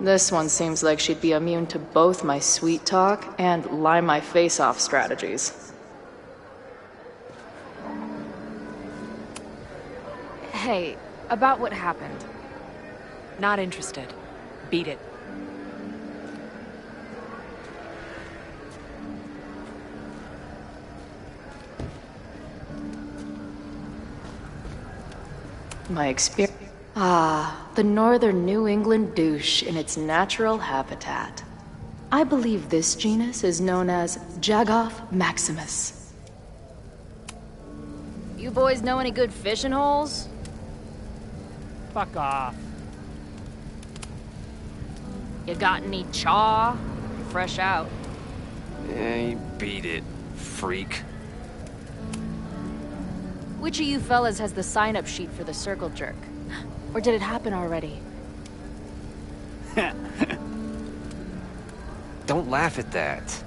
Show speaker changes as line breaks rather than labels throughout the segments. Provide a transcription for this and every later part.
This one seems like she'd be immune to both my sweet talk and lie my face off strategies.
Hey, about what happened.
Not interested. Beat it.
My experience. Ah, the northern New England douche in its natural habitat. I believe this genus is known as Jagoff maximus.
You boys know any good fishing holes?
Fuck off.
You got any chaw? Fresh out.
Yeah, you beat it, freak.
Which of you fellas has the sign-up sheet for the circle jerk? Or did it happen already?
Don't laugh at that.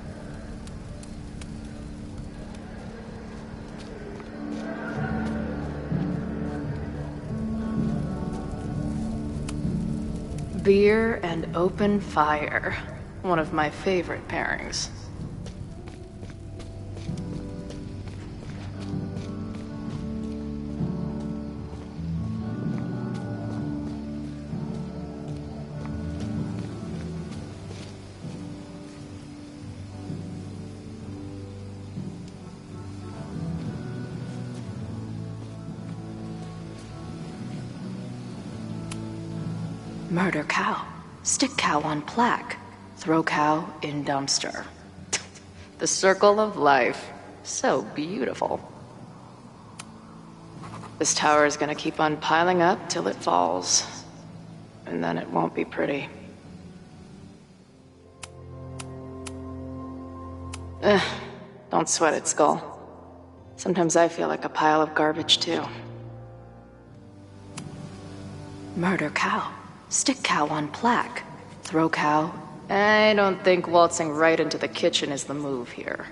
Beer and open fire. One of my favorite pairings. Murder cow. Stick cow on plaque. Throw cow in dumpster. The circle of life. So beautiful. This tower is gonna keep on piling up till it falls. And then it won't be pretty. Don't sweat it, Skull. Sometimes I feel like a pile of garbage, too. Murder cow. Stick cow on plaque. Throw cow. I don't think waltzing right into the kitchen is the move here.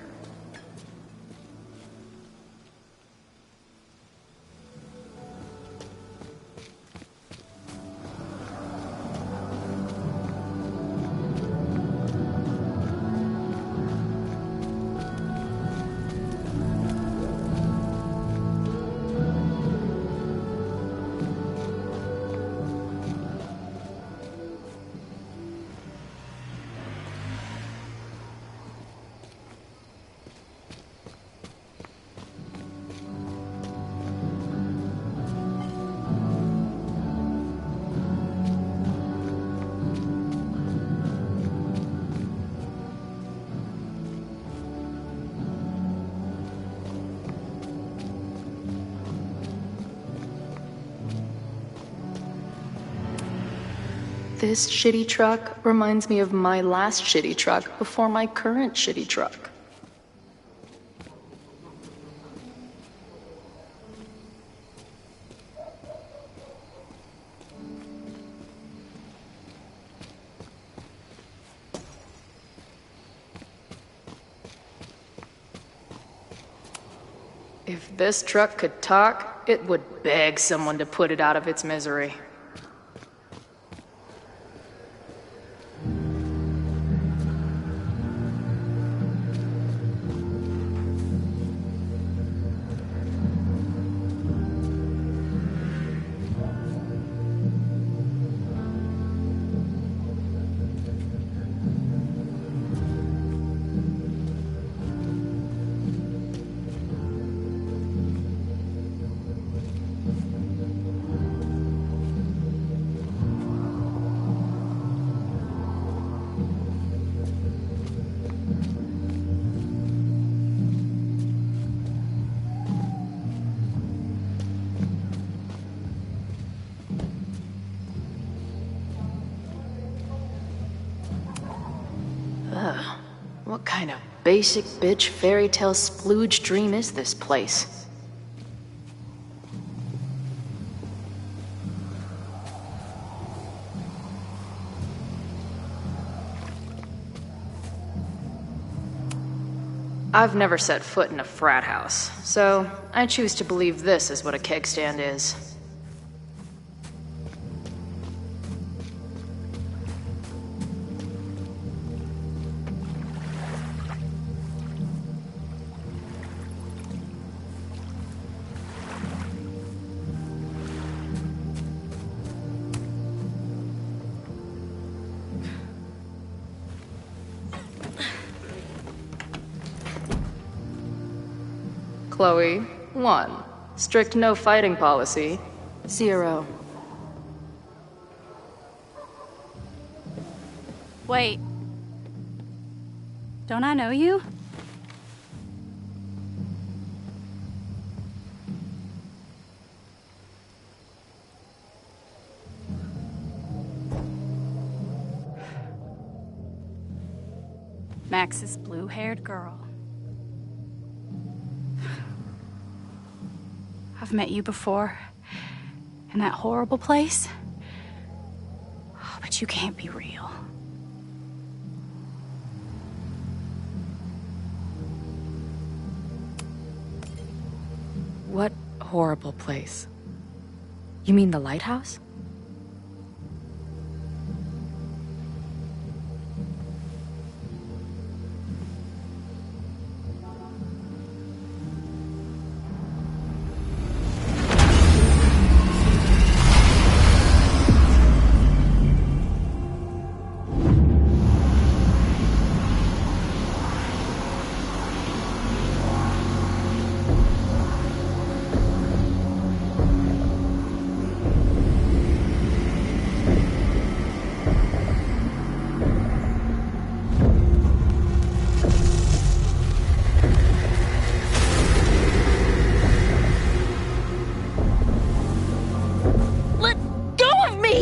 This shitty truck reminds me of my last shitty truck before my current shitty truck. If this truck could talk, it would beg someone to put it out of its misery. What kind of basic bitch fairy tale splooge dream is this place? I've never set foot in a frat house, so I choose to believe this is what a keg stand is. Chloe, 1. Strict no fighting policy. 0.
Wait. Don't I know you? Max's blue-haired girl. I've met you before. In that horrible place. Oh, but you can't be real.
What horrible place? You mean the lighthouse?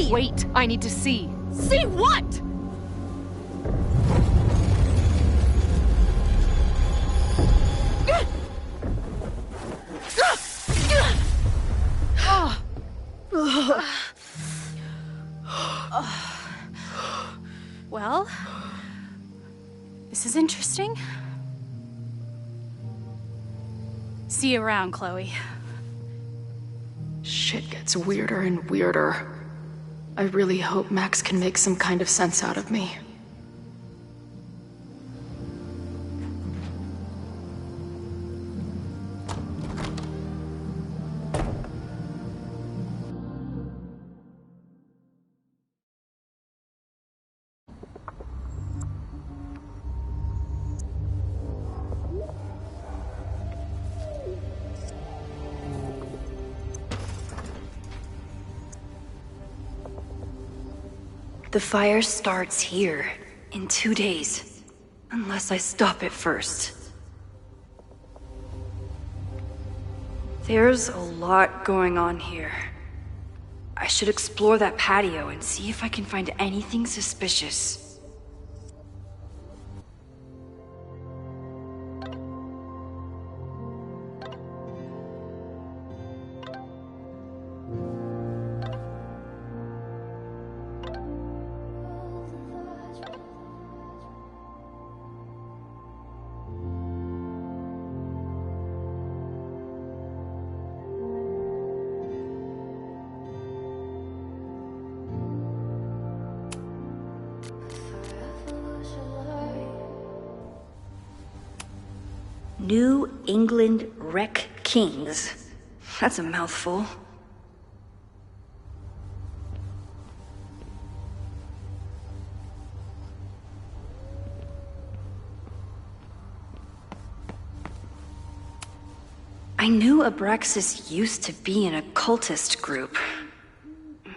see!
Wait, I need to see.
See what? Well, this is interesting. See you around, Chloe.
Shit gets weirder and weirder. I really hope Max can make some kind of sense out of me.
The fire starts here, in 2 days. Unless I stop it first. There's a lot going on here. I should explore that patio and see if I can find anything suspicious. New England Wreck Kings. That's a mouthful. I knew Abraxas used to be an occultist group.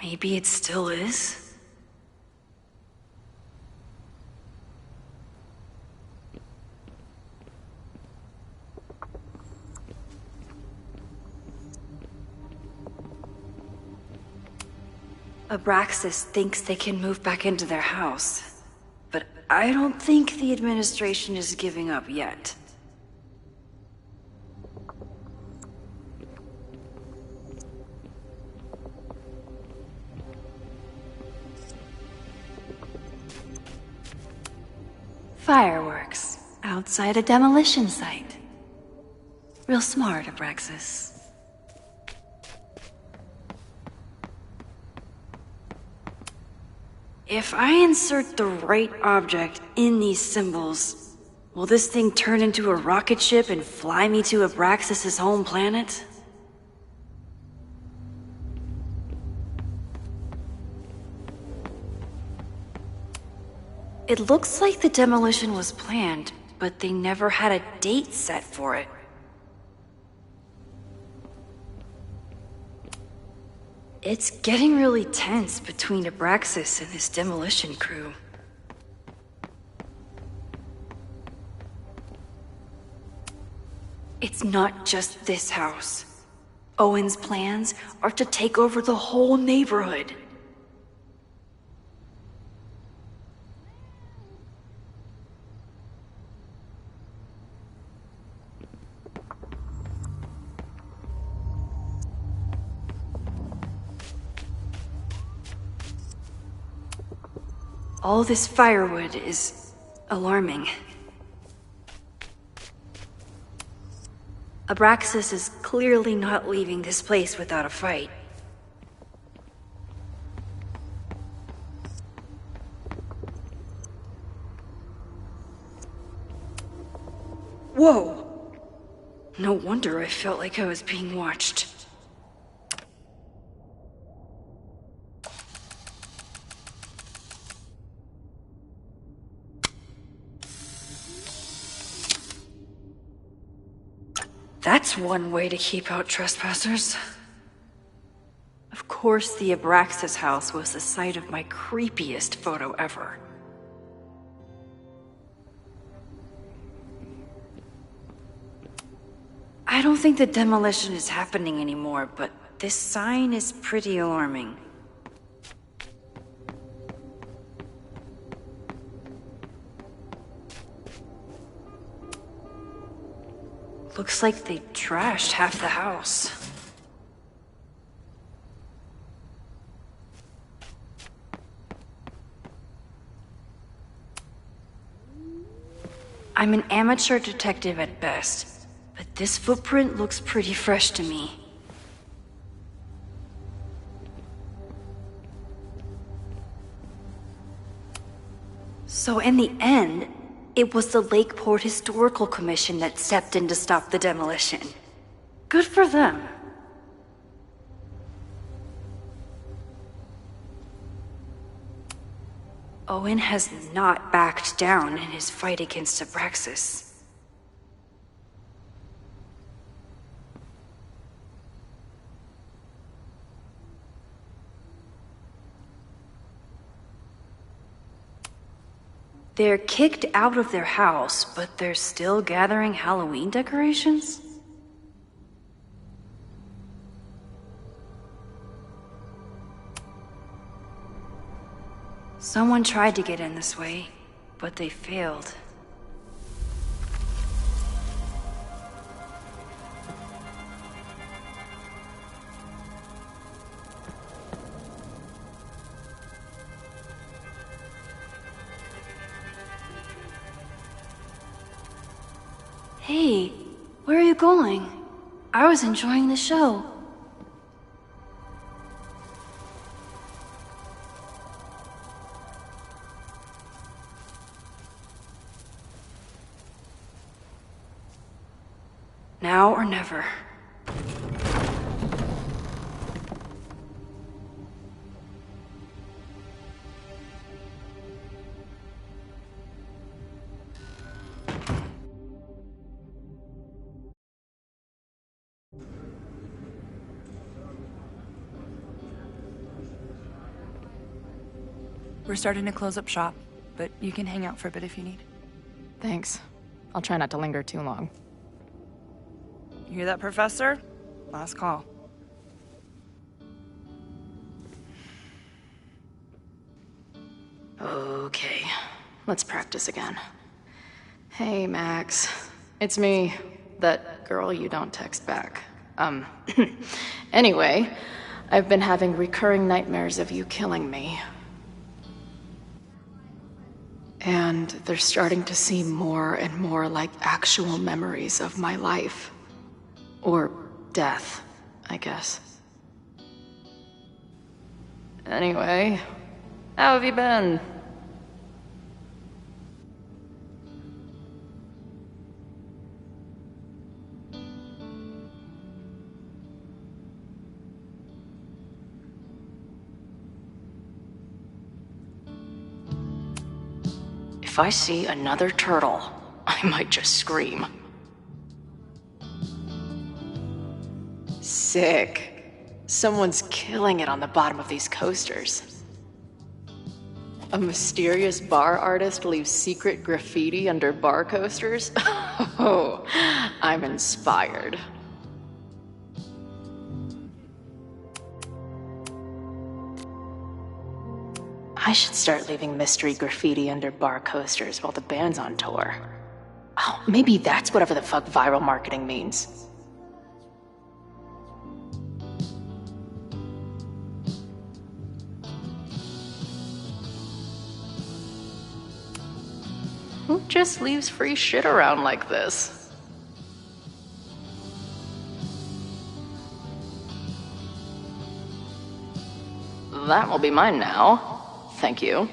Maybe it still is? Abraxas thinks they can move back into their house, but I don't think the administration is giving up yet. Fireworks outside a demolition site. Real smart, Abraxas. If I insert the right object in these symbols, will this thing turn into a rocket ship and fly me to Abraxas' home planet? It looks like the demolition was planned, but they never had a date set for it. It's getting really tense between Abraxas and this demolition crew. It's not just this house. Owen's plans are to take over the whole neighborhood. All this firewood is alarming. Abraxas is clearly not leaving this place without a fight. Whoa! No wonder I felt like I was being watched. That's one way to keep out trespassers. Of course, the Abraxas house was the site of my creepiest photo ever. I don't think the demolition is happening anymore, but this sign is pretty alarming. Looks like they trashed half the house. I'm an amateur detective at best, but this footprint looks pretty fresh to me. So in the end, it was the Lakeport Historical Commission that stepped in to stop the demolition. Good for them. Owen has not backed down in his fight against Abraxas. They're kicked out of their house, but they're still gathering Halloween decorations? Someone tried to get in this way, but they failed. Hey, where are you going? I was enjoying the show. Now or never.
We're starting to close up shop, but you can hang out for a bit if you need.
Thanks. I'll try not to linger too long.
You hear that, Professor? Last call.
Okay, let's practice again. Hey, Max. It's me. That girl you don't text back. Anyway, I've been having recurring nightmares of you killing me. And they're starting to seem more and more like actual memories of my life. Or death, I guess. Anyway, how have you been? If I see another turtle, I might just scream. Sick. Someone's killing it on the bottom of these coasters. A mysterious bar artist leaves secret graffiti under bar coasters? Oh, I'm inspired. I should start leaving mystery graffiti under bar coasters while the band's on tour. Oh, maybe that's whatever the fuck viral marketing means. Who just leaves free shit around like this? That will be mine now. Thank you.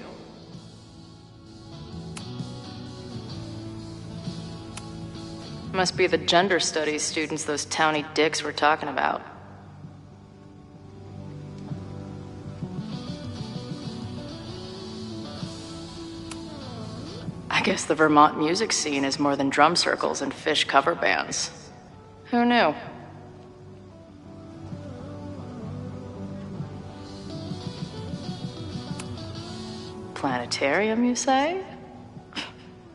Must be the gender studies students those towny dicks were talking about. I guess the Vermont music scene is more than drum circles and fish cover bands. Who knew? Planetarium, you say?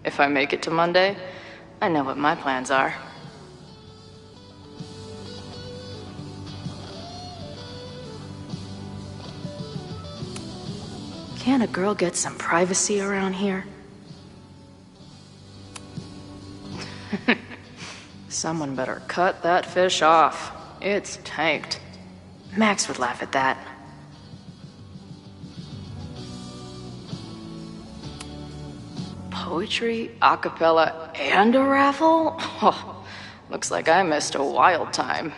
If I make it to Monday, I know what my plans are. Can't a girl get some privacy around here? Someone better cut that fish off. It's tanked. Max would laugh at that. Poetry, a cappella, and a raffle? Oh, looks like I missed a wild time.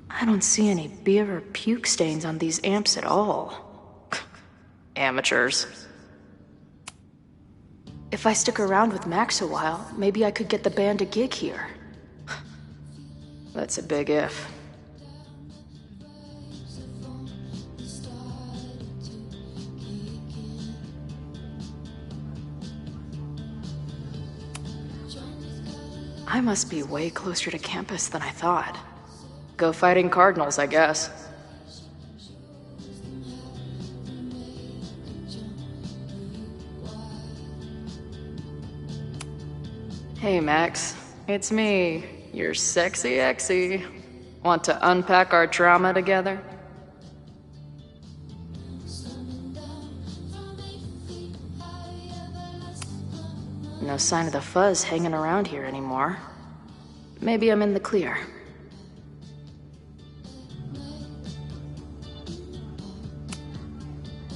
I don't see any beer or puke stains on these amps at all. Amateurs. If I stick around with Max a while, maybe I could get the band a gig here. That's a big if. I must be way closer to campus than I thought. Go fighting Cardinals, I guess. Hey, Max. It's me, your sexy exy. Want to unpack our trauma together? No sign of the fuzz hanging around here anymore. Maybe I'm in the clear.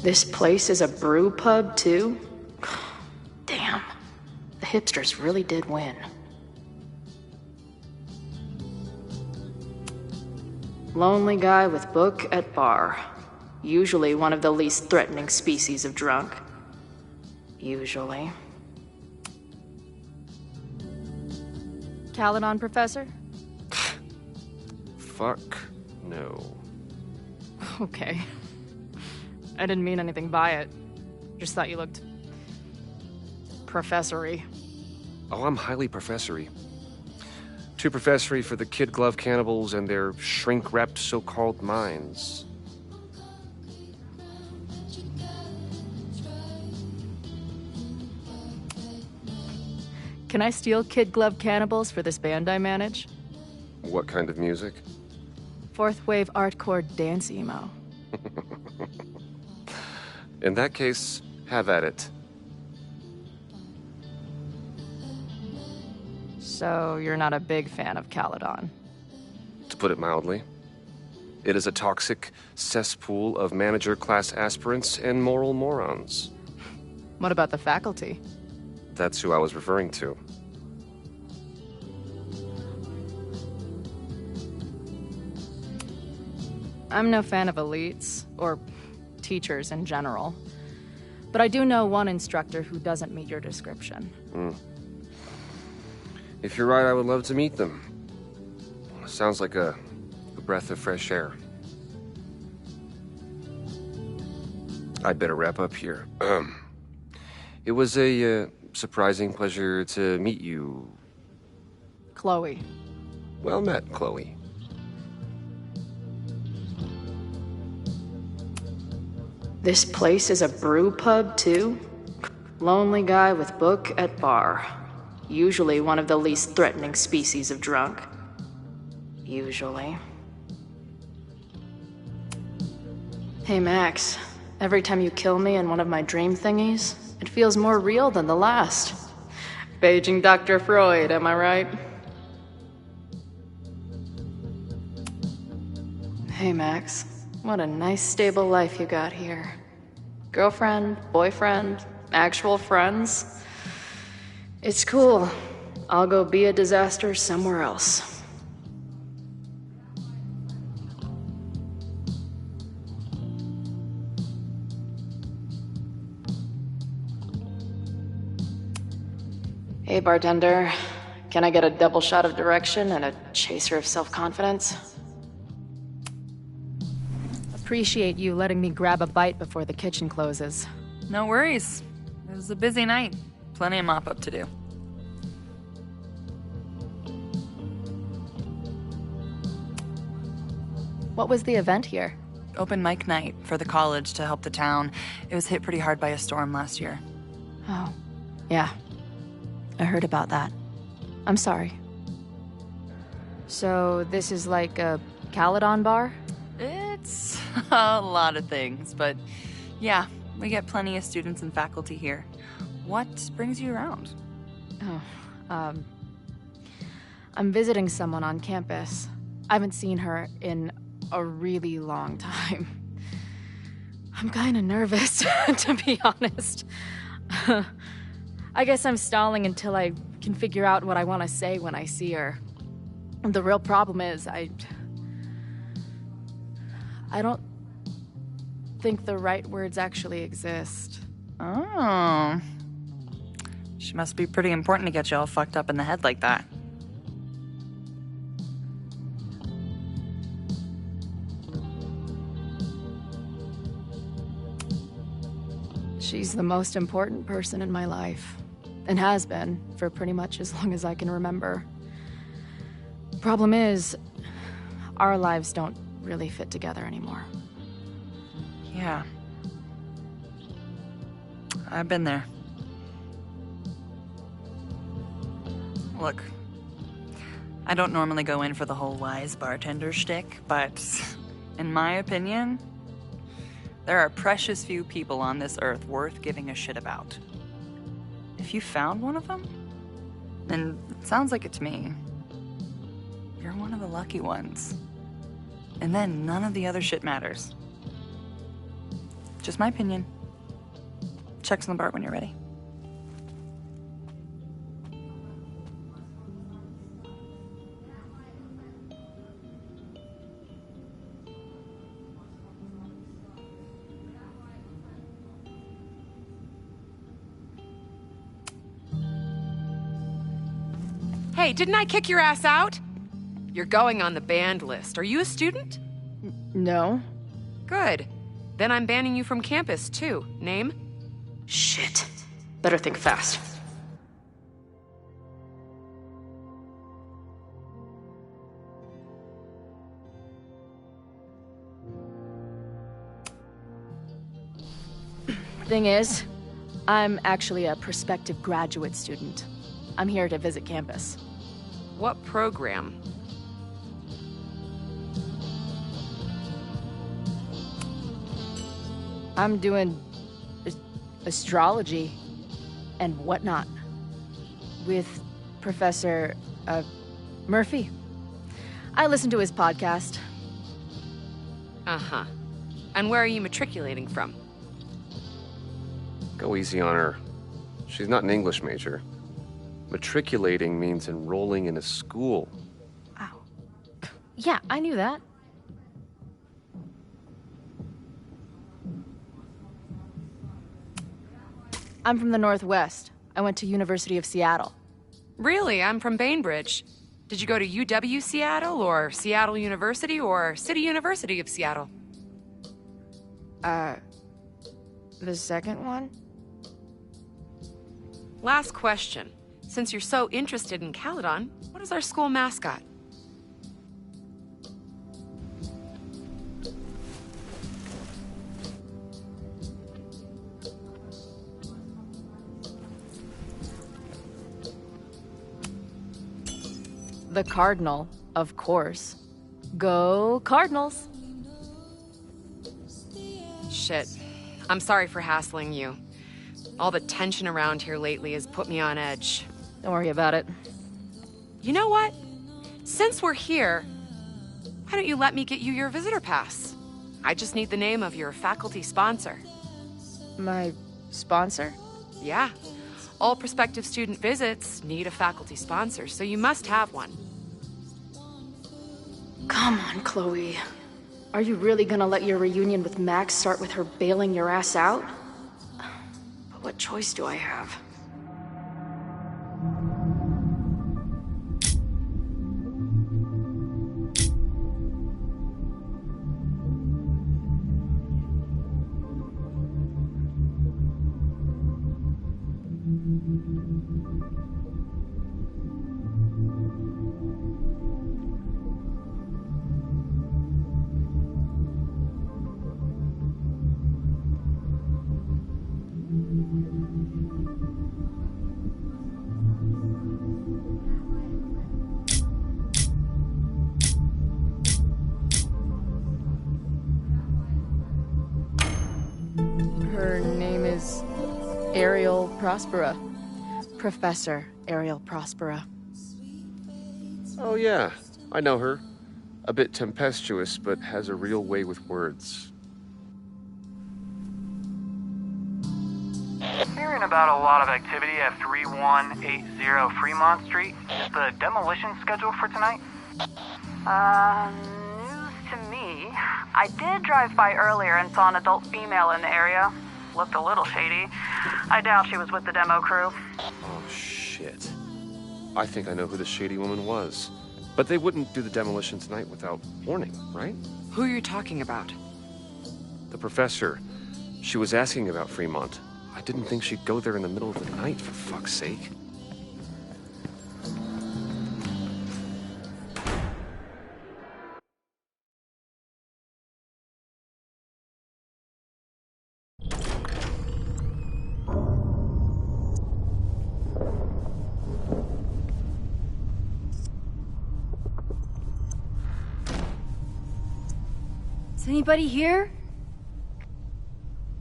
This place is a brew pub, too? Damn. The hipsters really did win. Lonely guy with book at bar. Usually one of the least threatening species of drunk. Usually.
Caledon, Professor?
Fuck no.
Okay. I didn't mean anything by it. Just thought you looked... professory.
Oh, I'm highly professory. Too professory for the kid glove cannibals and their shrink-wrapped so-called minds.
Can I steal kid glove cannibals for this band I manage?
What kind of music?
Fourth wave artcore dance emo.
In that case, have at it.
So you're not a big fan of Caledon?
To put it mildly. It is a toxic cesspool of manager-class aspirants and moral morons.
What about the faculty?
That's who I was referring to.
I'm no fan of elites, or teachers in general. But I do know one instructor who doesn't meet your description.
If you're right, I would love to meet them. Sounds like a breath of fresh air. I'd better wrap up here. It was a surprising pleasure to meet you.
Chloe.
Well met, Chloe.
This place is a brew pub, too? Lonely guy with book at bar. Usually one of the least threatening species of drunk. Usually. Hey, Max. Every time you kill me in one of my dream thingies, it feels more real than the last. Paging Dr. Freud, am I right? Hey, Max. What a nice, stable life you got here. Girlfriend, boyfriend, actual friends. It's cool. I'll go be a disaster somewhere else. Hey, bartender. Can I get a double shot of direction and a chaser of self-confidence?
Appreciate you letting me grab a bite before the kitchen closes.
No worries. It was a busy night. Plenty of mop-up to do.
What was the event here?
Open mic night for the college to help the town. It was hit pretty hard by a storm last year.
Oh, yeah. I heard about that. I'm sorry. So this is like a Caledon bar?
It's a lot of things, but yeah, we get plenty of students and faculty here. What brings you around?
I'm visiting someone on campus. I haven't seen her in a really long time. I'm kinda nervous, to be honest. I guess I'm stalling until I can figure out what I want to say when I see her. The real problem is, I don't think the right words actually exist.
Oh. She must be pretty important to get you all fucked up in the head like that.
She's the most important person in my life, and has been for pretty much as long as I can remember. Problem is, our lives don't really fit together anymore.
Yeah. I've been there. Look, I don't normally go in for the whole wise bartender shtick, but in my opinion, there are precious few people on this earth worth giving a shit about. If you found one of them, then it sounds like it to me. You're one of the lucky ones. And then none of the other shit matters. Just my opinion. Check's on the bar when you're ready.
Hey, didn't I kick your ass out? You're going on the banned list. Are you a student?
No.
Good. Then I'm banning you from campus, too. Name?
Shit. Better think fast.
Thing is, I'm actually a prospective graduate student. I'm here to visit campus.
What program?
I'm doing astrology and whatnot with Professor Murphy. I listen to his podcast.
Uh-huh. And where are you matriculating from?
Go easy on her. She's not an English major. Matriculating means enrolling in a school.
Ow. Yeah, I knew that. I'm from the Northwest. I went to University of Seattle.
Really? I'm from Bainbridge. Did you go to UW Seattle, or Seattle University, or City University of Seattle?
The second one?
Last question. Since you're so interested in Caledon, what is our school mascot?
The Cardinal, of course. Go Cardinals!
Shit. I'm sorry for hassling you. All the tension around here lately has put me on edge.
Don't worry about it.
You know what? Since we're here, why don't you let me get you your visitor pass? I just need the name of your faculty sponsor.
My sponsor?
Yeah. All prospective student visits need a faculty sponsor, so you must have one.
Come on, Chloe. Are you really gonna let your reunion with Max start with her bailing your ass out? But what choice do I have?
Prospera. Professor Ariel Prospera.
Oh yeah, I know her. A bit tempestuous, but has a real way with words.
Hearing about a lot of activity at 3180 Fremont Street. Is the demolition scheduled for tonight?
News to me. I did drive by earlier and saw an adult female in the area. Looked a little shady. I doubt she was with the demo crew.
Oh shit. I think I know who the shady woman was. But they wouldn't do the demolition tonight without warning, right?
Who are you talking about?
The professor. She was asking about Fremont. I didn't think she'd go there in the middle of the night, for fuck's sake.
Is anybody here?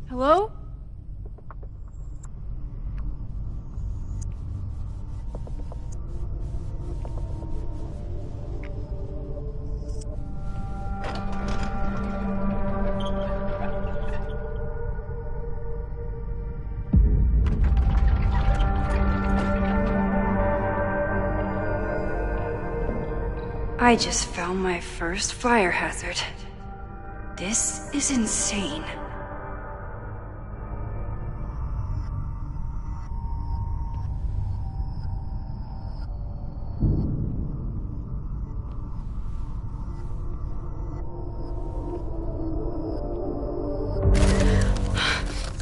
Hello?
I just found my first fire hazard. This is insane.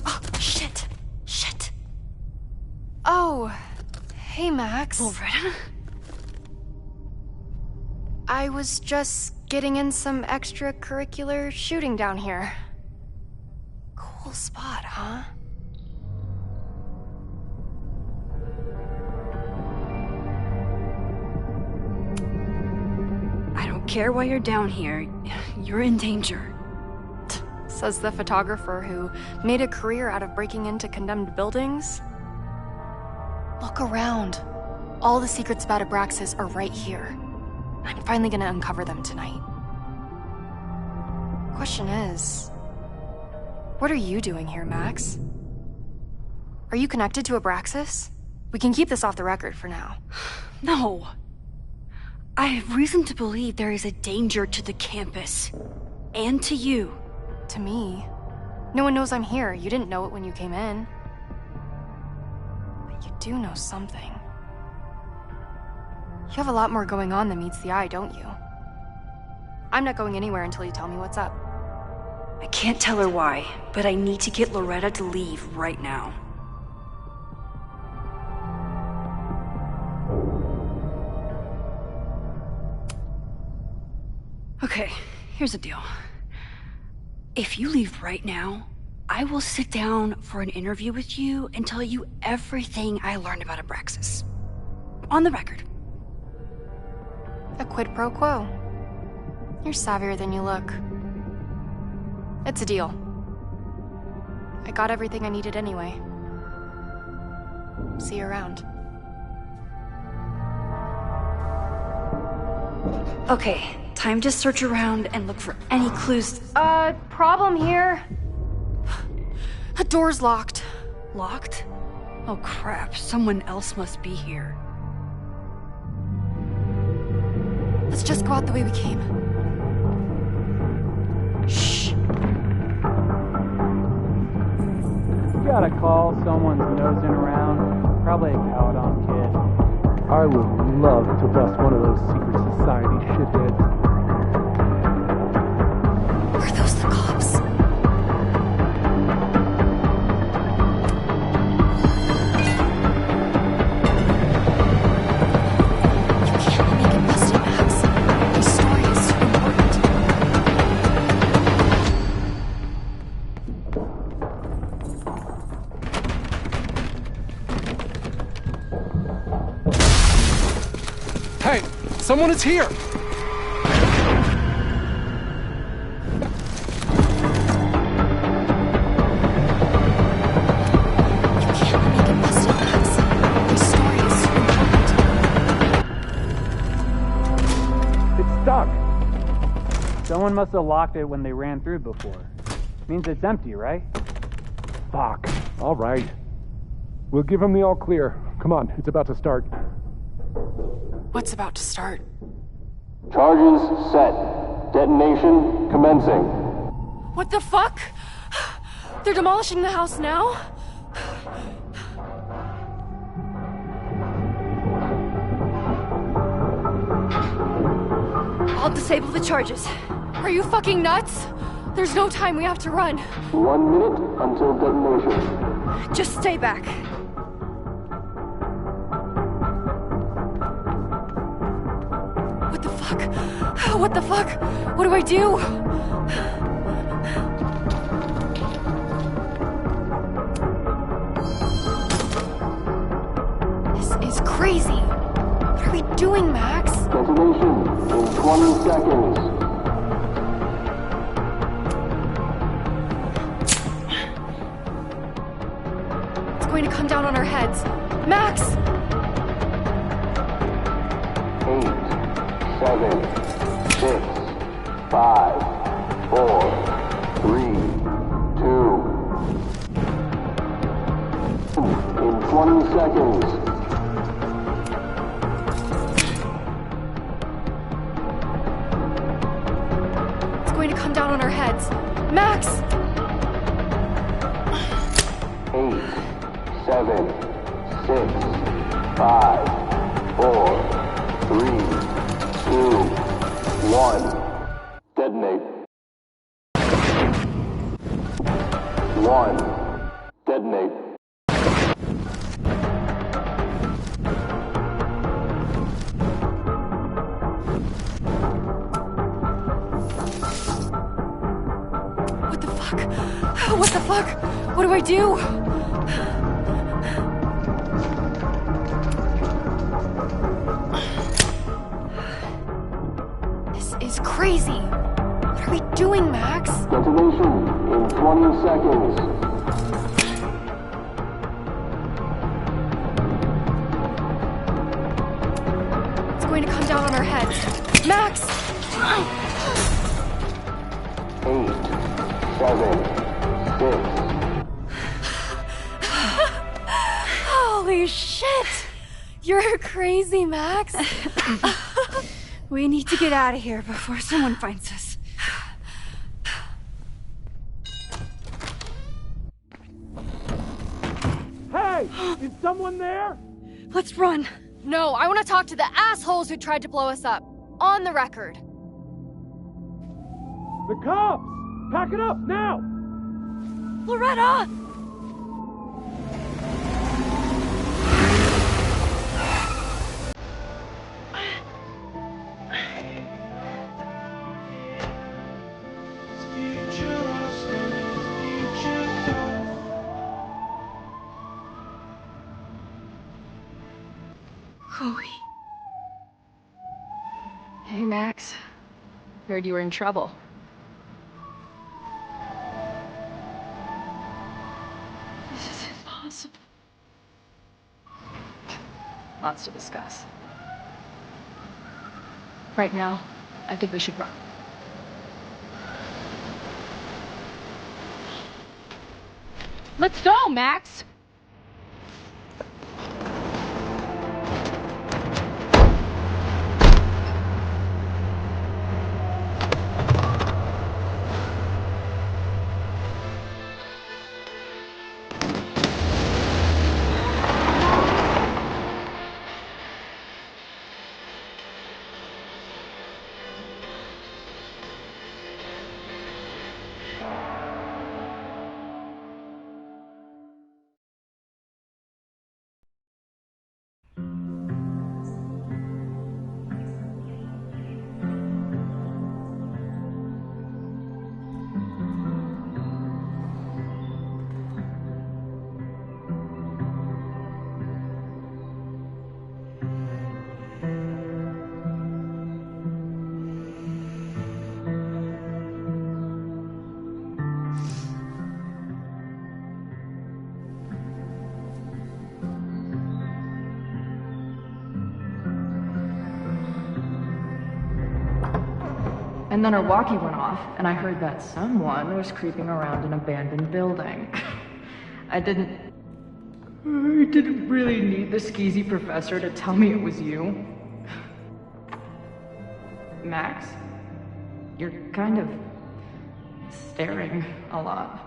Oh, shit. Shit. Oh, hey, Max.
Loretta?
I was just getting in some extracurricular shooting down here. Cool spot, huh?
I don't care why you're down here. You're in danger.
Says the photographer who made a career out of breaking into condemned buildings. Look around. All the secrets about Abraxas are right here. I'm finally gonna uncover them tonight. Question is, what are you doing here, Max? Are you connected to Abraxas? We can keep this off the record for now.
No. I have reason to believe there is a danger to the campus. And to you.
To me? No one knows I'm here. You didn't know it when you came in. But you do know something. You have a lot more going on than meets the eye, don't you? I'm not going anywhere until you tell me what's up.
I can't tell her why, but I need to get Loretta to leave right now. Okay, here's the deal. If you leave right now, I will sit down for an interview with you and tell you everything I learned about Abraxas. On the record.
A quid pro quo. You're savvier than you look. It's a deal. I got everything I needed anyway. See you around.
Okay, time to search around and look for any clues.
Problem here. The door's locked.
Locked? Oh crap, someone else must be here.
Let's just go out the way we came.
Shh.
You gotta call someone's nosing around. Probably a Caledon kid.
I would love to bust one of those secret society shitheads.
Are those the cops?
Someone is here!
You can't make it
Someone must have locked it when they ran through before. Means it's empty, right?
Fuck. All right. We'll give him the all clear. Come on, it's about to start.
What's about to start?
Charges set. Detonation commencing.
What the fuck? They're demolishing the house now?
I'll disable the charges.
Are you fucking nuts? There's no time, we have to run.
1 minute until detonation.
Just stay back.
What the fuck? What the fuck? What do I do? This is crazy. What are we doing, Max?
Detonation in 20 seconds.
It's going to come down on our heads. Max!
8, 7, 6, 5, 4, 3, 2. In 20 seconds.
It's going to come down on our heads. Max!
8, 7, 6, 5, 4, 3, 2, 1. Detonate. 1. Detonate.
What the fuck? What the fuck? What do I do? This is crazy. What are we doing, Max?
Detonation in 20 seconds.
It's going to come down on our heads. Max!
8, 7, 6.
Holy shit! You're crazy, Max.
We need to get out of here before someone finds us.
Hey! Is someone there?
Let's run.
No, I want to talk to the assholes who tried to blow us up. On the record.
The cops! Pack it up, now!
Loretta! Chloe.
Hey, Max. Heard you were in trouble. This is impossible. Lots to discuss. Right now, I think we should run. Let's go, Max!
And then her walkie went off, and I heard that someone was creeping around an abandoned building. I didn't really need the skeezy professor to tell me it was you. Max, you're kind of staring a lot.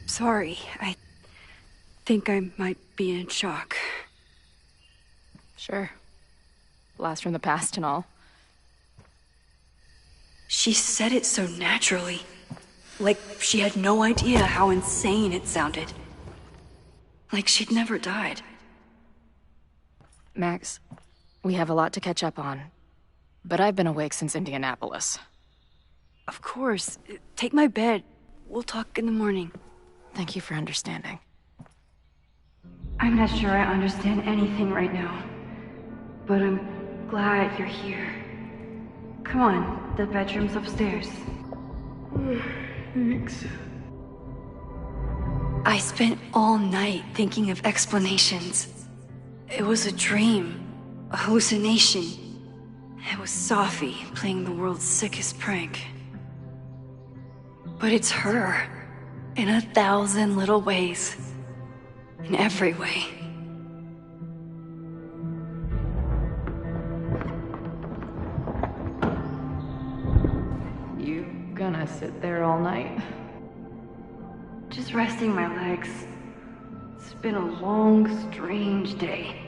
Sorry, I think I might be in shock.
Sure. Blast from the past and all.
She said it so naturally. Like she had no idea how insane it sounded. Like she'd never died.
Max, we have a lot to catch up on. But I've been awake since Indianapolis.
Of course. Take my bed. We'll talk in the morning.
Thank you for understanding.
I'm not sure I understand anything right now. But I'm glad you're here. Come on, the bedroom's upstairs.
Thanks.
I spent all night thinking of explanations. It was a dream, a hallucination. It was Sophie playing the world's sickest prank. But it's her, in 1,000 little ways. In every way.
You gonna sit there all night?
Just resting my legs. It's been a long, strange day.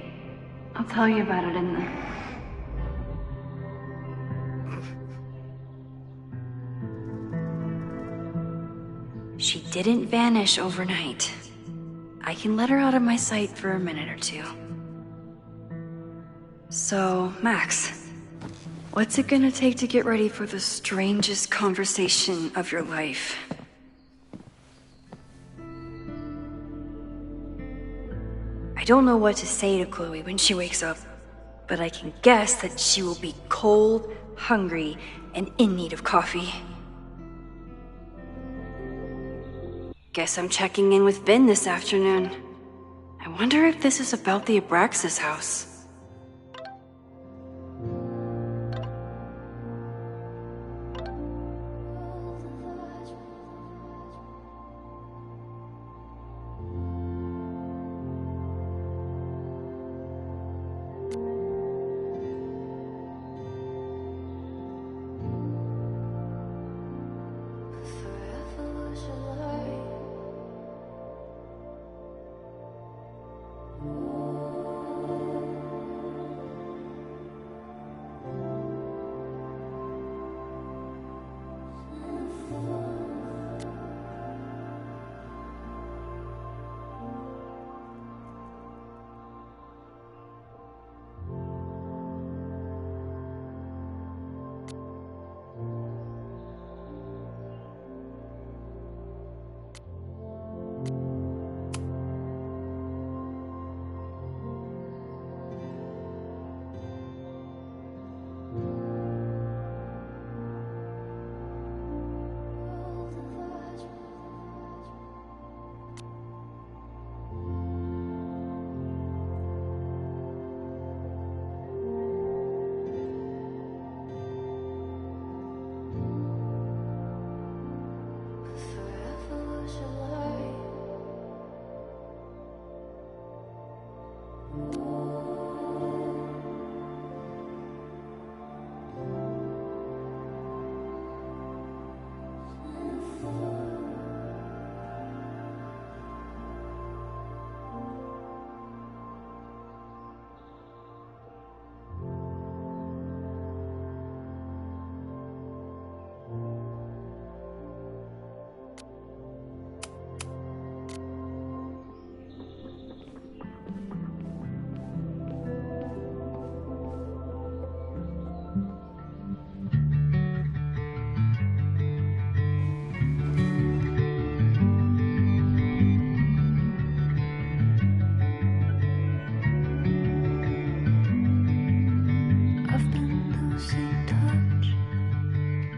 I'll tell you about it in the... She didn't vanish overnight. I can let her out of my sight for a minute or two. So, Max, what's it gonna take to get ready for the strangest conversation of your life? I don't know what to say to Chloe when she wakes up, but I can guess that she will be cold, hungry, and in need of coffee. Guess I'm checking in with Ben this afternoon. I wonder if this is about the Abraxas house.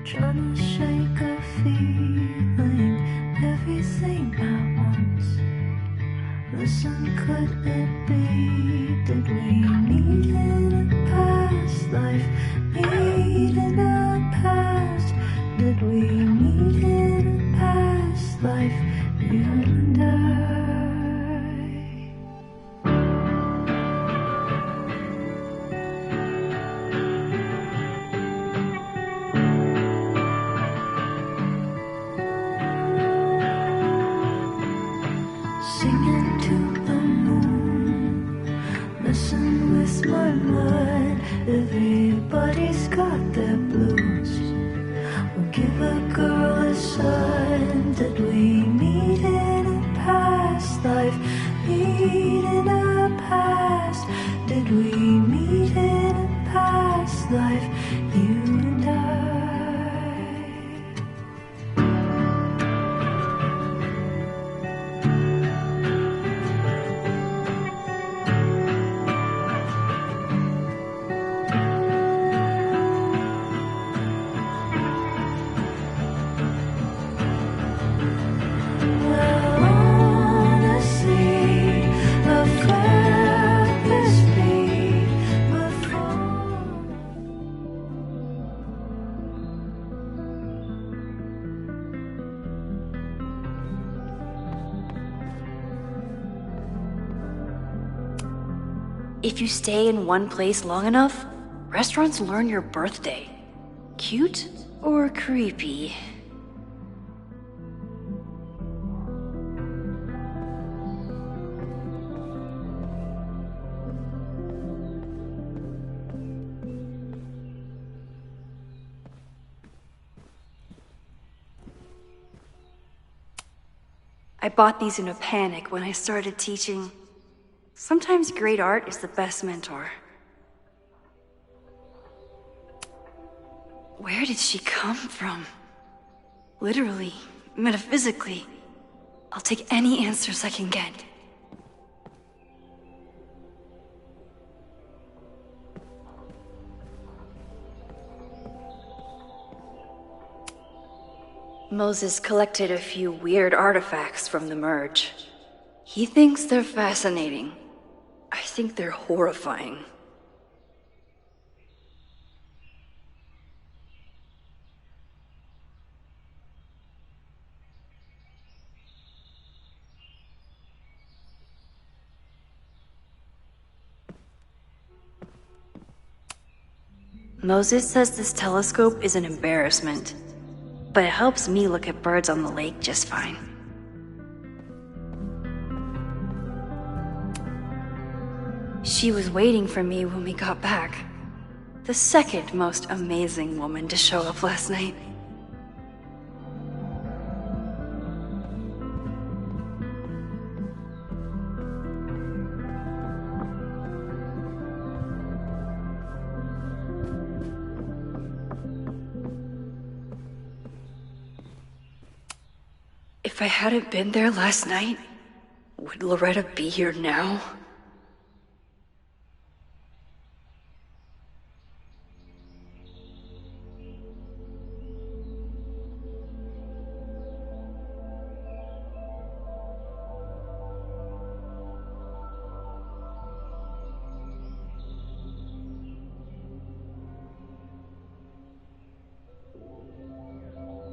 Trying to shake a feeling, everything at once. The Listen, could it be? Did we meet in a past life? Meet in a past? Did we meet in a past life? You and I. Singing to the moon, listen with my mind. Everybody's got their blues. We'll give a girl a sign. Did we meet in a past life? Meet in a past? Did we meet in a past life? You and I.
If you stay in one place long enough, restaurants learn your birthday. Cute or creepy? I bought these in a panic when I started teaching. Sometimes great art is the best mentor. Where did she come from? Literally, metaphysically. I'll take any answers I can get. Moses collected a few weird artifacts from the merge. He thinks they're fascinating. I think they're horrifying. Moses says this telescope is an embarrassment, but it helps me look at birds on the lake just fine. She was waiting for me when we got back. The second most amazing woman to show up last night. If I hadn't been there last night, would Loretta be here now?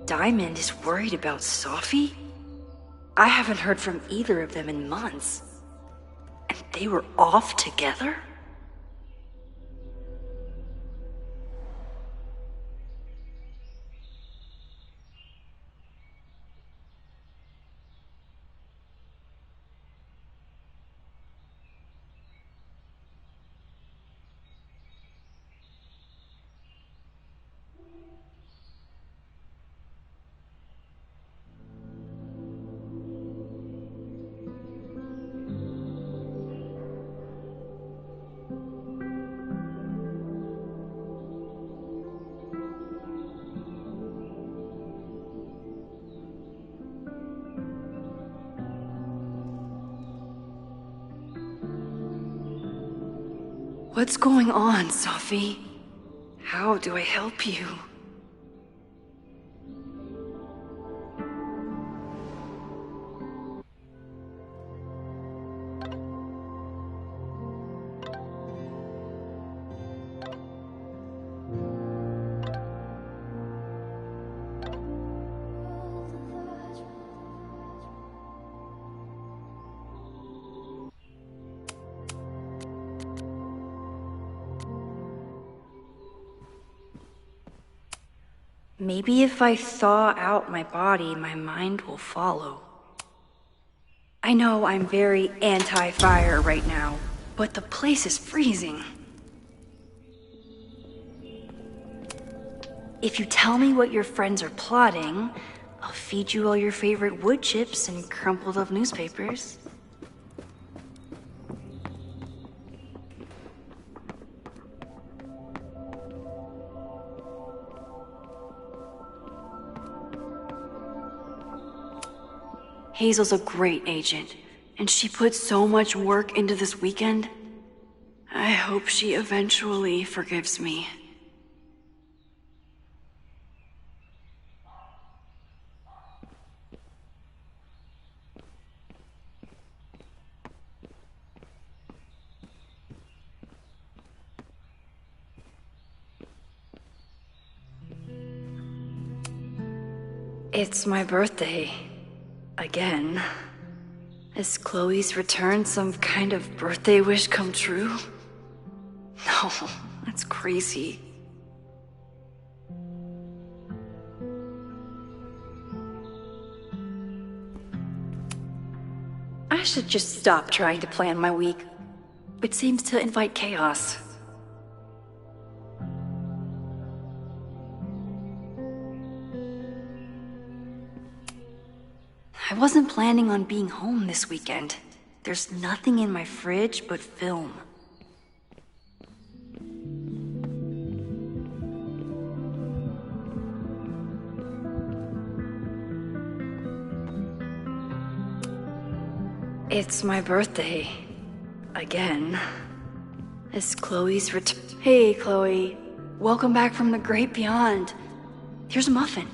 Diamond is worried about Sophie? I haven't heard from either of them in months. And they were off together? What's going on, Sophie? How do I help you? Maybe if I thaw out my body, my mind will follow. I know I'm very anti-fire right now, but the place is freezing. If you tell me what your friends are plotting, I'll feed you all your favorite wood chips and crumpled up newspapers. Hazel's a great agent, and she put so much work into this weekend. I hope she eventually forgives me. It's my birthday. Again. Is Chloe's return some kind of birthday wish come true? No, that's crazy. I should just stop trying to plan my week. It seems to invite chaos. I wasn't planning on being home this weekend. There's nothing in my fridge but film. It's my birthday. Again. Is Chloe's return? Hey, Chloe. Welcome back from the great beyond. Here's a muffin.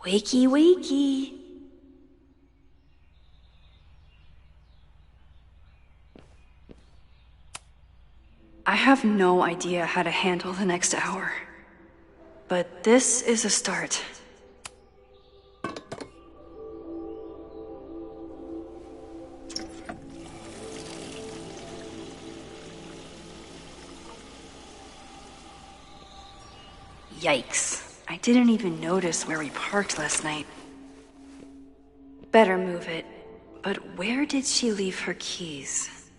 Wakey, wakey. I have no idea how to handle the next hour. But this is a start. Yikes. I didn't even notice where we parked last night. Better move it. But where did she leave her keys?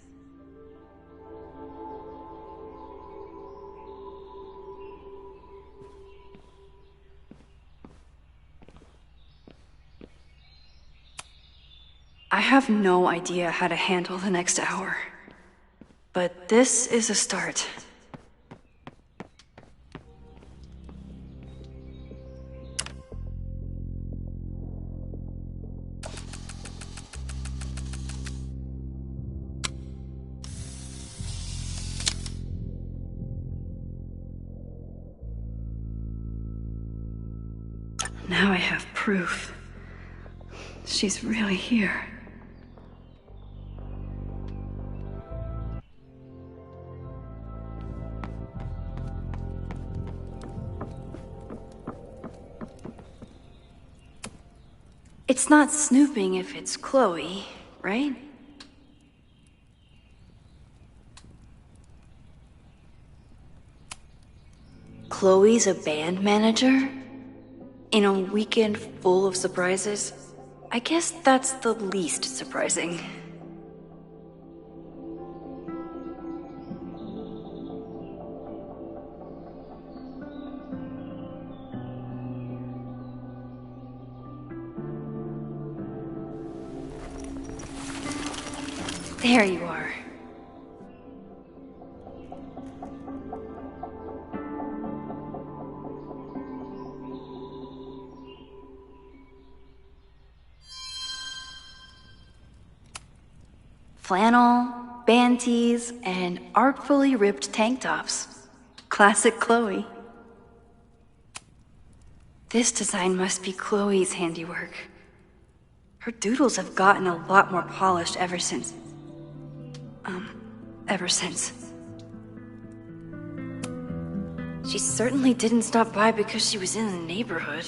I have no idea how to handle the next hour. But this is a start. Now I have proof. She's really here. It's not snooping if it's Chloe, right? Chloe's a band manager? In a weekend full of surprises? I guess that's the least surprising. There you are. Flannel, band tees, and artfully ripped tank tops. Classic Chloe. This design must be Chloe's handiwork. Her doodles have gotten a lot more polished ever since. She certainly didn't stop by because she was in the neighborhood.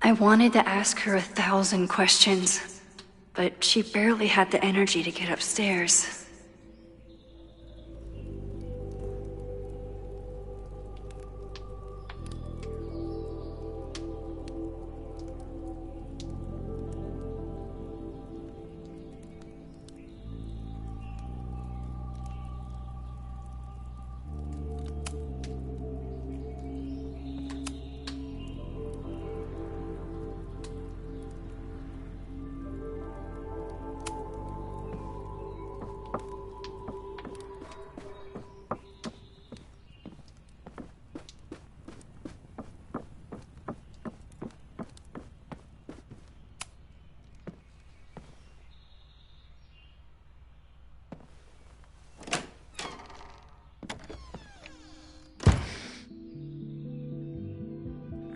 I wanted to ask her 1,000 questions, but she barely had the energy to get upstairs.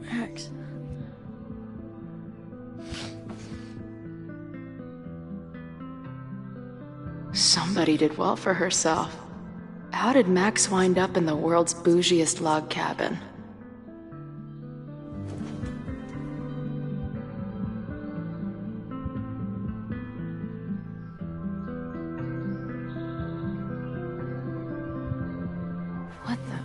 Max. Somebody did well for herself. How did Max wind up in the world's bougiest log cabin? What the?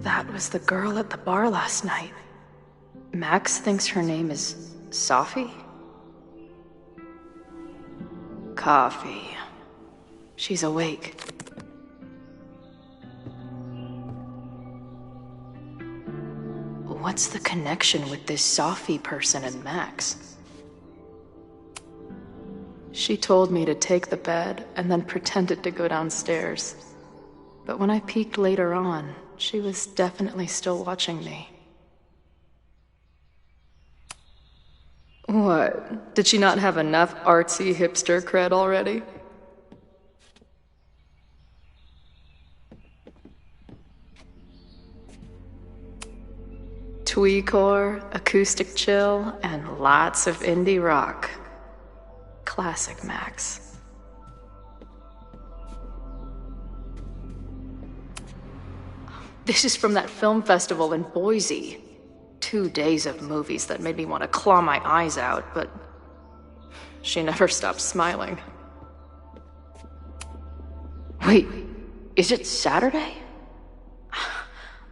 That was the girl at the bar last night. Max thinks her name is Sophie? Coffee. She's awake. What's the connection with this Sophie person and Max? She told me to take the bed and then pretended to go downstairs. But when I peeked later on, she was definitely still watching me. What? Did she not have enough artsy hipster cred already? Tweecore, acoustic chill, and lots of indie rock. Classic Max. This is from that film festival in Boise. 2 days of movies that made me want to claw my eyes out, but she never stopped smiling. Wait, is it Saturday?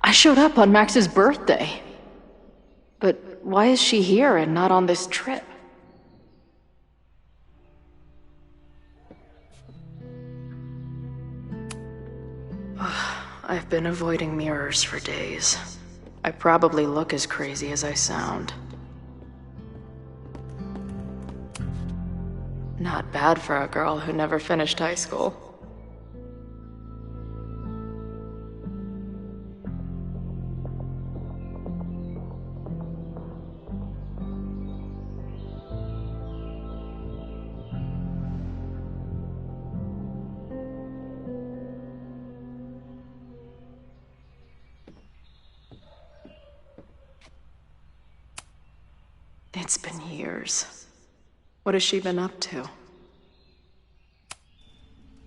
I showed up on Max's birthday. But why is she here and not on this trip? I've been avoiding mirrors for days. I probably look as crazy as I sound. Not bad for a girl who never finished high school. It's been years. What has she been up to?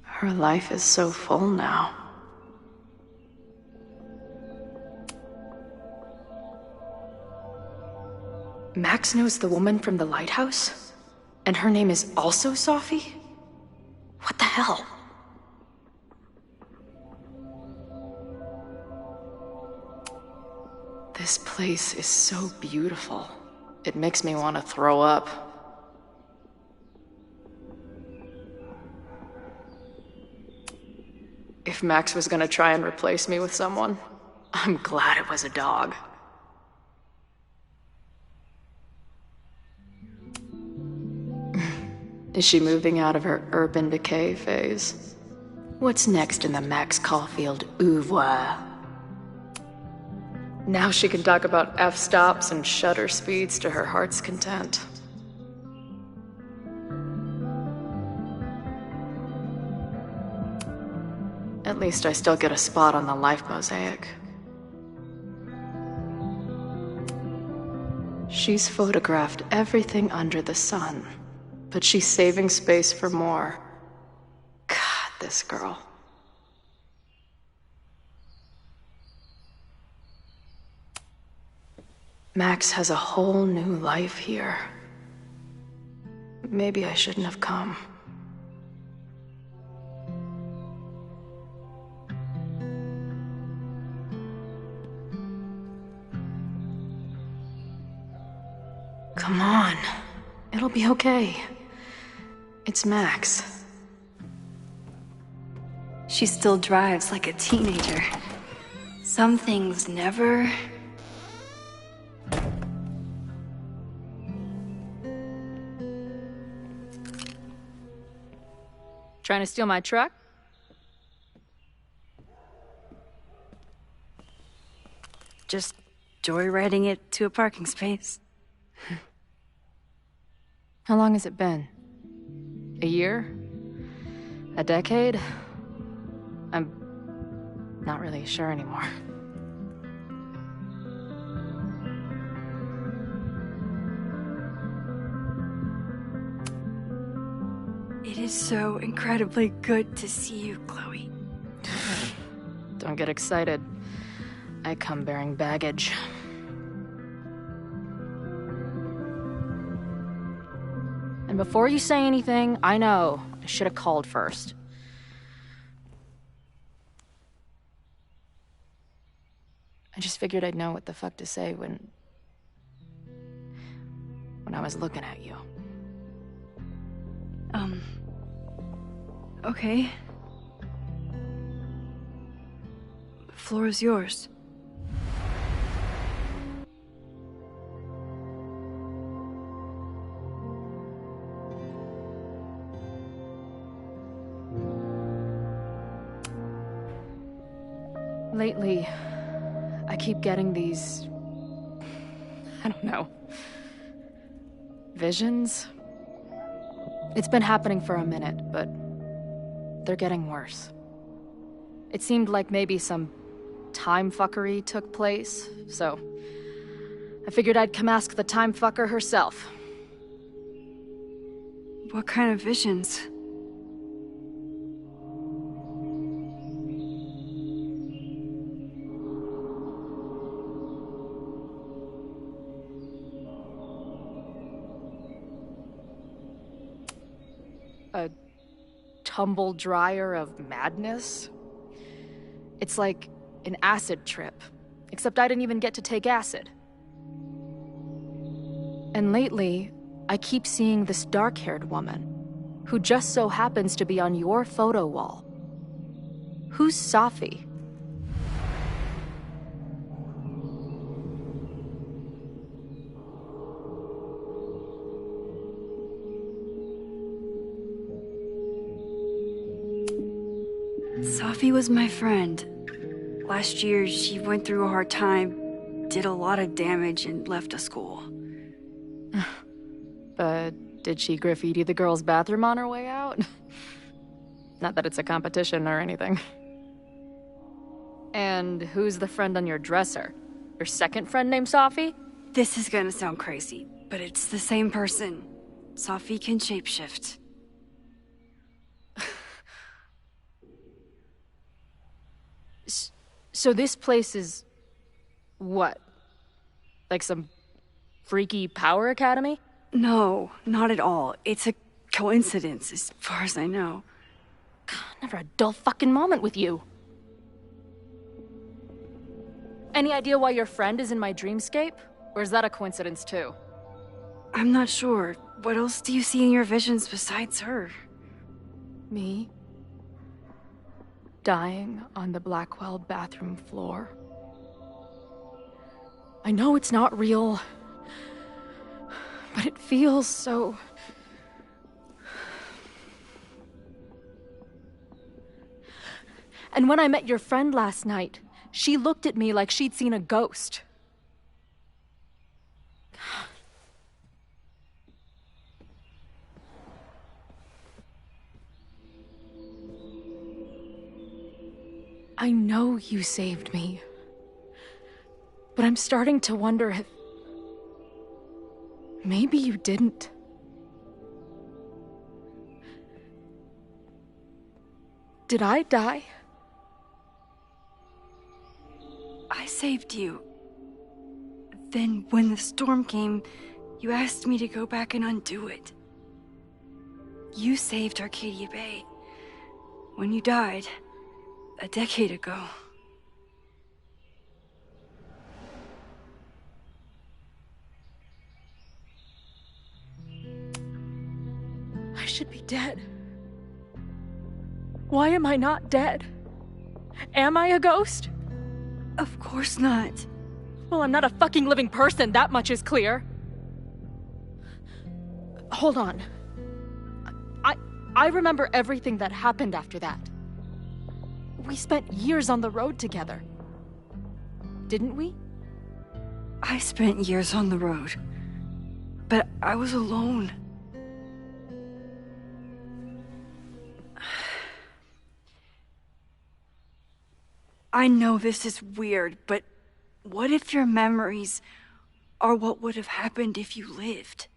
Her life is so full now. Max knows the woman from the lighthouse? And her name is also Sophie? What the hell? This place is so beautiful. It makes me want to throw up. If Max was gonna try and replace me with someone, I'm glad it was a dog.
Is she moving out of her urban decay phase? What's next in the Max Caulfield oeuvre? Now she can talk about f-stops and shutter speeds to her heart's content. At least I still get a spot on the life mosaic. She's photographed everything under the sun, but she's saving space for more. God, this girl. Max has a whole new life here. Maybe I shouldn't have come. Come on. It'll be okay. It's Max.
She still drives like a teenager. Some things never...
Trying to steal my truck?
Just joyriding it to a parking space.
How long has it been? A year? A decade? I'm not really sure anymore.
It is so incredibly good to see you, Chloe.
Don't get excited. I come bearing baggage. And before you say anything, I know I should have called first. I just figured I'd know what the fuck to say when I was looking at you.
Okay. The floor is yours.
Lately, I keep getting these... I don't know... visions? It's been happening for a minute, but they're getting worse. It seemed like maybe some time fuckery took place, so I figured I'd come ask the time fucker herself.
What kind of visions?
A tumble dryer of madness? It's like an acid trip, except I didn't even get to take acid. And lately, I keep seeing this dark-haired woman, who just so happens to be on your photo wall. Who's Safi?
Safi was my friend. Last year, she went through a hard time, did a lot of damage, and left a school.
But did she graffiti the girls' bathroom on her way out? Not that it's a competition or anything. And who's the friend on your dresser? Your second friend named Safi?
This is gonna sound crazy, but it's the same person. Safi can shapeshift.
So this place is... what? Like some freaky power academy?
No, not at all. It's a coincidence, as far as I know.
God, never a dull fucking moment with you. Any idea why your friend is in my dreamscape? Or is that a coincidence too?
I'm not sure. What else do you see in your visions besides her?
Me? Dying on the Blackwell bathroom floor. I know it's not real, but it feels so And when I met your friend last night, she looked at me like she'd seen a ghost. I know you saved me. But I'm starting to wonder if... maybe you didn't. Did I die?
I saved you. Then, when the storm came, you asked me to go back and undo it. You saved Arcadia Bay. When you died, a decade ago.
I should be dead. Why am I not dead? Am I a ghost?
Of course not.
Well, I'm not a fucking living person, that much is clear. Hold on. I remember everything that happened after that. We spent years on the road together. Didn't we?
I spent years on the road. But I was alone. I know this is weird, but what if your memories are what would have happened if you lived?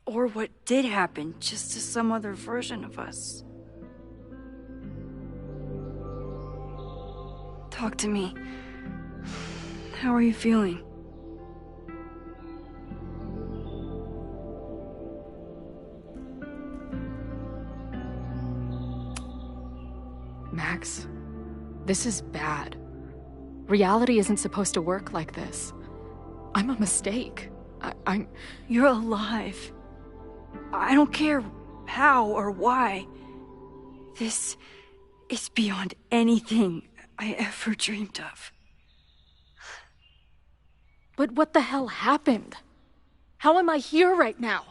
Or what did happen, just to some other version of us? Talk to me. How are you feeling?
Max, this is bad. Reality isn't supposed to work like this. I'm a mistake. I'm...
You're alive. I don't care how or why. This is beyond anything I ever dreamed of.
But what the hell happened? How am I here right now?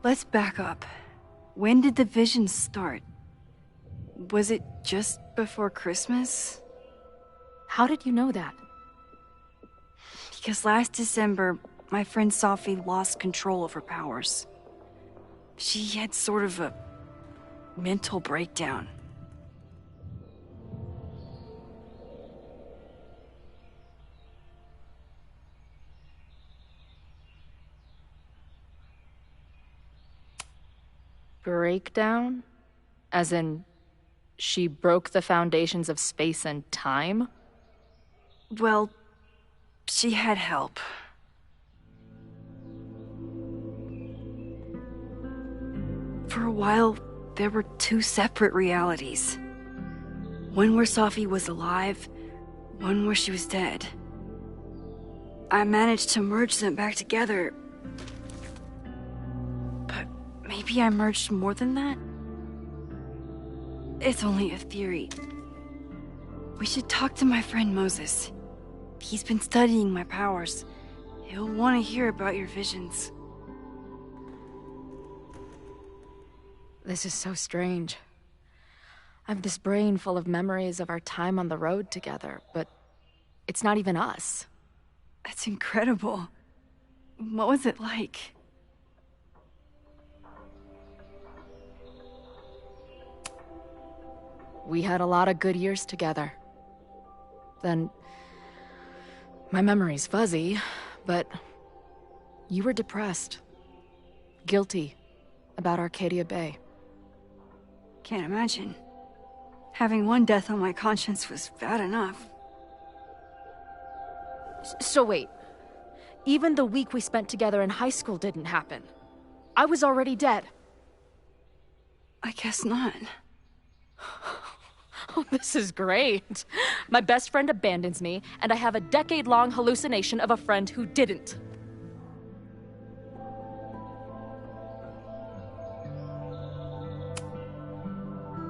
Let's back up. When did the visions start? Was it just before Christmas?
How did you know that?
Because last December, my friend Sophie lost control of her powers. She had sort of a mental breakdown.
Breakdown? As in, she broke the foundations of space and time?
Well, she had help. For a while, there were two separate realities. One where Sophie was alive, one where she was dead. I managed to merge them back together. But maybe I merged more than that? It's only a theory. We should talk to my friend Moses. He's been studying my powers. He'll want to hear about your visions.
This is so strange. I have this brain full of memories of our time on the road together, but it's not even us.
That's incredible. What was it like?
We had a lot of good years together. Then, my memory's fuzzy, but you were depressed, guilty about Arcadia Bay.
Can't imagine. Having one death on my conscience was bad enough.
So wait, even the week we spent together in high school didn't happen. I was already dead.
I guess not.
Oh, this is great. My best friend abandons me, and I have a decade-long hallucination of a friend who didn't.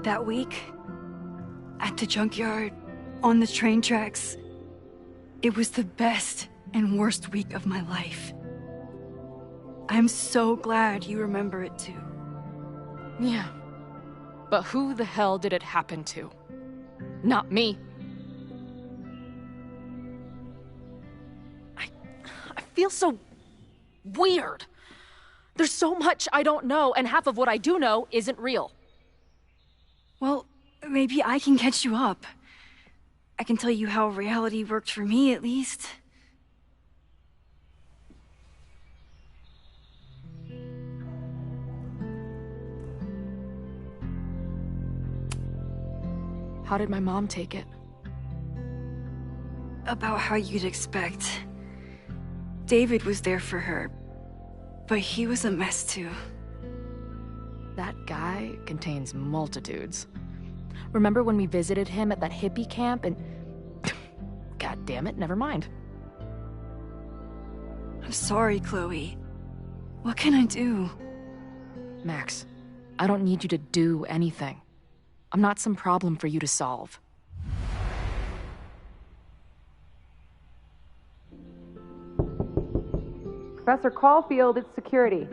That week, at the junkyard, on the train tracks, it was the best and worst week of my life. I'm so glad you remember it too.
Yeah. But who the hell did it happen to? Not me. I feel so weird. There's so much I don't know, and half of what I do know isn't real.
Well, maybe I can catch you up. I can tell you how reality worked for me, at least.
How did my mom take it?
About how you'd expect. David was there for her, but he was a mess too.
That guy contains multitudes. Remember when we visited him at that hippie camp and... God damn it, never mind.
I'm sorry, Chloe. What can I do?
Max, I don't need you to do anything. I'm not some problem for you to solve.
Professor Caulfield, it's security.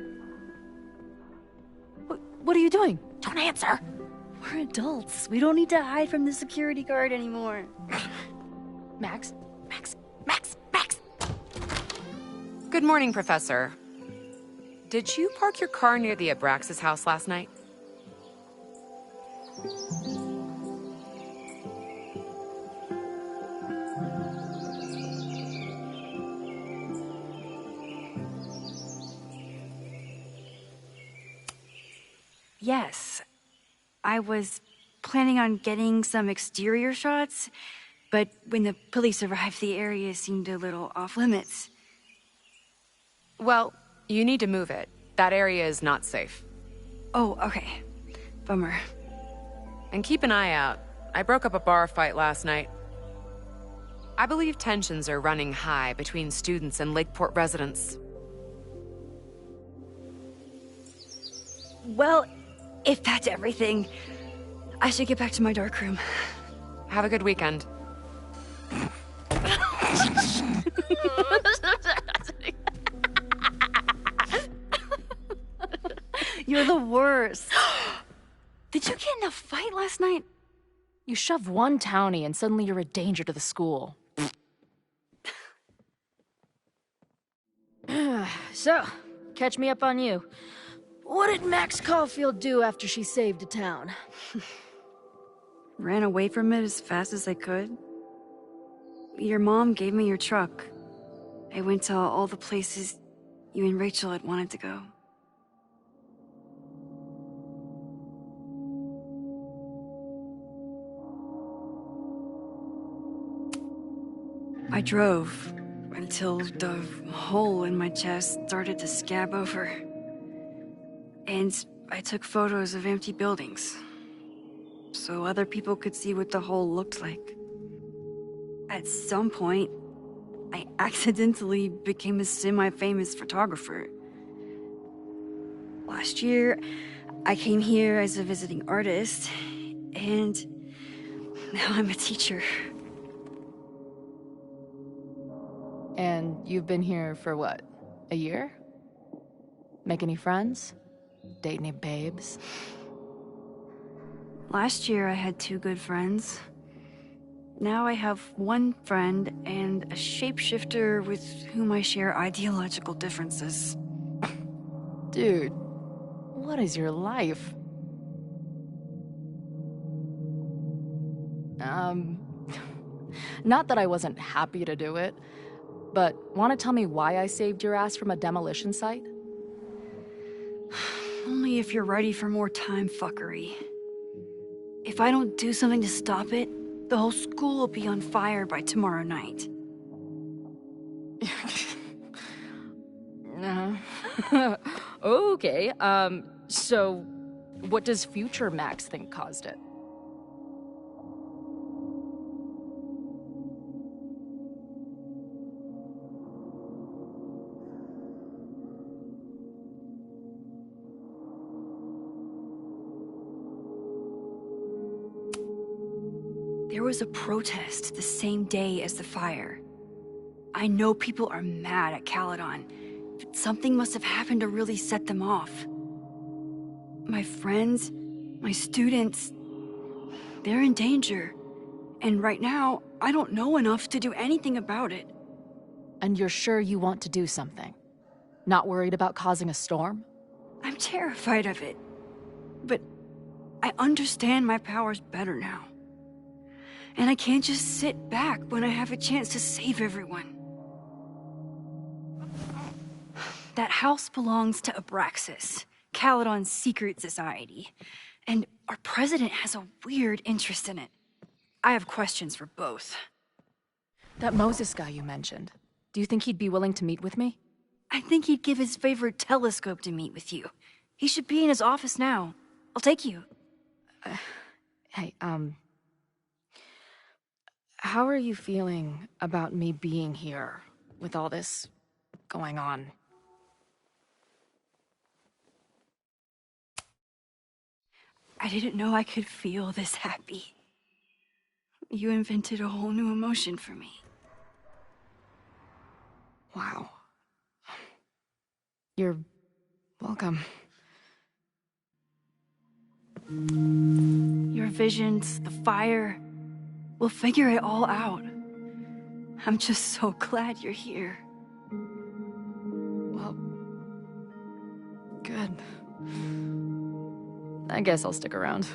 What are you doing? Don't answer!
We're adults. We don't need to hide from the security guard anymore.
Max?
Good morning, Professor. Did you park your car near the Abraxas house last night?
Yes. I was planning on getting some exterior shots, but when the police arrived, the area seemed a little off limits.
Well, you need to move it. That area is not safe.
Oh, okay. Bummer.
And keep an eye out. I broke up a bar fight last night. I believe tensions are running high between students and Lakeport residents.
Well, if that's everything, I should get back to my darkroom.
Have a good weekend.
You're the worst. Did you get in a fight last night?
You shove one townie and suddenly you're a danger to the school. So, catch me up on you. What did Max Caulfield do after she saved a town?
Ran away from it as fast as I could. Your mom gave me your truck. I went to all the places you and Rachel had wanted to go. I drove until the hole in my chest started to scab over. And I took photos of empty buildings, so other people could see what the hole looked like. At some point, I accidentally became a semi-famous photographer. Last year, I came here as a visiting artist, and now I'm a teacher.
And you've been here for what? A year? Make any friends? Date any babes?
Last year I had 2 good friends. Now I have 1 friend and a shapeshifter with whom I share ideological differences.
Dude, what is your life? Not that I wasn't happy to do it, but want to tell me why I saved your ass from a demolition site?
Only if you're ready for more time fuckery. If I don't do something to stop it, the whole school will be on fire by tomorrow night.
Okay, so what does future Max think caused it?
There was a protest the same day as the fire.
I know people are mad at Caledon, but something must have happened to really set them off. My friends, my students, they're in danger. And right now, I don't know enough to do anything about it.
And you're sure you want to do something? Not worried about causing a storm?
I'm terrified of it. But I understand my powers better now. And I can't just sit back when I have a chance to save everyone. That house belongs to Abraxas, Caledon's secret society. And our president has a weird interest in it. I have questions for both.
That Moses guy you mentioned, do you think he'd be willing to meet with me?
I think he'd give his favorite telescope to meet with you. He should be in his office now. I'll take you.
Hey, how are you feeling about me being here with all this going on?
I didn't know I could feel this happy. You invented a whole new emotion for me.
Wow. You're welcome.
Your visions, the fire, we'll figure it all out. I'm just so glad you're here.
Well, good. I guess I'll stick around.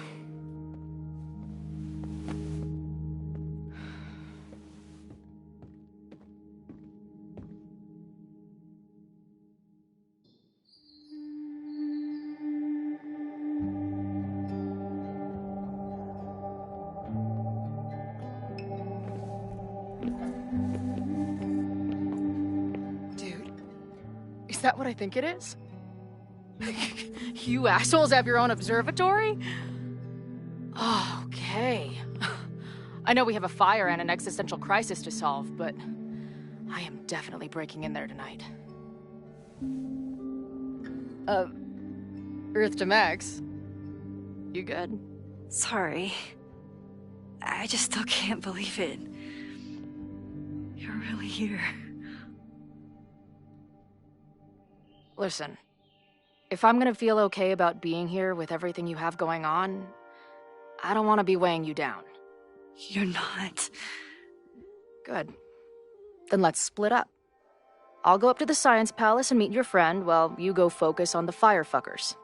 Is that what I think it is? You assholes have your own observatory? Oh, okay. I know we have a fire and an existential crisis to solve, but I am definitely breaking in there tonight. Earth to Max. You good?
Sorry. I just still can't believe it. You're really here.
Listen, if I'm gonna feel okay about being here with everything you have going on, I don't want to be weighing you down.
You're not.
Good. Then let's split up. I'll go up to the Science Palace and meet your friend while you go focus on the firefuckers.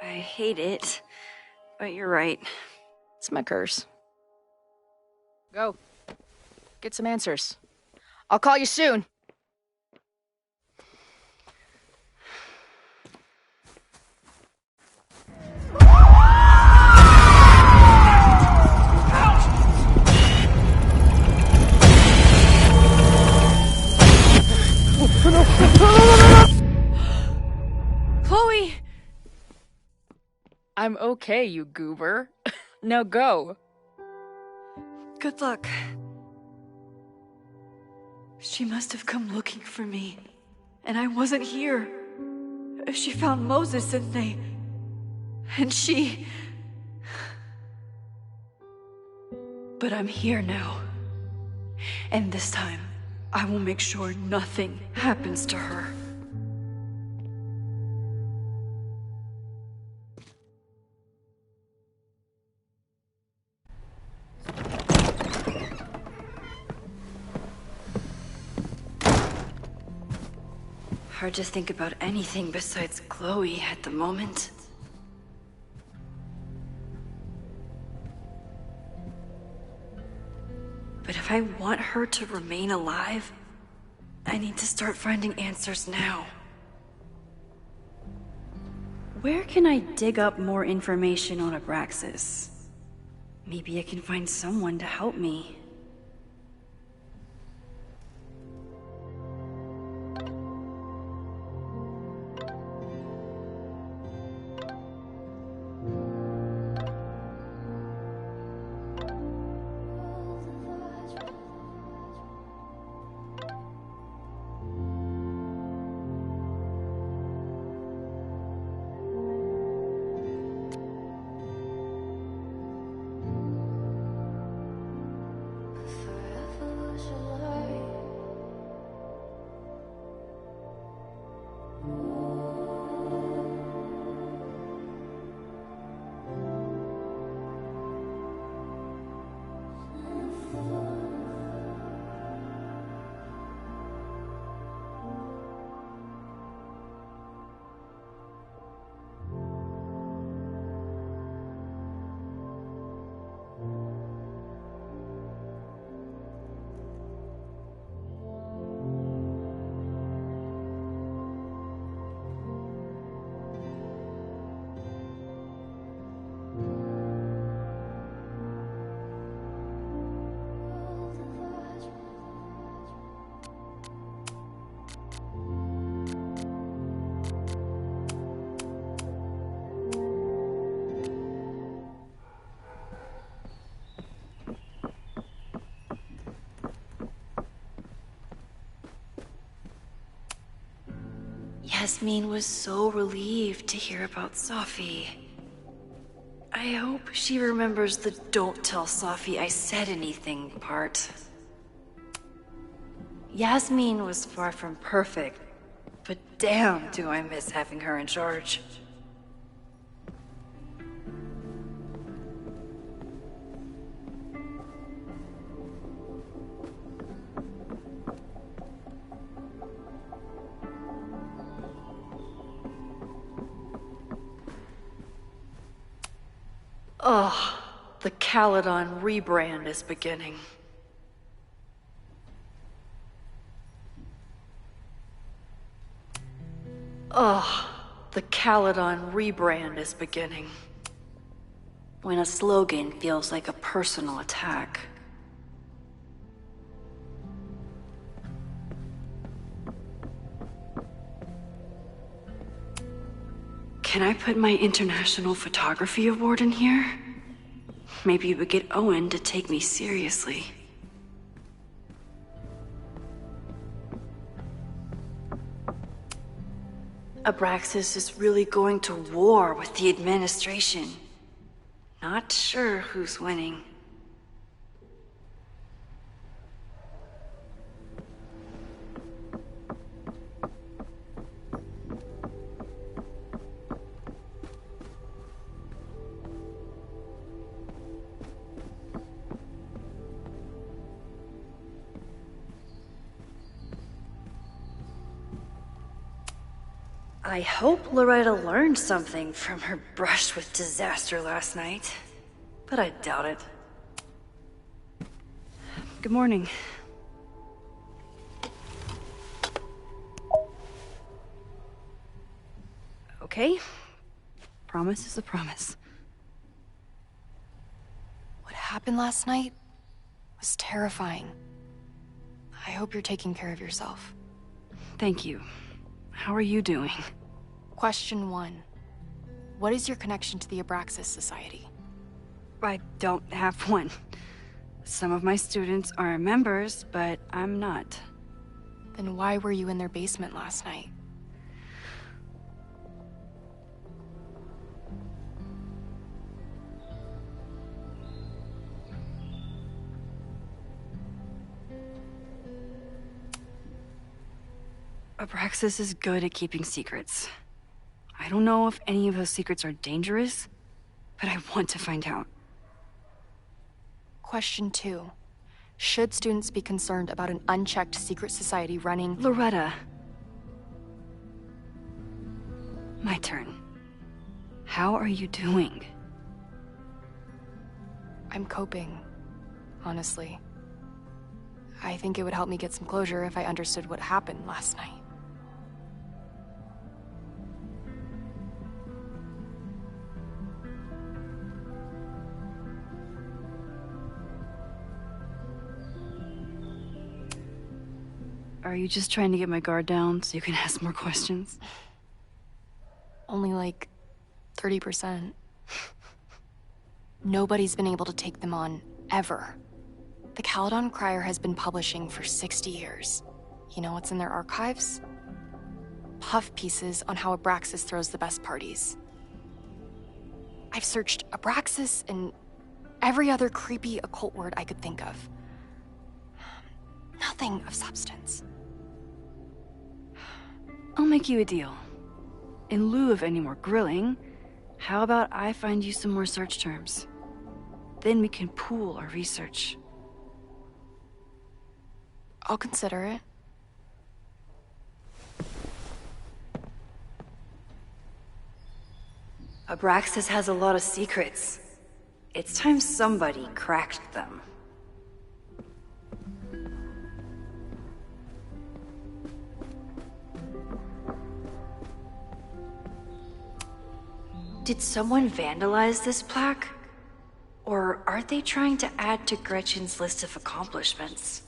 I hate it, but you're right.
It's my curse. Go. Get some answers. I'll call you soon.
Chloe!
I'm okay, you goober. Now go.
Good luck. She must have come looking for me, and I wasn't here. She found Moses and she... But I'm here now. And this time, I will make sure nothing happens to her. Hard to think about anything besides Chloe at the moment. But if I want her to remain alive, I need to start finding answers now. Where can I dig up more information on Abraxas? Maybe I can find someone to help me.
Yasmin was so relieved to hear about Safi. I hope she remembers the "don't tell Safi I said anything" part. Yasmin was far from perfect, but damn do I miss having her in charge. Ugh, the Caledon rebrand is beginning. Ugh, the Caledon rebrand is beginning. When a slogan feels like a personal attack. Can I put my International Photography Award in here? Maybe it would get Owen to take me seriously. Abraxas is really going to war with the administration. Not sure who's winning. I hope Loretta learned something from her brush with disaster last night, but I doubt it. Good morning. Okay. Promise is a promise.
What happened last night was terrifying. I hope you're taking care of yourself.
Thank you. How are you doing?
Question 1. What is your connection to the Abraxas Society?
I don't have one. Some of my students are members, but I'm not.
Then why were you in their basement last night?
Abraxas is good at keeping secrets. I don't know if any of those secrets are dangerous, but I want to find out.
Question 2. Should students be concerned about an unchecked secret society running—
Loretta. My turn. How are you doing?
I'm coping, honestly. I think it would help me get some closure if I understood what happened last night.
Are you just trying to get my guard down so you can ask more questions?
Only like 30%. Nobody's been able to take them on, ever. The Caledon Crier has been publishing for 60 years. You know what's in their archives? Puff pieces on how Abraxas throws the best parties. I've searched Abraxas and every other creepy occult word I could think of. Nothing of substance.
I'll make you a deal. In lieu of any more grilling, how about I find you some more search terms? Then we can pool our research.
I'll consider it.
Abraxas has a lot of secrets. It's time somebody cracked them. Did someone vandalize this plaque? Or are they trying to add to Gretchen's list of accomplishments?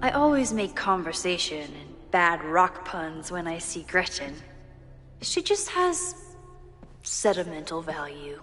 I always make conversation and bad rock puns when I see Gretchen. She just has sentimental value.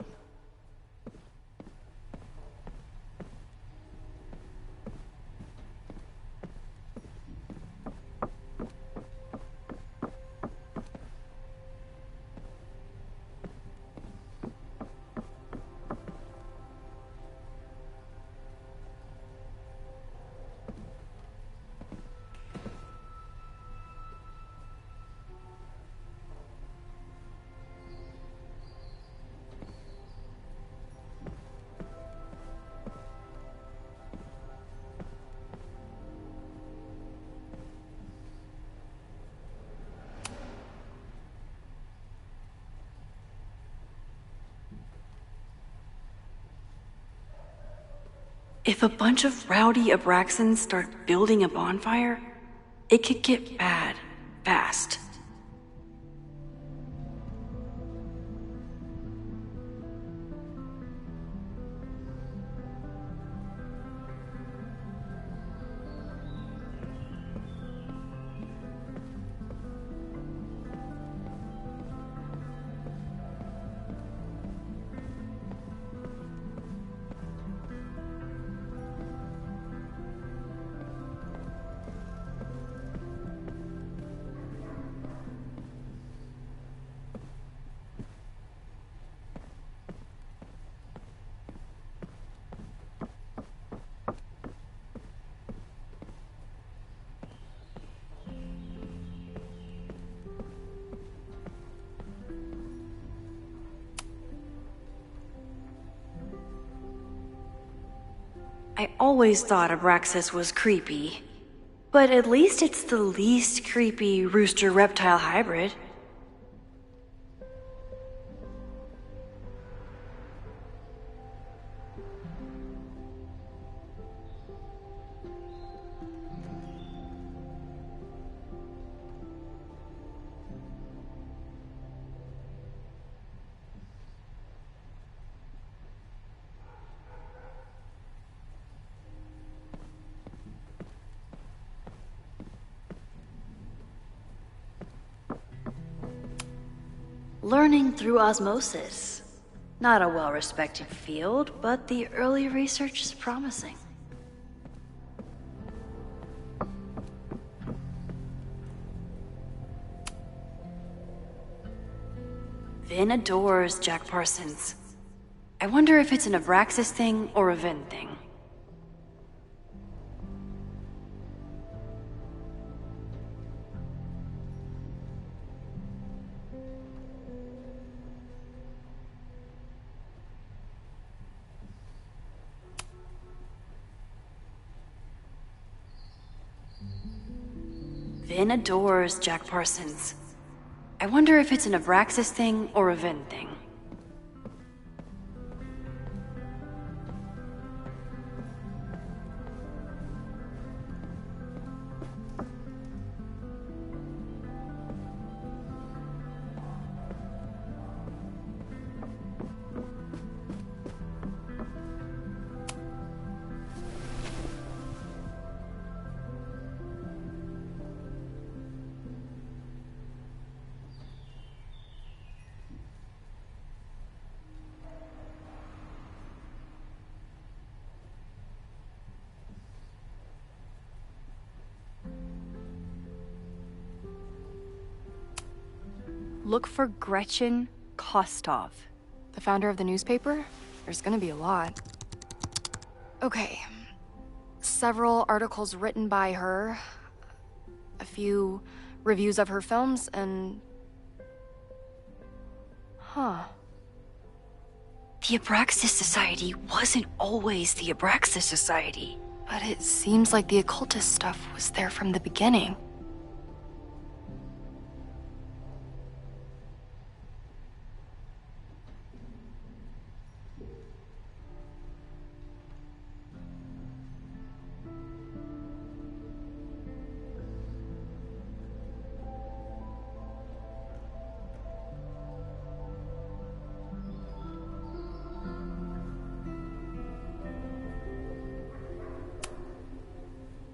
If a bunch of rowdy Abraxans start building a bonfire, it could get bad fast. I always thought Abraxas was creepy, but at least it's the least creepy rooster-reptile hybrid. Learning through osmosis. Not a well-respected field, but the early research is promising. Vin adores Jack Parsons. I wonder if it's an Abraxas thing or a Vin thing. Vin adores Jack Parsons. I wonder if it's an Abraxas thing or a Vin thing.
Look for Gretchen Kostov.
The founder of the newspaper? There's gonna be a lot. Okay. Several articles written by her, a few reviews of her films, and... Huh.
The Abraxas Society wasn't always the Abraxas Society.
But it seems like the occultist stuff was there from the beginning.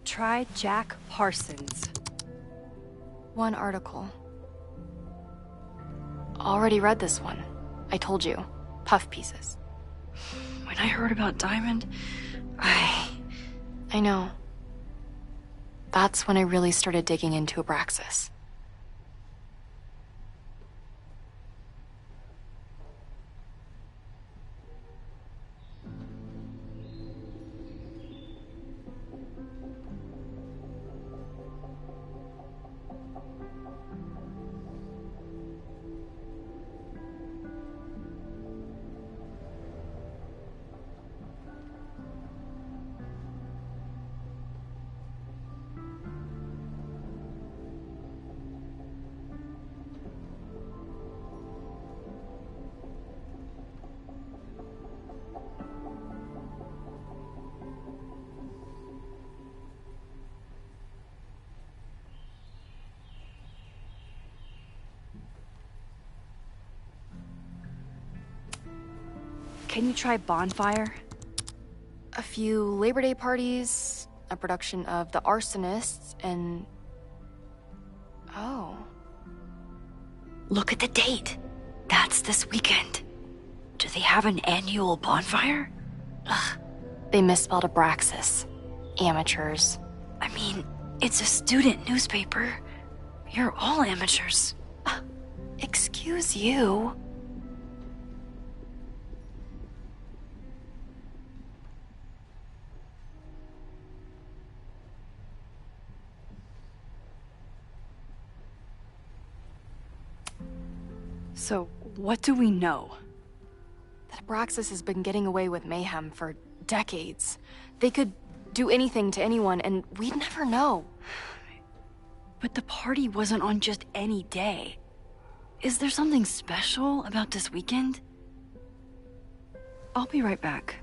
Try Jack Parsons.
One article. Already read this one. I told you. Puff pieces.
When I heard about Diamond, I
know. That's when I really started digging into Abraxas.
Can you try Bonfire?
A few Labor Day parties, a production of The Arsonists, and... Oh.
Look at the date. That's this weekend. Do they have an annual bonfire?
Ugh. They misspelled Abraxas. Amateurs.
I mean, it's a student newspaper. You're all amateurs.
Excuse you.
So, what do we know?
That Abraxas has been getting away with mayhem for decades. They could do anything to anyone, and we'd never know.
But the party wasn't on just any day. Is there something special about this weekend? I'll be right back.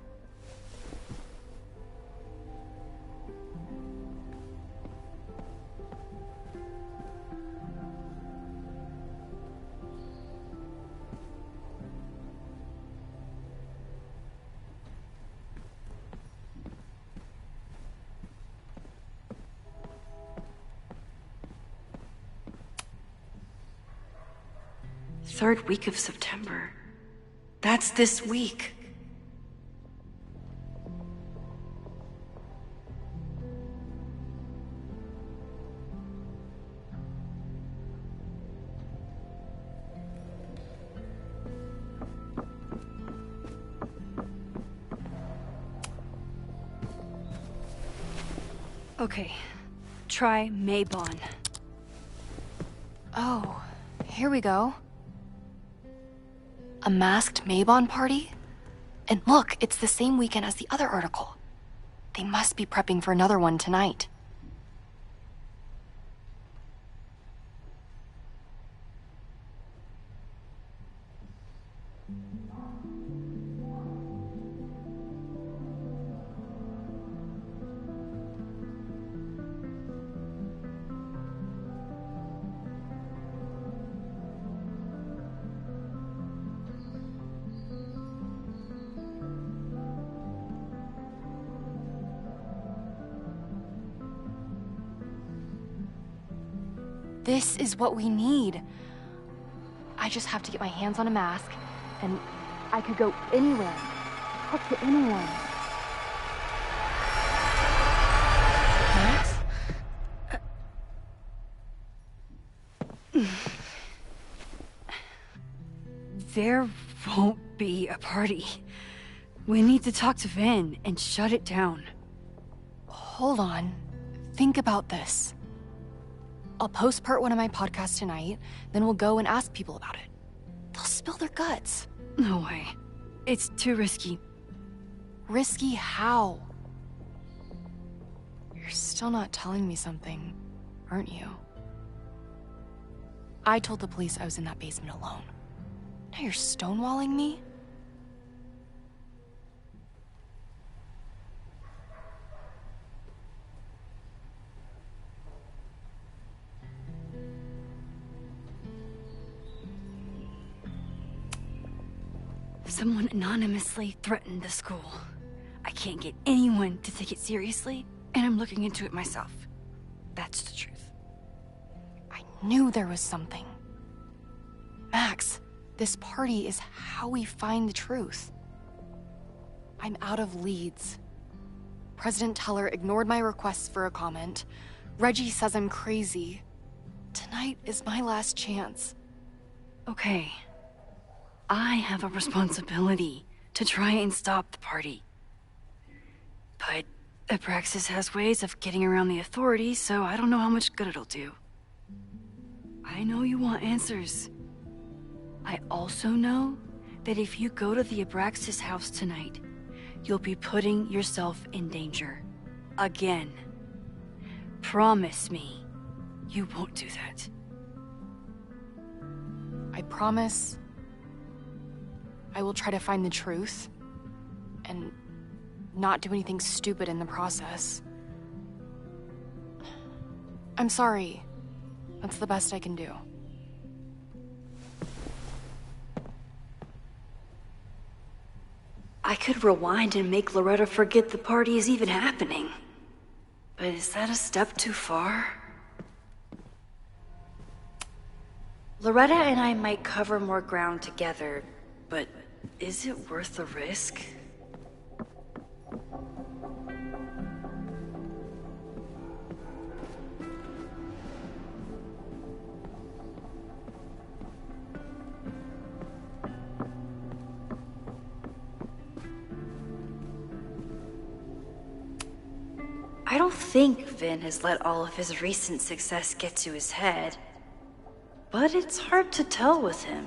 Third week of September. That's this week. Okay, try Maybon.
Oh, here we go. A masked Maybon party? And look, it's the same weekend as the other article. They must be prepping for another one tonight. This is what we need. I just have to get my hands on a mask, and I could go anywhere, talk to anyone. Max?
There won't be a party. We need to talk to Vin and shut it down.
Hold on. Think about this. I'll post-part one of my podcasts tonight, then we'll go and ask people about it. They'll spill their guts.
No way. It's too risky.
Risky how? You're still not telling me something, aren't you? I told the police I was in that basement alone. Now you're stonewalling me?
Someone anonymously threatened the school. I can't get anyone to take it seriously, and I'm looking into it myself. That's the truth.
I knew there was something. Max, this party is how we find the truth. I'm out of leads. President Teller ignored my requests for a comment. Reggie says I'm crazy. Tonight is my last chance.
Okay. I have a responsibility to try and stop the party. But Abraxas has ways of getting around the authorities, so I don't know how much good it'll do. I know you want answers. I also know that if you go to the Abraxas house tonight, you'll be putting yourself in danger. Again. Promise me you won't do that.
I promise I will try to find the truth and not do anything stupid in the process. I'm sorry. That's the best I can do.
I could rewind and make Loretta forget the party is even happening. But is that a step too far? Loretta and I might cover more ground together, but is it worth the risk? I don't think Vin has let all of his recent success get to his head, but it's hard to tell with him.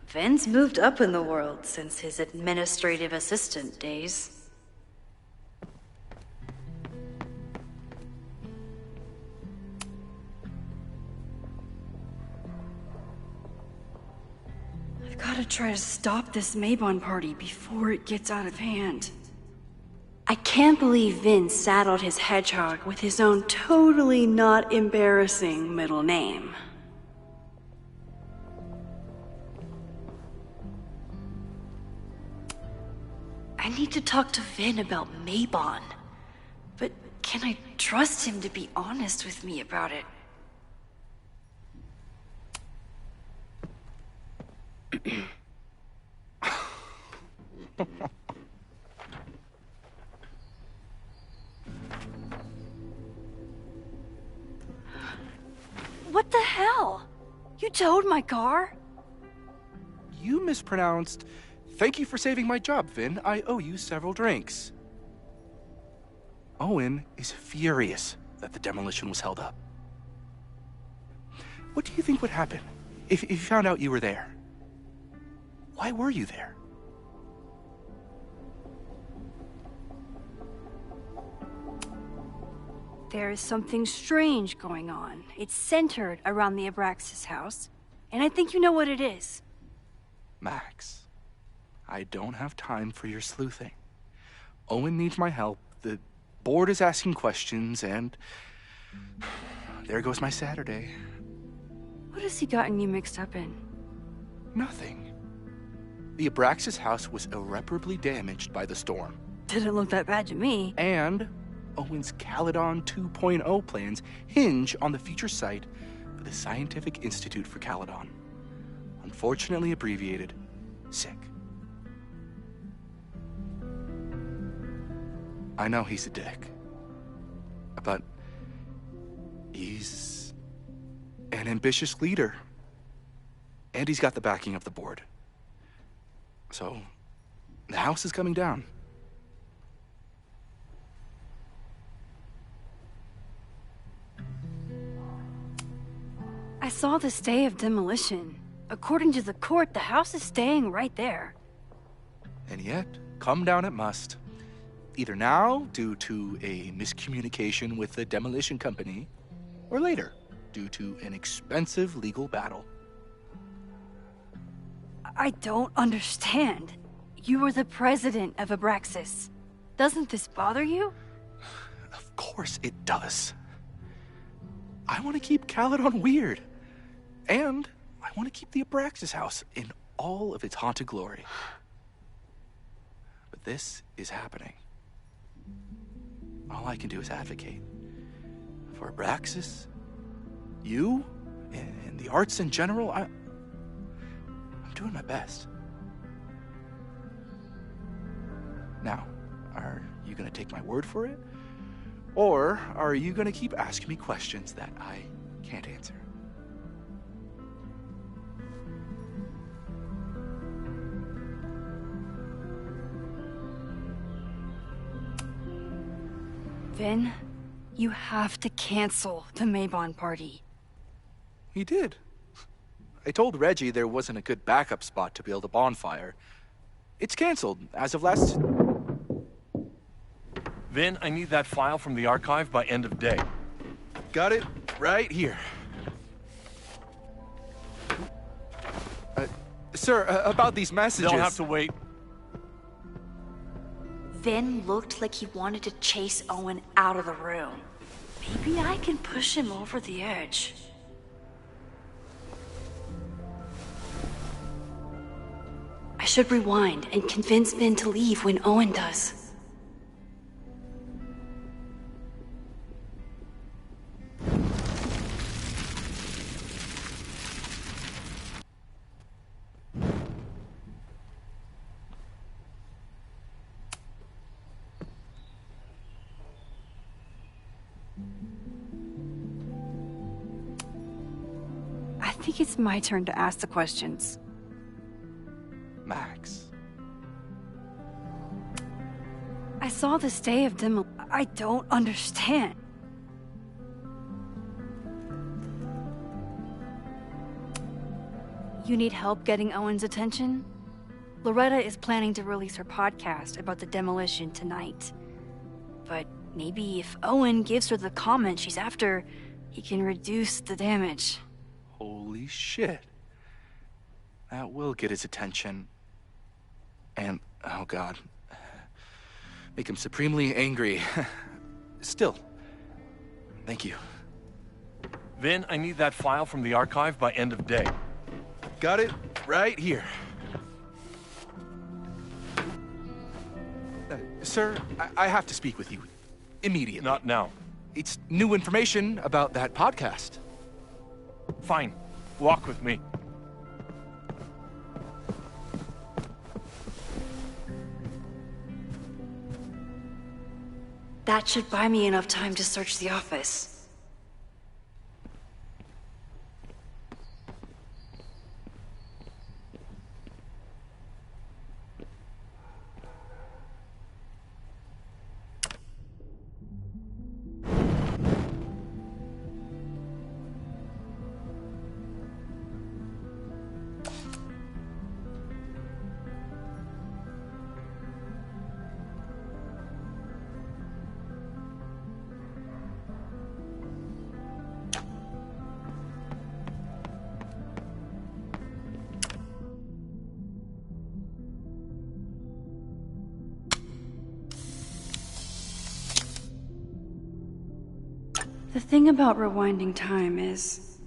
Vin's moved up in the world since his administrative assistant days. I've got to try to stop this Mabon party before it gets out of hand. I can't believe Vin saddled his hedgehog with his own totally not embarrassing middle name. I need to talk to Vin about Mabon, but can I trust him to be honest with me about it? What the hell? You towed my car?
You mispronounced, "Thank you for saving my job, Vin. I owe you several drinks." Owen is furious that the demolition was held up. What do you think would happen if he found out you were there? Why were you there?
There is something strange going on. It's centered around the Abraxas house, and I think you know what it is.
Max, I don't have time for your sleuthing. Owen needs my help, the board is asking questions, and there goes my Saturday.
What has he gotten you mixed up in?
Nothing. The Abraxas house was irreparably damaged by the storm.
Didn't look that bad to me.
And Owen's Caledon 2.0 plans hinge on the future site of the Scientific Institute for Caledon. Unfortunately abbreviated, SICK. I know he's a dick, but he's an ambitious leader, and he's got the backing of the board. So, the house is coming down.
I saw the stay of demolition. According to the court, the house is staying right there.
And yet, come down it must. Either now, due to a miscommunication with the demolition company, or later, due to an expensive legal battle.
I don't understand. You were the president of Abraxas. Doesn't this bother you?
Of course it does. I want to keep Caledon weird. And I want to keep the Abraxas house in all of its haunted glory. But this is happening. All I can do is advocate. For Abraxas, you, and the arts in general, I'm doing my best. Now, are you going to take my word for it? Or are you going to keep asking me questions that I can't answer?
Vin, you have to cancel the Mabon party.
He did. I told Reggie there wasn't a good backup spot to build a bonfire. It's canceled as of last...
Vin, I need that file from the archive by end of day.
Got it right here. Sir, about these messages...
They'll have to wait.
Vin looked like he wanted to chase Owen out of the room. Maybe I can push him over the edge. I should rewind and convince Ben to leave when Owen does.
I think it's my turn to ask the questions.
Max.
I saw this day of demo. I don't understand. You need help getting Owen's attention? Loretta is planning to release her podcast about the demolition tonight. But maybe if Owen gives her the comment she's after, he can reduce the damage.
Holy shit. That will get his attention. And, oh god, make him supremely angry. Still, thank you.
Vin, I need that file from the archive by end of day.
Got it right here. Sir, I have to speak with you immediately.
Not now.
It's new information about that podcast.
Fine. Walk with me.
That should buy me enough time to search the office. The thing about rewinding time is,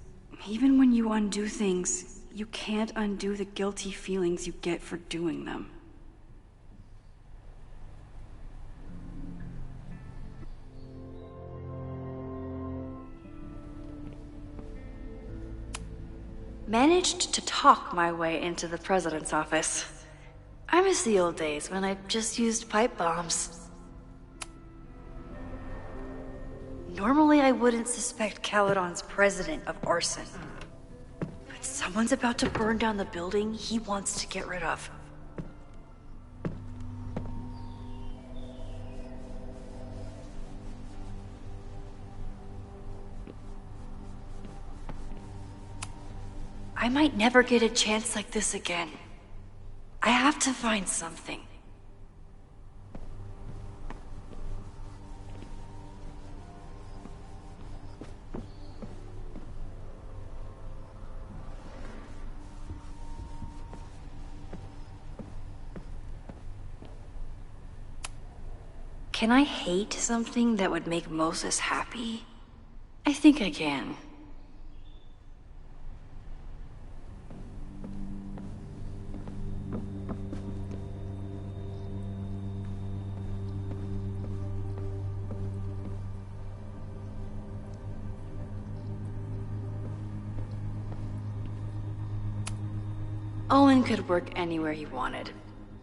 even when you undo things, you can't undo the guilty feelings you get for doing them. Managed to talk my way into the president's office. I miss the old days when I just used pipe bombs. Normally, I wouldn't suspect Caledon's president of arson. But someone's about to burn down the building he wants to get rid of. I might never get a chance like this again. I have to find something. Can I hate something that would make Moses happy? I think I can. Owen could work anywhere he wanted,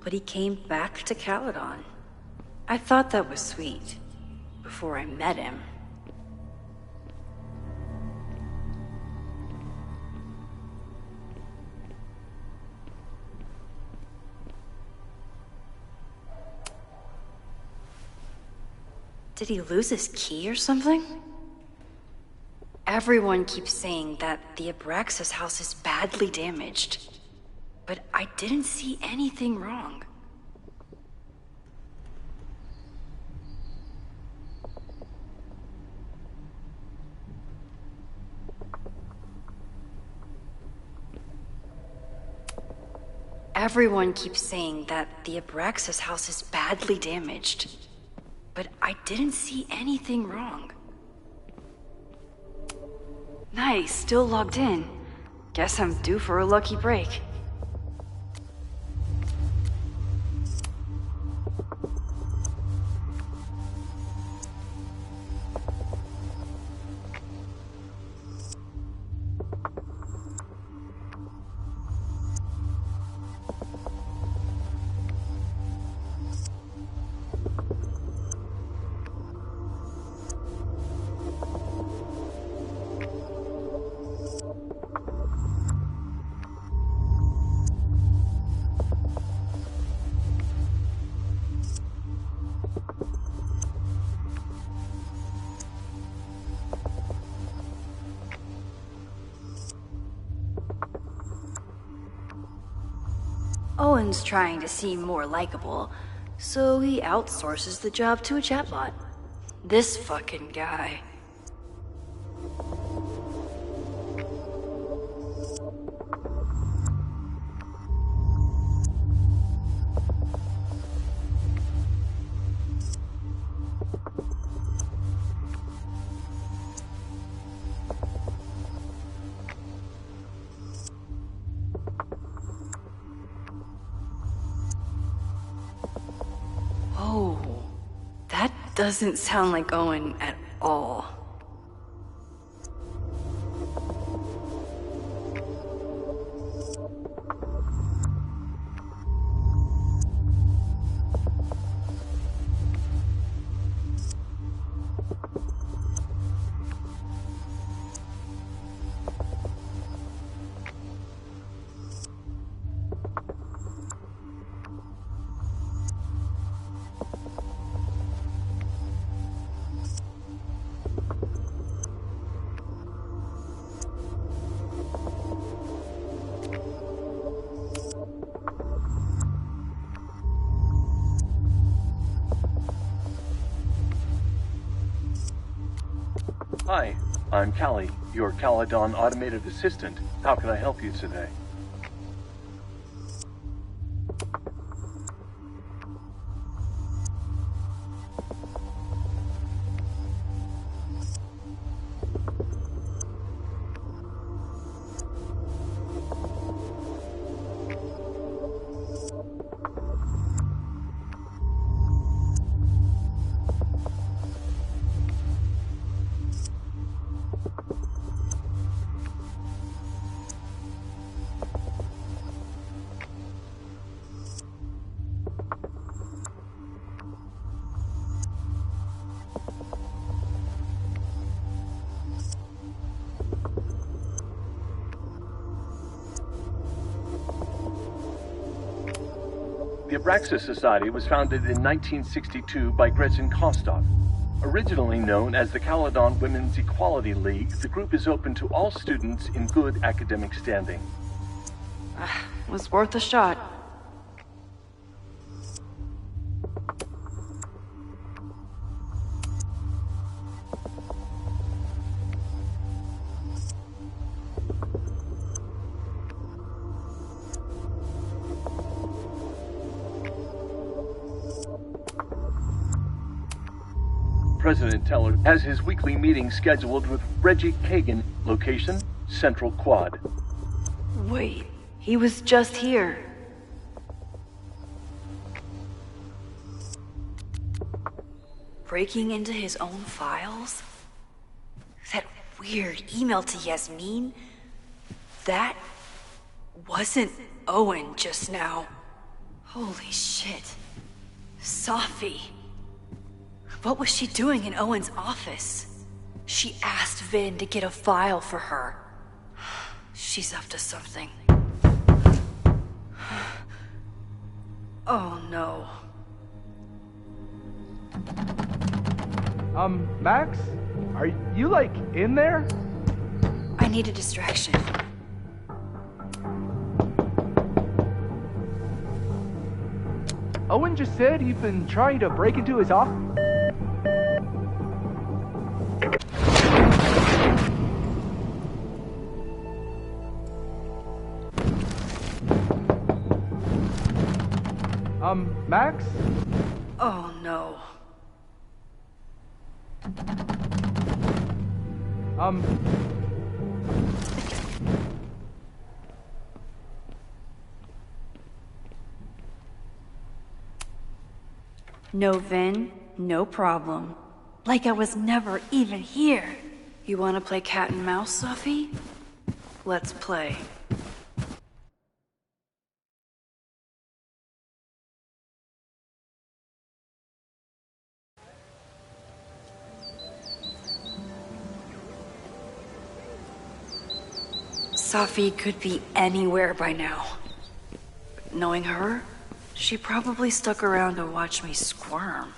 but he came back to Caledon. I thought that was sweet, before I met him. Did he lose his key or something? Everyone keeps saying that the Abraxas house is badly damaged, but I didn't see anything wrong. Everyone keeps saying that the Abraxas house is badly damaged, but I didn't see anything wrong. Nice, still logged in. Guess I'm due for a lucky break.
Owen's trying to seem more likable, so he outsources the job to a chatbot. This fucking guy. Whoa, that doesn't sound like Owen at all.
Hi, I'm Callie, your Caledon automated assistant. How can I help you today? The Abraxas Society was founded in 1962 by Gretchen Kostov. Originally known as the Caledon Women's Equality League, the group is open to all students in good academic standing.
Was worth a shot.
President Teller has his weekly meeting scheduled with Reggie Kagan. Location, Central Quad.
Wait, he was just here. Breaking into his own files? That weird email to Yasmin? That wasn't Owen just now. Holy shit. Sophie. What was she doing in Owen's office? She asked Vin to get a file for her. She's up to something. Oh no.
Max? Are you, like, in there?
I need a distraction.
Owen just said you've been trying to break into his office. Max?
Oh no. No, Vin, no problem. Like I was never even here. You want to play cat and mouse, Sophie? Let's play. Sophie could be anywhere by now. But knowing her, she probably stuck around to watch me squirm.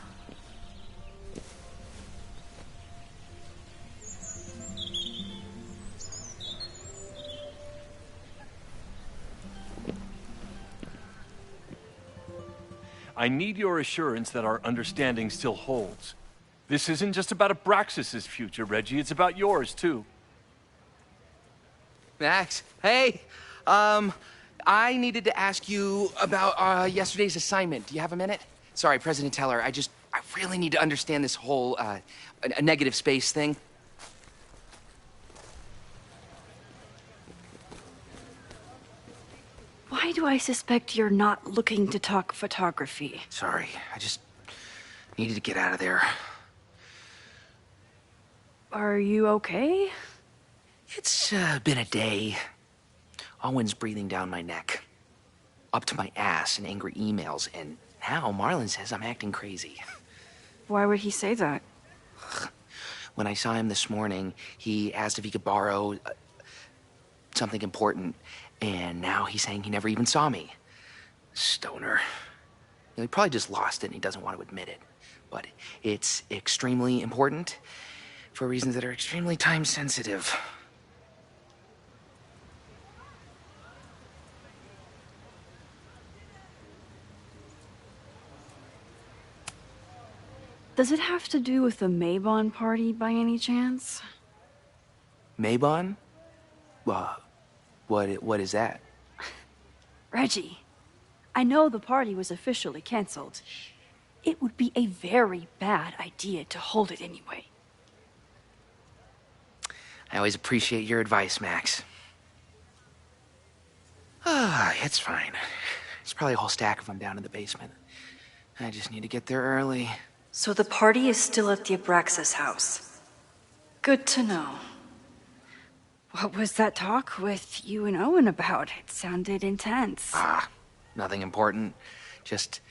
I need your assurance that our understanding still holds. This isn't just about Abraxas's future, Reggie. It's about yours, too.
Max, hey! I needed to ask you about yesterday's assignment. Do you have a minute? Sorry, President Teller, I really need to understand this whole, a negative space thing.
Why do I suspect you're not looking to talk photography?
Sorry, I just needed to get out of there.
Are you okay?
It's been a day. Owen's breathing down my neck, up to my ass in angry emails, and now Marlon says I'm acting crazy.
Why would he say that?
When I saw him this morning, he asked if he could borrow something important, and now he's saying he never even saw me. Stoner. He probably just lost it and he doesn't want to admit it. But it's extremely important for reasons that are extremely time sensitive.
Does it have to do with the Maybon party by any chance?
Maybon? What is that?
Reggie, I know the party was officially canceled. It would be a very bad idea to hold it anyway.
I always appreciate your advice, Max. It's fine. There's probably a whole stack of them down in the basement. I just need to get there early.
So the party is still at the Abraxas house. Good to know.
What was that talk with you and Owen about? It sounded intense.
Nothing important. Just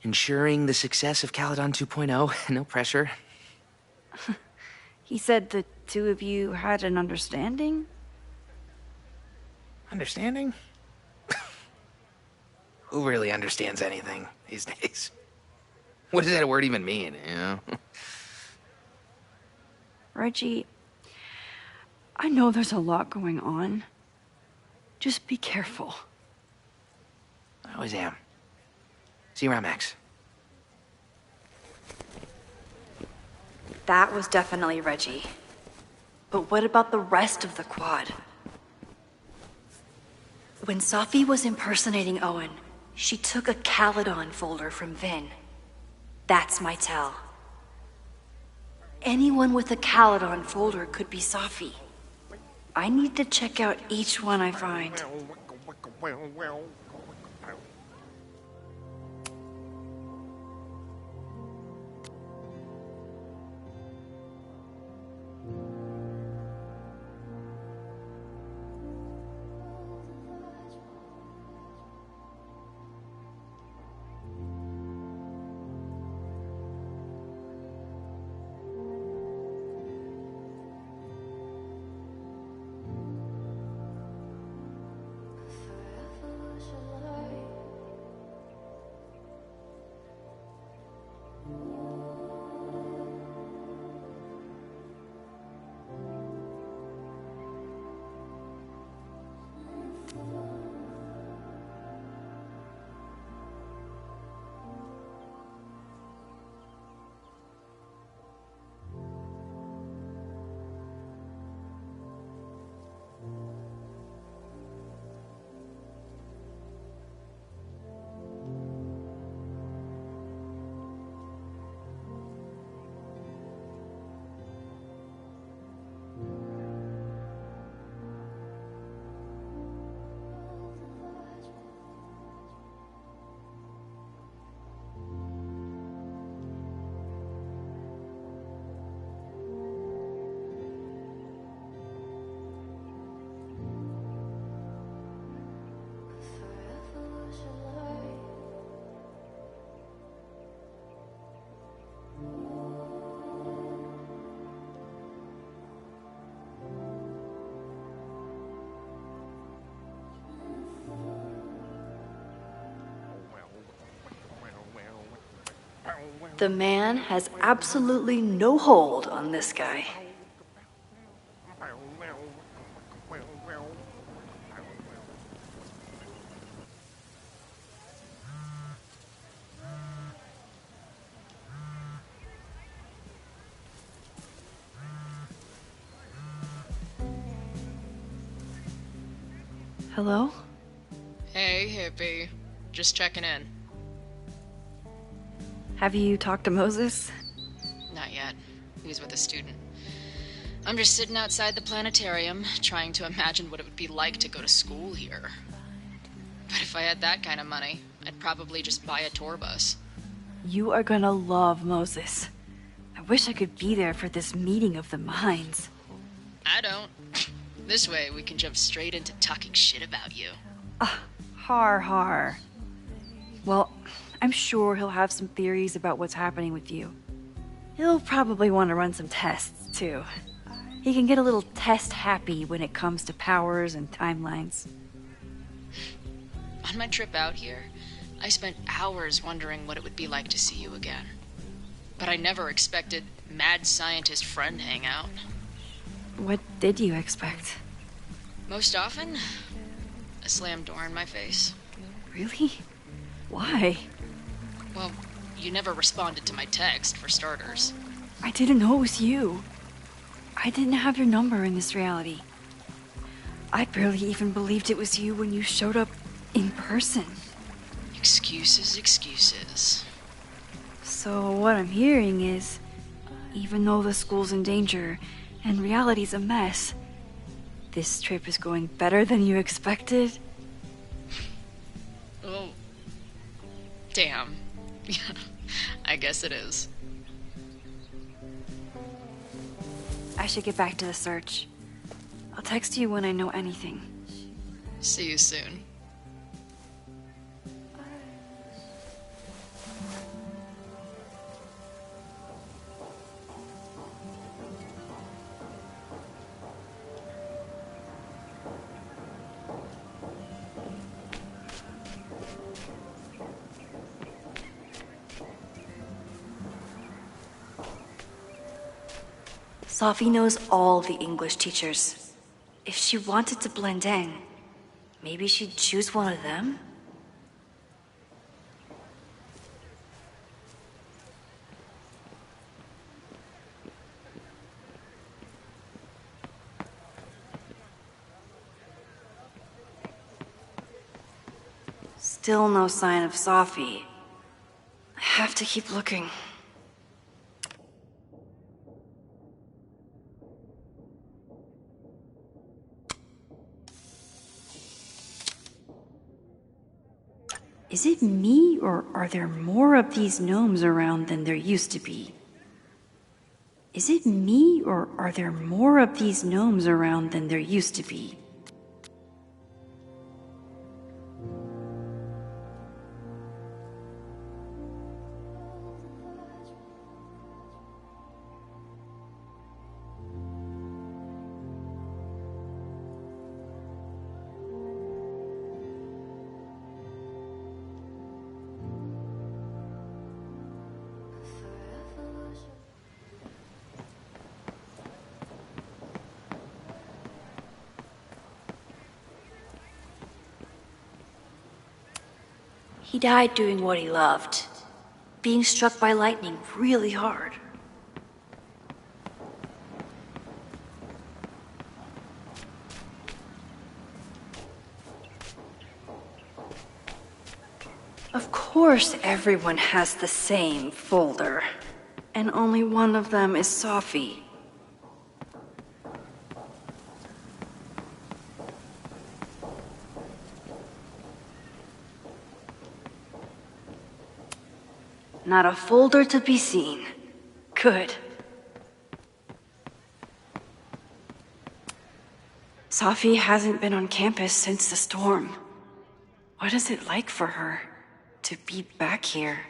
ensuring the success of Caledon 2.0. No pressure.
He said the two of you had an understanding?
Understanding? Who really understands anything these days? What does that word even mean, you know?
Reggie, I know there's a lot going on. Just be careful.
I always am. See you around, Max.
That was definitely Reggie. But what about the rest of the quad? When Safi was impersonating Owen, she took a Caledon folder from Vin. That's my tell. Anyone with a Caledon folder could be Safi. I need to check out each one I find. The man has absolutely no hold on this guy. Hello?
Hey, hippie. Just checking in.
Have you talked to Moses?
Not yet. He was with a student. I'm just sitting outside the planetarium, trying to imagine what it would be like to go to school here. But if I had that kind of money, I'd probably just buy a tour bus.
You are gonna love Moses. I wish I could be there for this meeting of the minds.
I don't. This way, we can jump straight into talking shit about you.
Har. Well, I'm sure he'll have some theories about what's happening with you. He'll probably want to run some tests, too. He can get a little test-happy when it comes to powers and timelines.
On my trip out here, I spent hours wondering what it would be like to see you again. But I never expected mad scientist friend hangout.
What did you expect?
Most often, a slammed door in my face.
Really? Why?
Well, you never responded to my text, for starters.
I didn't know it was you. I didn't have your number in this reality. I barely even believed it was you when you showed up in person.
Excuses.
So what I'm hearing is, even though the school's in danger and reality's a mess, this trip is going better than you expected?
Oh. Damn. Yeah, I guess it is.
I should get back to the search. I'll text you when I know anything.
See you soon.
Sophie knows all the English teachers. If she wanted to blend in, maybe she'd choose one of them? Still no sign of Sophie. I have to keep looking. Is it me, or are there more of these gnomes around than there used to be? Is it me, or are there more of these gnomes around than there used to be? He died doing what he loved, being struck by lightning really hard. Of course everyone has the same folder, and only one of them is Sophie. Not a folder to be seen. Good. Sophie hasn't been on campus since the storm. What is it like for her to be back here?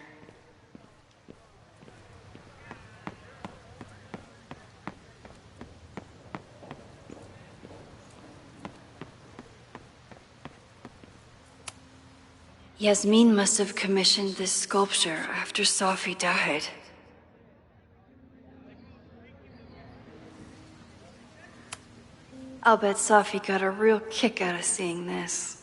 Yasmin must have commissioned this sculpture after Sophie died. I'll bet Sophie got a real kick out of seeing this.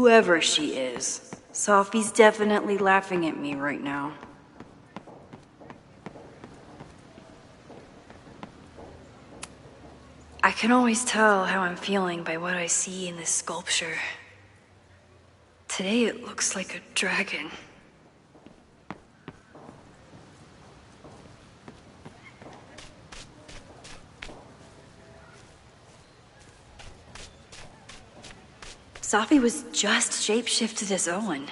Whoever she is, Sophie's definitely laughing at me right now. I can always tell how I'm feeling by what I see in this sculpture. Today it looks like a dragon. Sophie was just shapeshifted as Owen.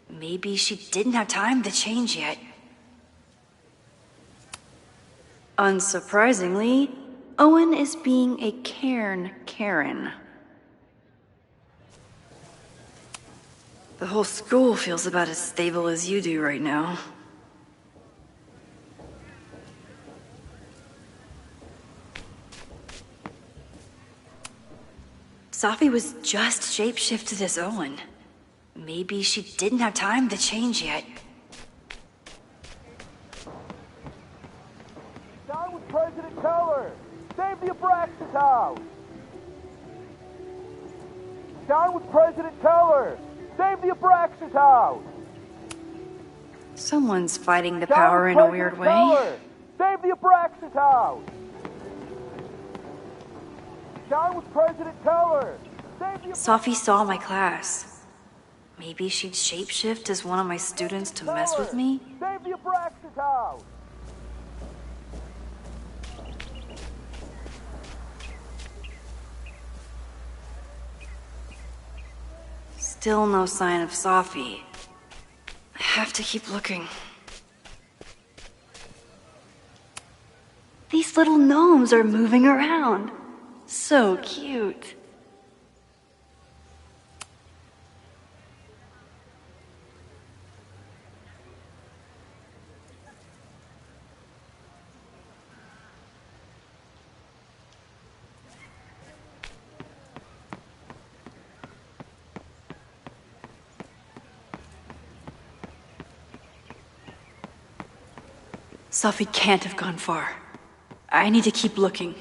Maybe she didn't have time to change yet. Unsurprisingly, Owen is being a cairn Karen. The whole school feels about as stable as you do right now. Sophie was just shapeshifted as Owen. Maybe she didn't have time to change yet.
Down with President Keller! Save the Abraxas house! Down with President Keller! Save the Abraxas house!
Someone's fighting the power in a weird way.
Keller! Save the Abraxas house! Down with President Keller!
Sophie saw my class. Maybe she'd shapeshift as one of my students to mess with me?
Save the Abraxas house!
Still no sign of Sophie. I have to keep looking. These little gnomes are moving around. So cute. Sophie can't have gone far. I need to keep looking.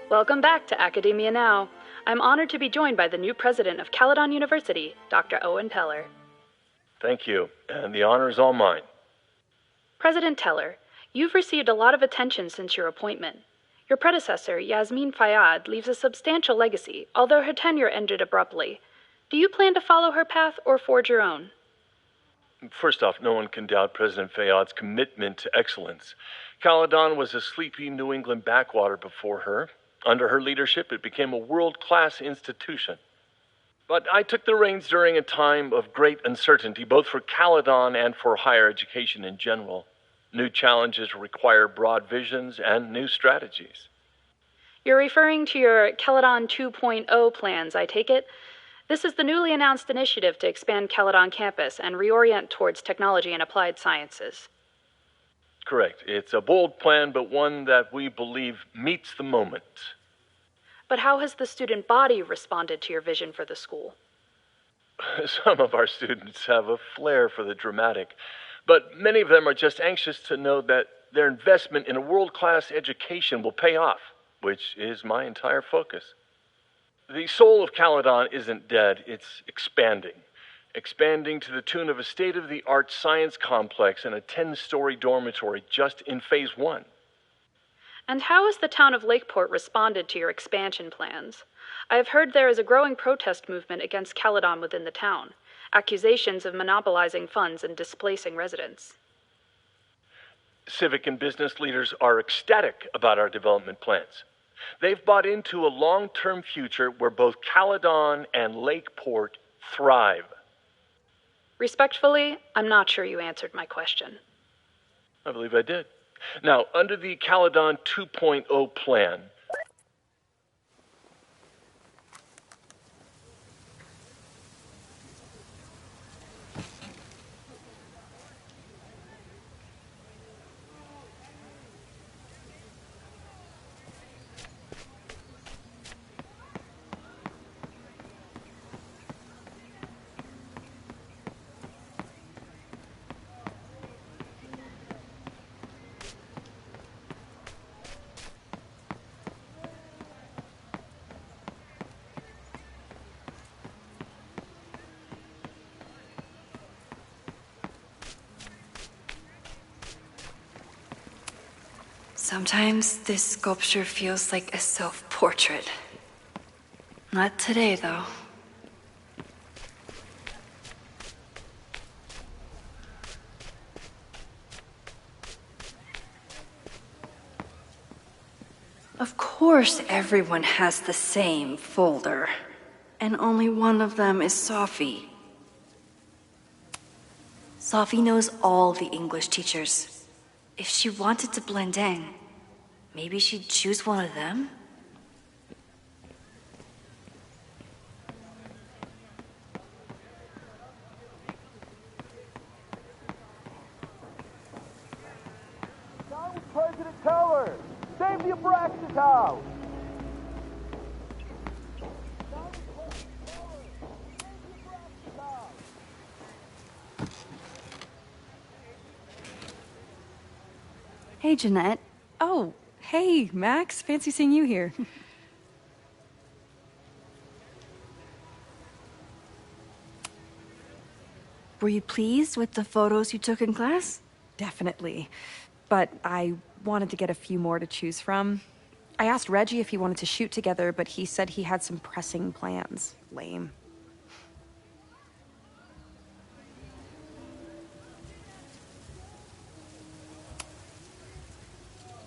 Welcome back to Academia Now. I'm honored to be joined by the new president of Caledon University, Dr. Owen Teller.
Thank you, and the honor is all mine.
President Teller, you've received a lot of attention since your appointment. Your predecessor, Yasmin Fayyad, leaves a substantial legacy, although her tenure ended abruptly. Do you plan to follow her path or forge your own?
First off, no one can doubt President Fayyad's commitment to excellence. Caledon was a sleepy New England backwater before her. Under her leadership, it became a world-class institution. But I took the reins during a time of great uncertainty, both for Caledon and for higher education in general. New challenges require broad visions and new strategies.
You're referring to your Caledon 2.0 plans, I take it? This is the newly announced initiative to expand Caledon campus and reorient towards technology and applied sciences.
Correct. It's a bold plan, but one that we believe meets the moment.
But how has the student body responded to your vision for the school?
Some of our students have a flair for the dramatic, but many of them are just anxious to know that their investment in a world-class education will pay off, which is my entire focus. The soul of Caledon isn't dead, it's expanding. Expanding to the tune of a state-of-the-art science complex and a 10-story dormitory just in Phase 1.
And how has the town of Lakeport responded to your expansion plans? I have heard there is a growing protest movement against Caledon within the town, accusations of monopolizing funds and displacing residents.
Civic and business leaders are ecstatic about our development plans. They've bought into a long-term future where both Caledon and Lakeport thrive.
Respectfully, I'm not sure you answered my question.
I believe I did. Now, under the Caledon 2.0 plan,
Sometimes this sculpture feels like a self-portrait. Not today, though. Of course everyone has the same folder. And only one of them is Sophie. Sophie knows all the English teachers. If she wanted to blend in, maybe she'd choose one of them?
President Teller! Save the Abraxas house!
Hey, Jeanette.
Oh, hey, Max. Fancy seeing you here.
Were you pleased with the photos you took in class?
Definitely. But I wanted to get a few more to choose from. I asked Reggie if he wanted to shoot together, but he said he had some pressing plans. Lame.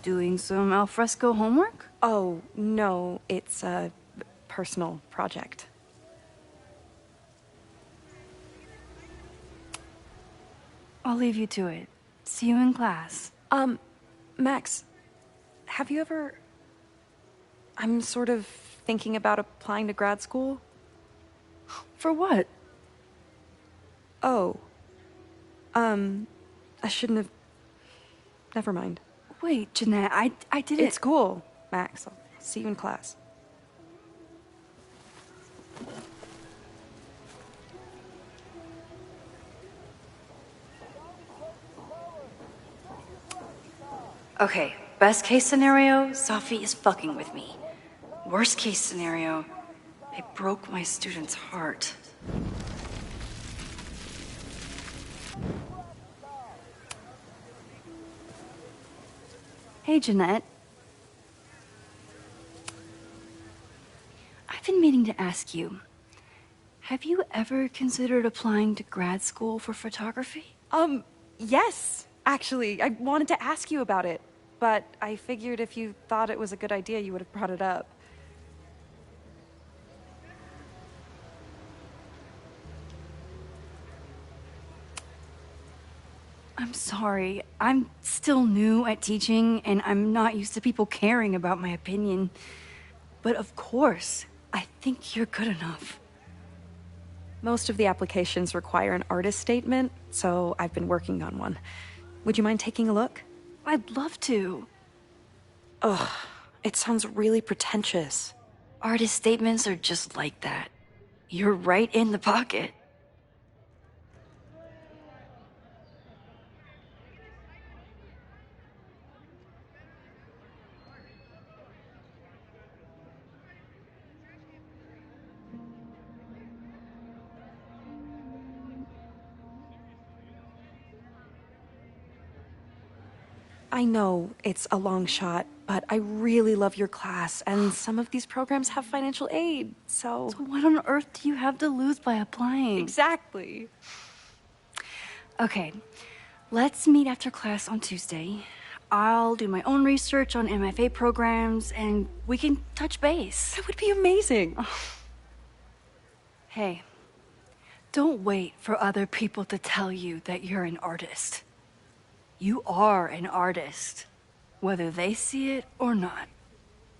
Doing some alfresco homework?
Oh, no, it's a personal project.
I'll leave you to it. See you in class.
Max, have you ever... I'm sort of thinking about applying to grad school.
For what?
Oh. I shouldn't have... Never mind.
Wait, Jeanette, I didn't...
It's cool, Max. I'll see you in class.
Okay, best case scenario, Sophie is fucking with me. Worst case scenario, I broke my student's heart. Hey, Jeanette. I've been meaning to ask you, have you ever considered applying to grad school for photography?
Yes, actually. I wanted to ask you about it, but I figured if you thought it was a good idea, you would have brought it up.
I'm sorry. I'm still new at teaching, and I'm not used to people caring about my opinion. But of course, I think you're good enough.
Most of the applications require an artist statement, so I've been working on one. Would you mind taking a look?
I'd love to.
Ugh, it sounds really pretentious.
Artist statements are just like that. You're right in the pocket.
I know it's a long shot, but I really love your class, and some of these programs have financial aid, so...
So what on earth do you have to lose by applying?
Exactly.
Okay, let's meet after class on Tuesday. I'll do my own research on MFA programs, and we can touch base.
That would be amazing.
Hey, don't wait for other people to tell you that you're an artist. You are an artist, whether they see it or not.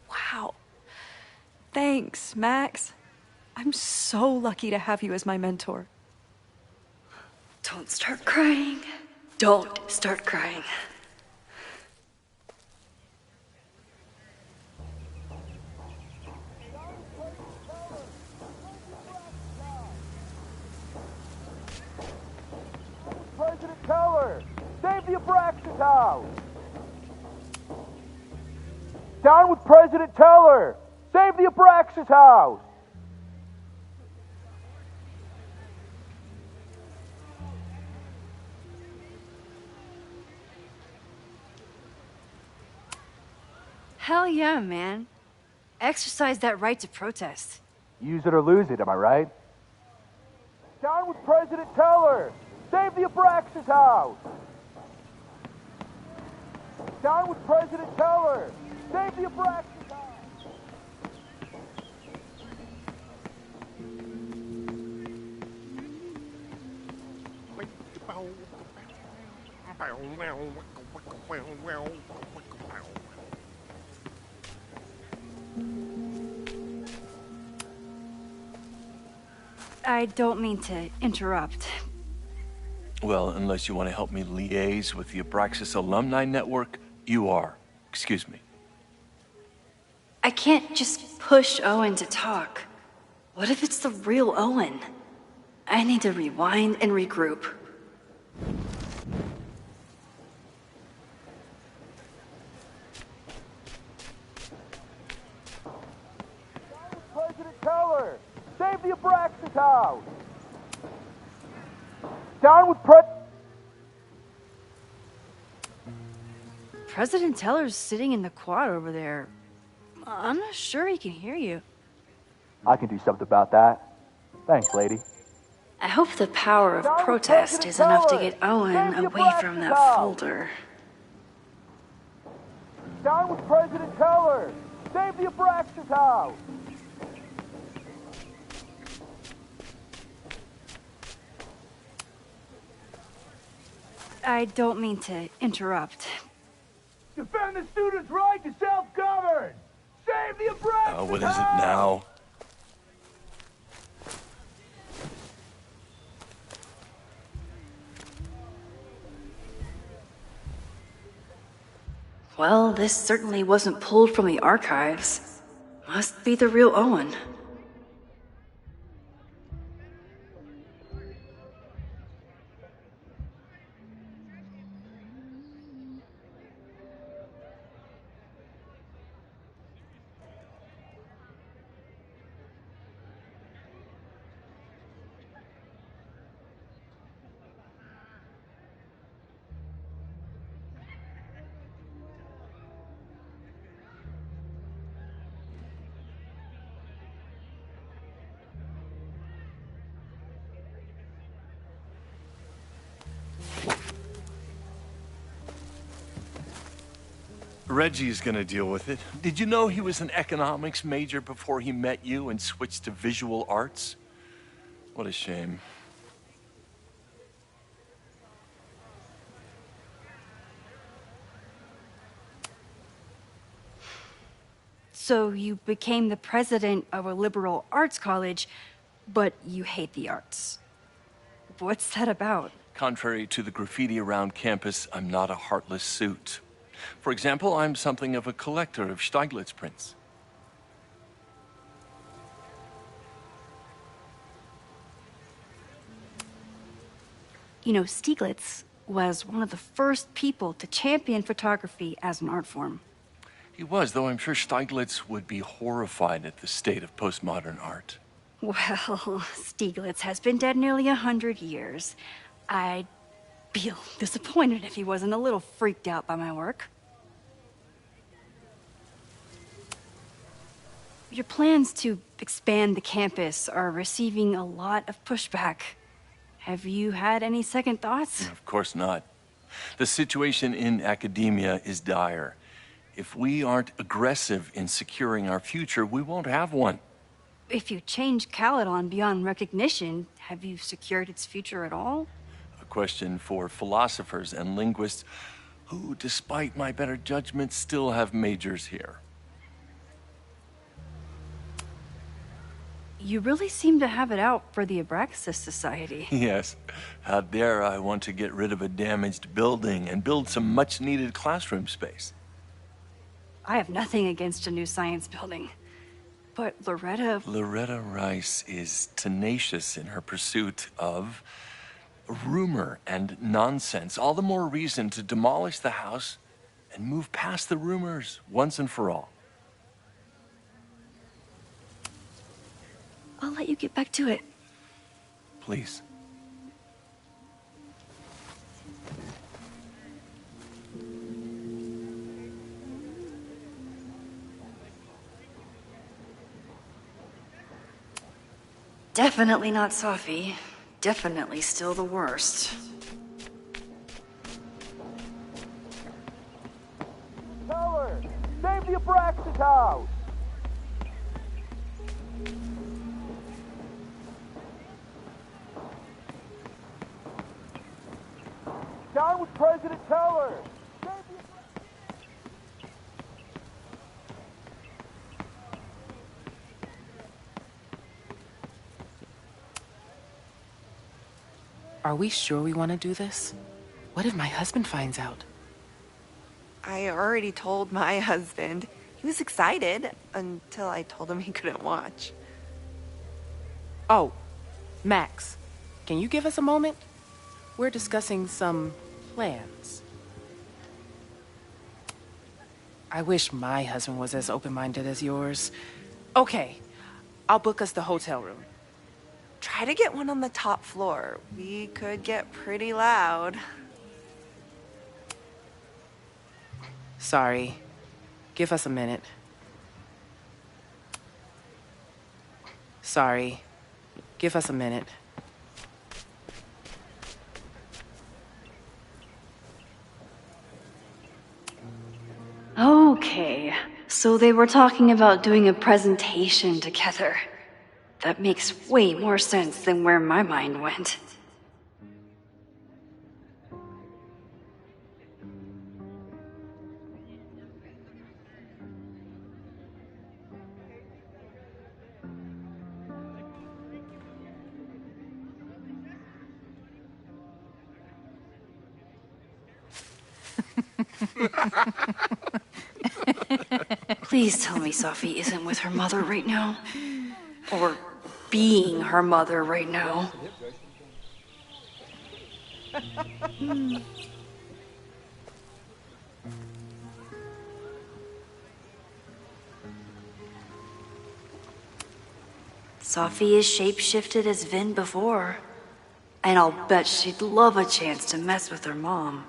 Wow. Thanks, Max. I'm so lucky to have you as my mentor.
Don't start crying. Don't start crying.
President Teller! Save the Abraxas house! Down with President Teller! Save the Abraxas house!
Hell yeah, man. Exercise that right to protest.
Use it or lose it, am I right? Down with President Teller! Save the Abraxas house! Down with President Teller! Save the Abraxas house!
I don't mean to interrupt.
Well, unless you want to help me liaise with the Abraxas Alumni Network, you are. Excuse me.
I can't just push Owen to talk. What if it's the real Owen? I need to rewind and regroup.
President Teller! Save the Abraxas house! Down with
President Teller's sitting in the quad over there. I'm not sure he can hear you.
I can do something about that. Thanks, lady.
I hope the power of protest is enough to get Owen away from that folder.
Down with President Teller! Save the Abraxas house!
I don't mean to interrupt.
Defend the students' right to self-govern! Save the Abraxas
What is it now?
Well, this certainly wasn't pulled from the archives. Must be the real Owen.
Reggie's gonna deal with it. Did you know he was an economics major before he met you and switched to visual arts? What a shame.
So you became the president of a liberal arts college, but you hate the arts. What's that about?
Contrary to the graffiti around campus, I'm not a heartless suit. For example, I'm something of a collector of Stieglitz prints.
You know, Stieglitz was one of the first people to champion photography as an art form.
He was, though I'm sure Stieglitz would be horrified at the state of postmodern art.
Well, Stieglitz has been dead nearly 100 years. I'd feel disappointed if he wasn't a little freaked out by my work. Your plans to expand the campus are receiving a lot of pushback. Have you had any second thoughts?
Of course not. The situation in academia is dire. If we aren't aggressive in securing our future, we won't have one.
If you change Caledon beyond recognition, have you secured its future at all?
A question for philosophers and linguists who, despite my better judgment, still have majors here.
You really seem to have it out for the Abraxas Society.
Yes. How dare I want to get rid of a damaged building and build some much-needed classroom space.
I have nothing against a new science building. But
Loretta Rice is tenacious in her pursuit of rumor and nonsense. All the more reason to demolish the house and move past the rumors once and for all.
I'll let you get back to it.
Please.
Definitely not Sophie. Definitely still the worst.
Teller! Save the Abraxas house! Down with President Teller!
Are we sure we want to do this? What if my husband finds out?
I already told my husband. He was excited until I told him he couldn't watch.
Oh, Max, can you give us a moment? We're discussing some plans. I wish my husband was as open-minded as yours. Okay, I'll book us the hotel room.
Try to get one on the top floor. We could get pretty loud.
Sorry. Give us a minute. Sorry. Give us a minute.
Okay, so they were talking about doing a presentation together. That makes way more sense than where my mind went. Please tell me Sophie isn't with her mother right now. Or being her mother right now. Sophie is shapeshifted as Vin before. And I'll bet she'd love a chance to mess with her mom.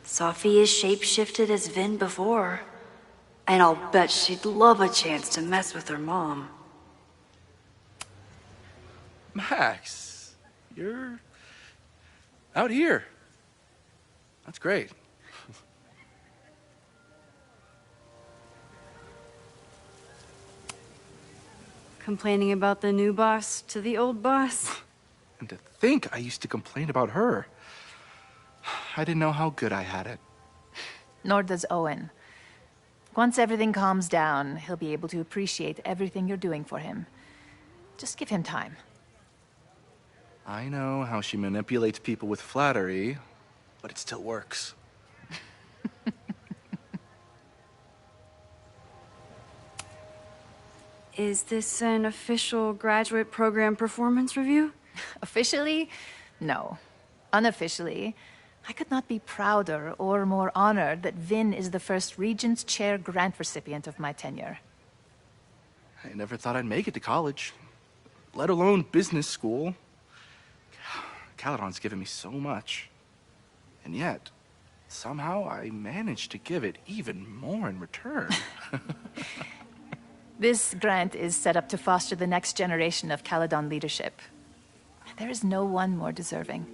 Sophie is shapeshifted as Vin before. And I'll bet she'd love a chance to mess with her mom.
Max, you're out here. That's great.
Complaining about the new boss to the old boss?
And to think I used to complain about her. I didn't know how good I had it.
Nor does Owen. Once everything calms down, he'll be able to appreciate everything you're doing for him. Just give him time.
I know how she manipulates people with flattery, but it still works.
Is this an official graduate program performance review?
Officially? No. Unofficially, I could not be prouder or more honored that Vin is the first Regents Chair grant recipient of my tenure.
I never thought I'd make it to college, let alone business school. Caledon's given me so much. And yet, somehow I managed to give it even more in return.
This grant is set up to foster the next generation of Caledon leadership. There is no one more deserving.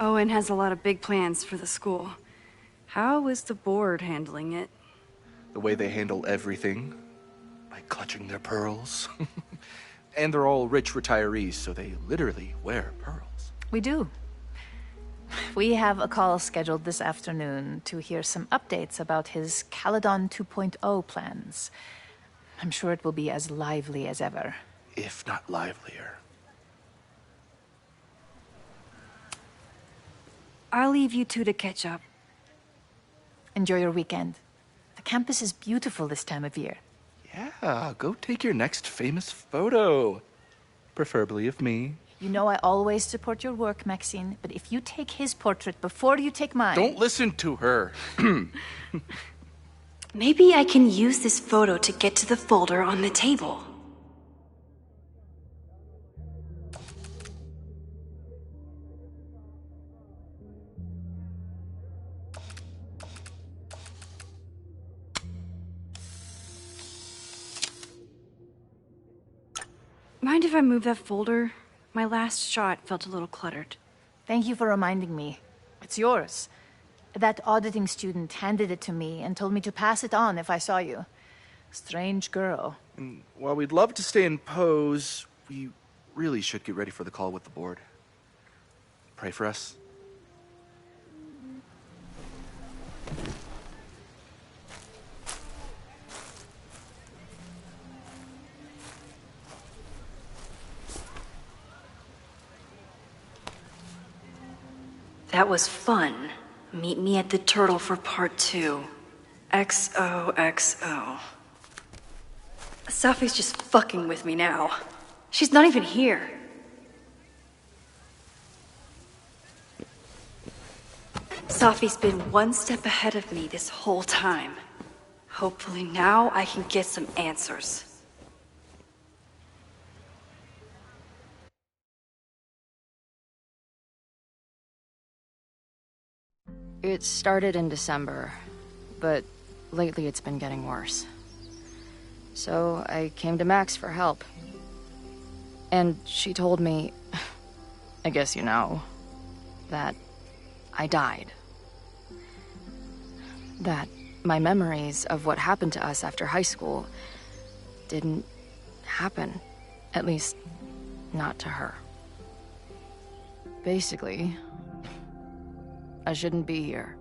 Owen has a lot of big plans for the school. How is the board handling it?
The way they handle everything, by clutching their pearls. And they're all rich retirees, so they literally wear pearls.
We do. We have a call scheduled this afternoon to hear some updates about his Caledon 2.0 plans. I'm sure it will be as lively as ever.
If not livelier.
I'll leave you two to catch up.
Enjoy your weekend. The campus is beautiful this time of year.
Yeah, go take your next famous photo. Preferably of me.
You know I always support your work, Maxine, but if you take his portrait before you take mine...
Don't listen to her.
Maybe I can use this photo to get to the folder on the table.
mind if I move that folder? My last shot felt a little cluttered.
Thank you for reminding me. It's yours. That auditing student handed it to me and told me to pass it on if I saw you. Strange girl.
And while we'd love to stay in pose, we really should get ready for the call with the board. Pray for us.
That was fun. Meet me at the Turtle for part 2. XOXO. Safi's just fucking with me now. She's not even here. Safi's been one step ahead of me this whole time. Hopefully now I can get some answers.
It started in December, but lately it's been getting worse. So I came to Max for help. And she told me, I guess you know, that I died. That my memories of what happened to us after high school didn't happen. At least, not to her. Basically, I shouldn't be here.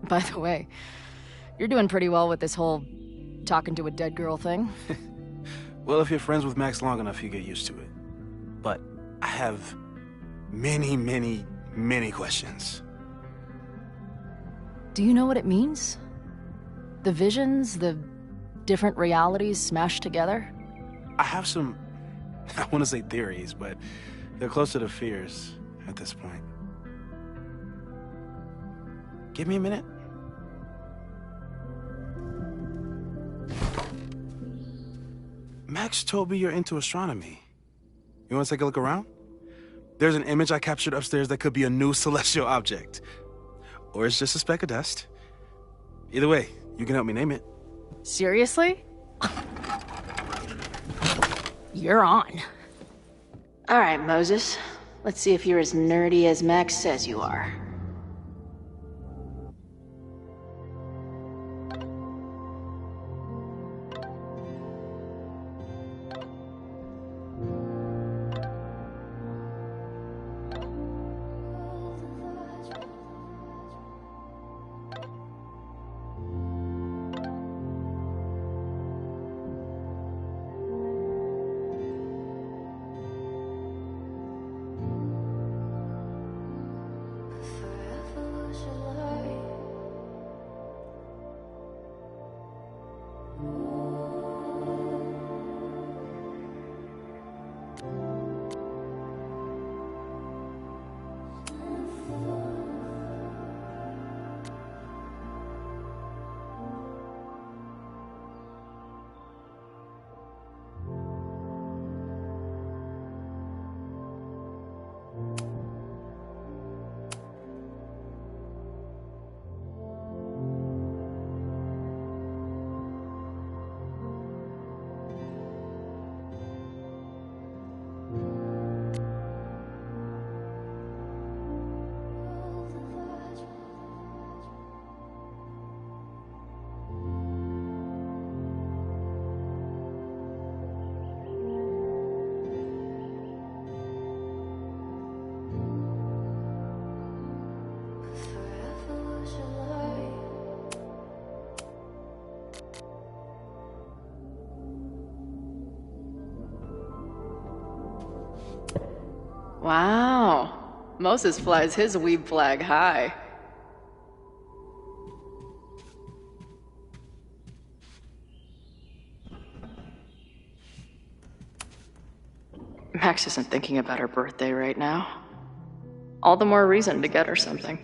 By the way, you're doing pretty well with this whole talking to a dead girl thing.
Well, if you're friends with Max long enough, you get used to it. But I have many, many, many questions.
Do you know what it means? The visions, the different realities smashed together?
I have some, I want to say theories, but they're closer to fears at this point. Give me a minute. Max told me you're into astronomy. You want to take a look around? There's an image I captured upstairs that could be a new celestial object. Or it's just a speck of dust. Either way, you can help me name it.
Seriously? You're on.
All right, Moses. Let's see if you're as nerdy as Max says you are.
Wow. Moses flies his weeb flag high. Max isn't thinking about her birthday right now. All the more reason to get her something.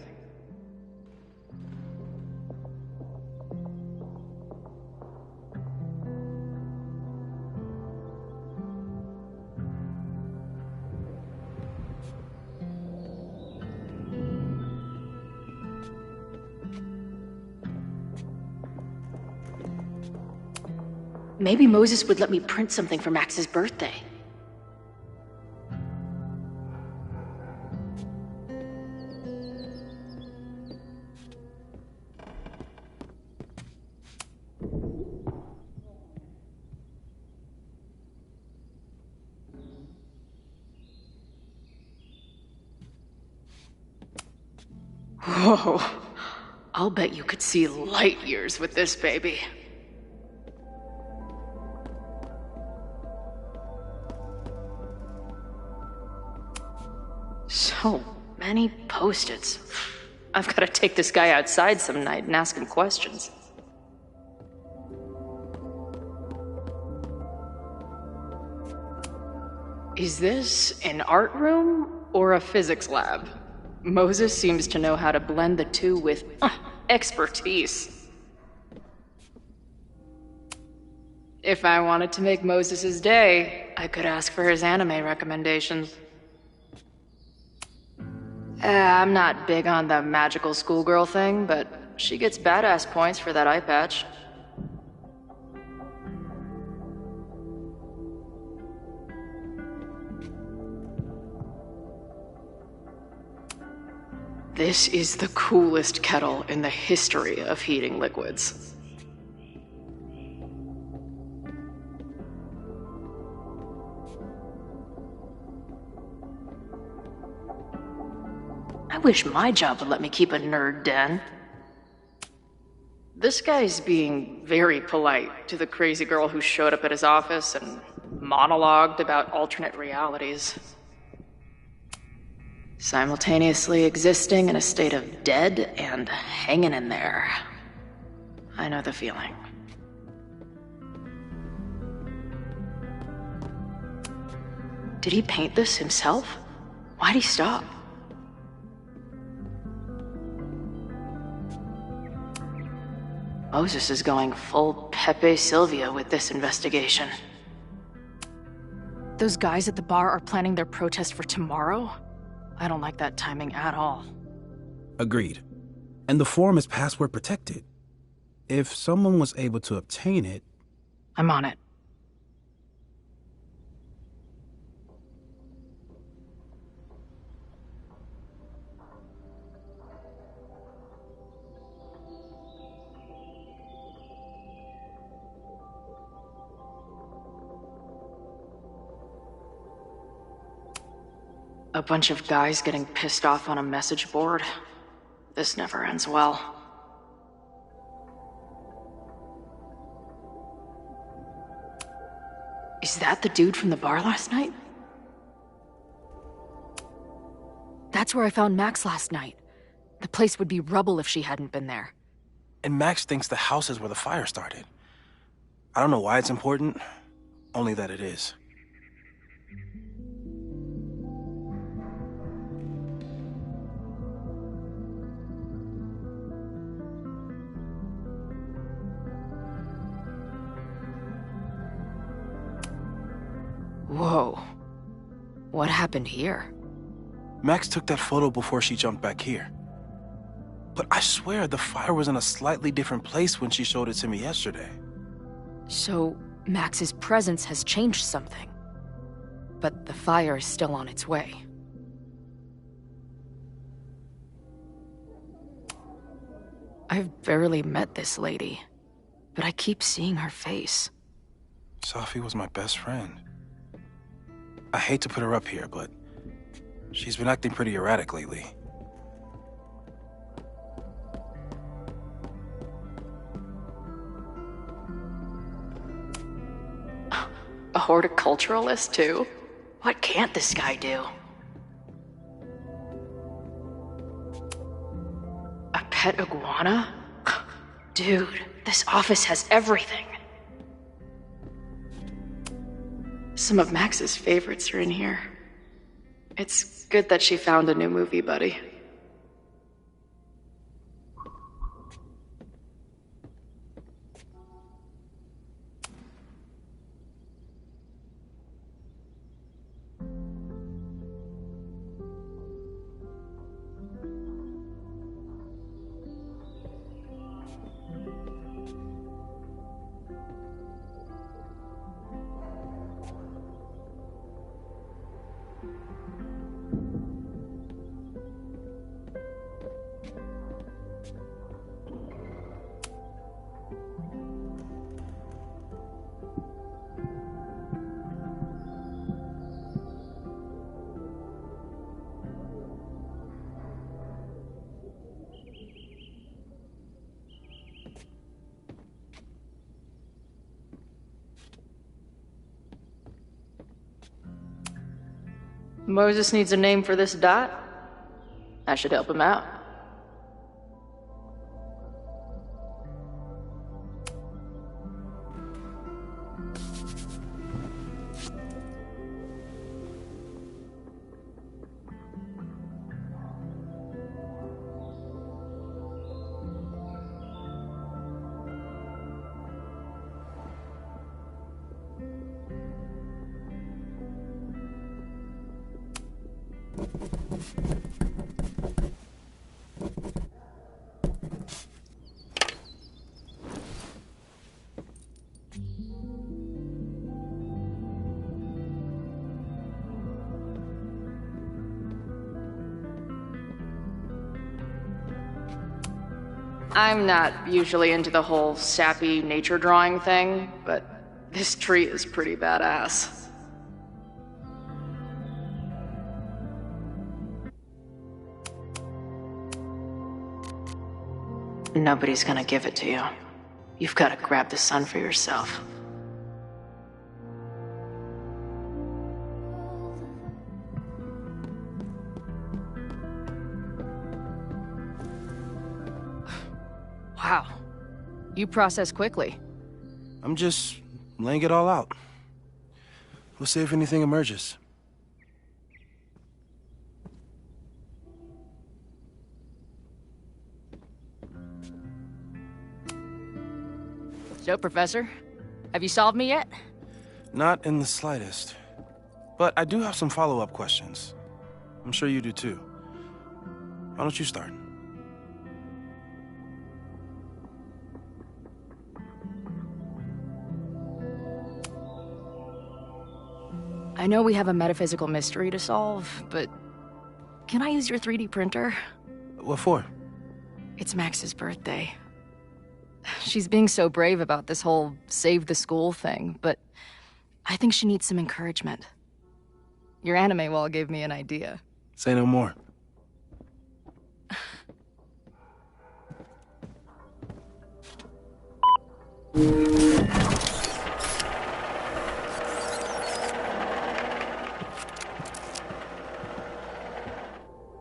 Maybe Moses would let me print something for Max's birthday. Whoa. I'll bet you could see light years with this baby. So many Post-its. I've got to take this guy outside some night and ask him questions. Is this an art room or a physics lab? Moses seems to know how to blend the two with expertise. If I wanted to make Moses' day, I could ask for his anime recommendations. I'm not big on the magical schoolgirl thing, but she gets badass points for that eye patch. This is the coolest kettle in the history of heating liquids. I wish my job would let me keep a nerd den. This guy's being very polite to the crazy girl who showed up at his office and monologued about alternate realities. Simultaneously existing in a state of dead and hanging in there. I know the feeling. Did he paint this himself? Why'd he stop? Moses is going full Pepe Silvia with this investigation.
Those guys at the bar are planning their protest for tomorrow? I don't like that timing at all.
Agreed. And the form is password protected. If someone was able to obtain it...
I'm on it.
A bunch of guys getting pissed off on a message board. This never ends well. Is that the dude from the bar last night?
That's where I found Max last night. The place would be rubble if she hadn't been there.
And Max thinks the house is where the fire started. I don't know why it's important, only that it is.
Whoa. What happened here?
Max took that photo before she jumped back here. But I swear the fire was in a slightly different place when she showed it to me yesterday.
So, Max's presence has changed something. But the fire is still on its way.
I've barely met this lady, but I keep seeing her face.
Safi was my best friend. I hate to put her up here, but she's been acting pretty erratic lately.
A horticulturalist, too? What can't this guy do? A pet iguana? Dude, this office has everything. Some of Max's favorites are in here. It's good that she found a new movie buddy. Moses needs a name for this dot. I should help him out. I'm not usually into the whole sappy nature drawing thing, but this tree is pretty badass. Nobody's gonna give it to you. You've gotta grab the sun for yourself.
Wow. You process quickly.
I'm just laying it all out. We'll see if anything emerges.
So, Professor, have you solved me yet?
Not in the slightest. But I do have some follow-up questions. I'm sure you do too. Why don't you start?
I know we have a metaphysical mystery to solve, but can I use your 3D printer?
What for?
It's Max's birthday. She's being so brave about this whole save the school thing, but I think she needs some encouragement. Your anime wall gave me an idea.
Say no more.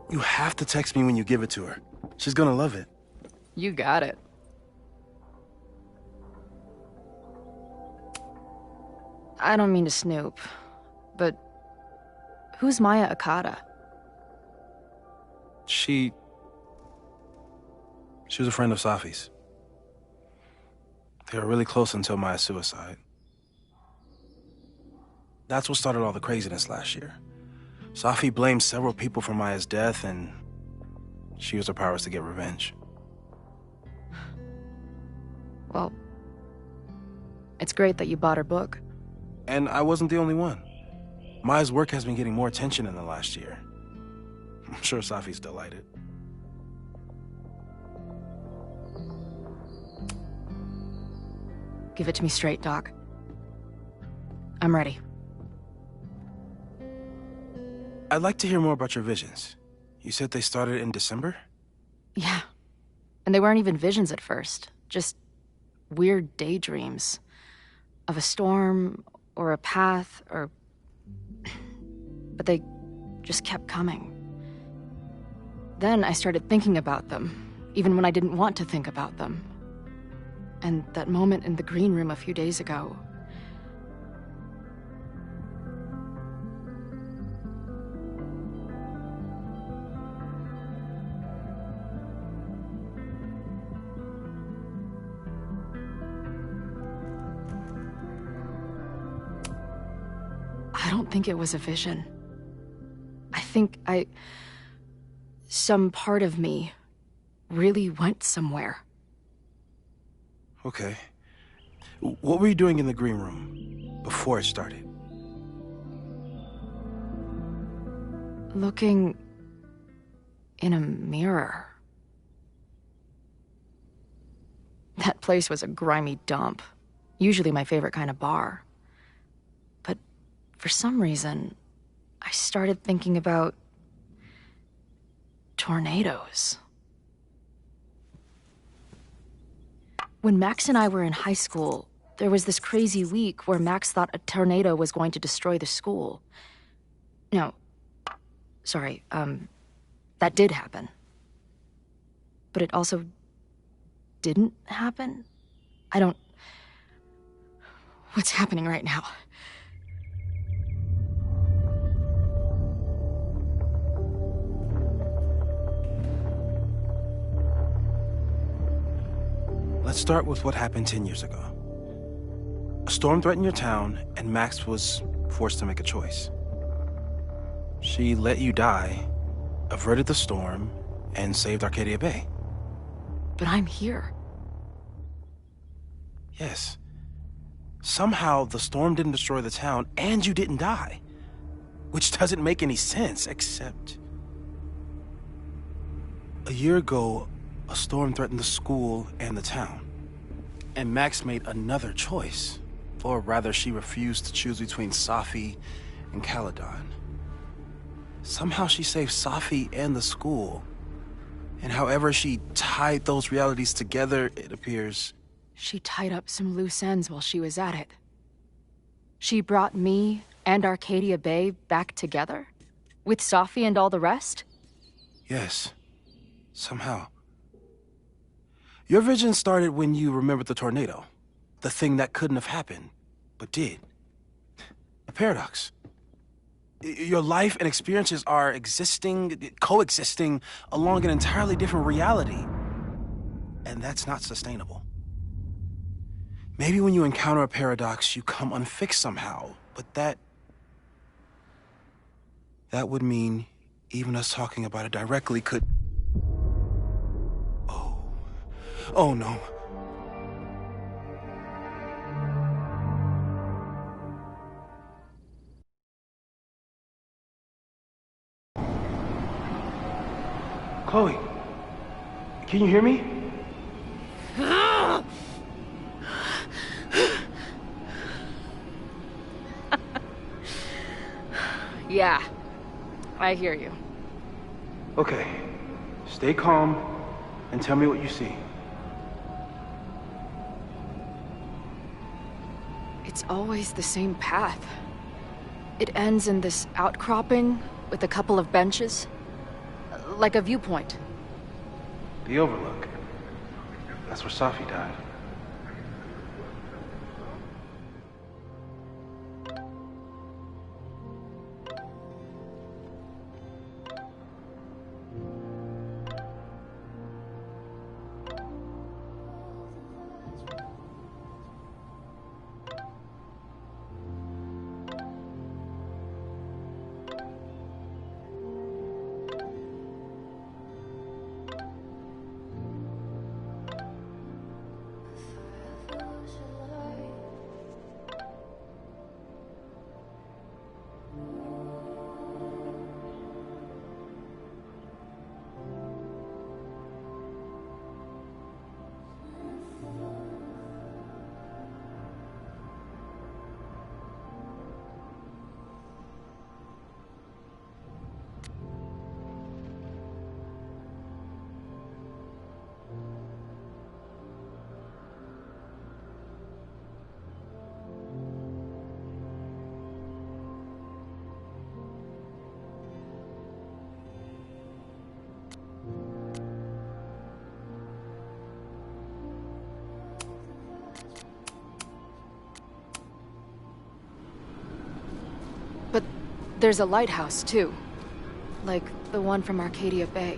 You have to text me when you give it to her. She's gonna love it.
You got it. I don't mean to snoop, but who's Maya Akata?
She was a friend of Safi's. They were really close until Maya's suicide. That's what started all the craziness last year. Safi blamed several people for Maya's death, and she used her powers to get revenge.
Well, it's great that you bought her book.
And I wasn't the only one. Maya's work has been getting more attention in the last year. I'm sure Safi's delighted.
Give it to me straight, Doc. I'm ready.
I'd like to hear more about your visions. You said they started in December?
Yeah. And they weren't even visions at first. Just weird daydreams. Of a storm, or a path, or... But they just kept coming. Then I started thinking about them, even when I didn't want to think about them. And that moment in the green room a few days ago... I don't think it was a vision. I think some part of me really went somewhere.
Okay. What were you doing in the green room before it started?
looking in a mirror. That place was a grimy dump. Usually my favorite kind of bar. But for some reason, I started thinking about tornadoes. When Max and I were in high school, there was this crazy week where Max thought a tornado was going to destroy the school. No, sorry, that did happen. But it also didn't happen? What's happening right now?
Let's start with what happened 10 years ago. A storm threatened your town, and Max was forced to make a choice. She let you die, averted the storm, and saved Arcadia Bay.
But I'm here.
Yes. Somehow, the storm didn't destroy the town, and you didn't die. Which doesn't make any sense, except... A year ago, a storm threatened the school and the town. And Max made another choice. Or rather, she refused to choose between Safi and Caledon. Somehow she saved Safi and the school. And however she tied those realities together, it appears...
She tied up some loose ends while she was at it. She brought me and Arcadia Bay back together? With Safi and all the rest?
Yes. Somehow. Your vision started when you remembered the tornado. The thing that couldn't have happened, but did. A paradox. Your life and experiences are coexisting along an entirely different reality. And that's not sustainable. Maybe when you encounter a paradox, you come unfixed somehow, but that would mean even us talking about it directly could... Oh no. Chloe, can you hear me?
Yeah, I hear you.
Okay, stay calm and tell me what you see.
It's always the same path. It ends in this outcropping with a couple of benches. Like a viewpoint.
The Overlook. That's where Safi died.
But there's a lighthouse, too. Like the one from Arcadia Bay.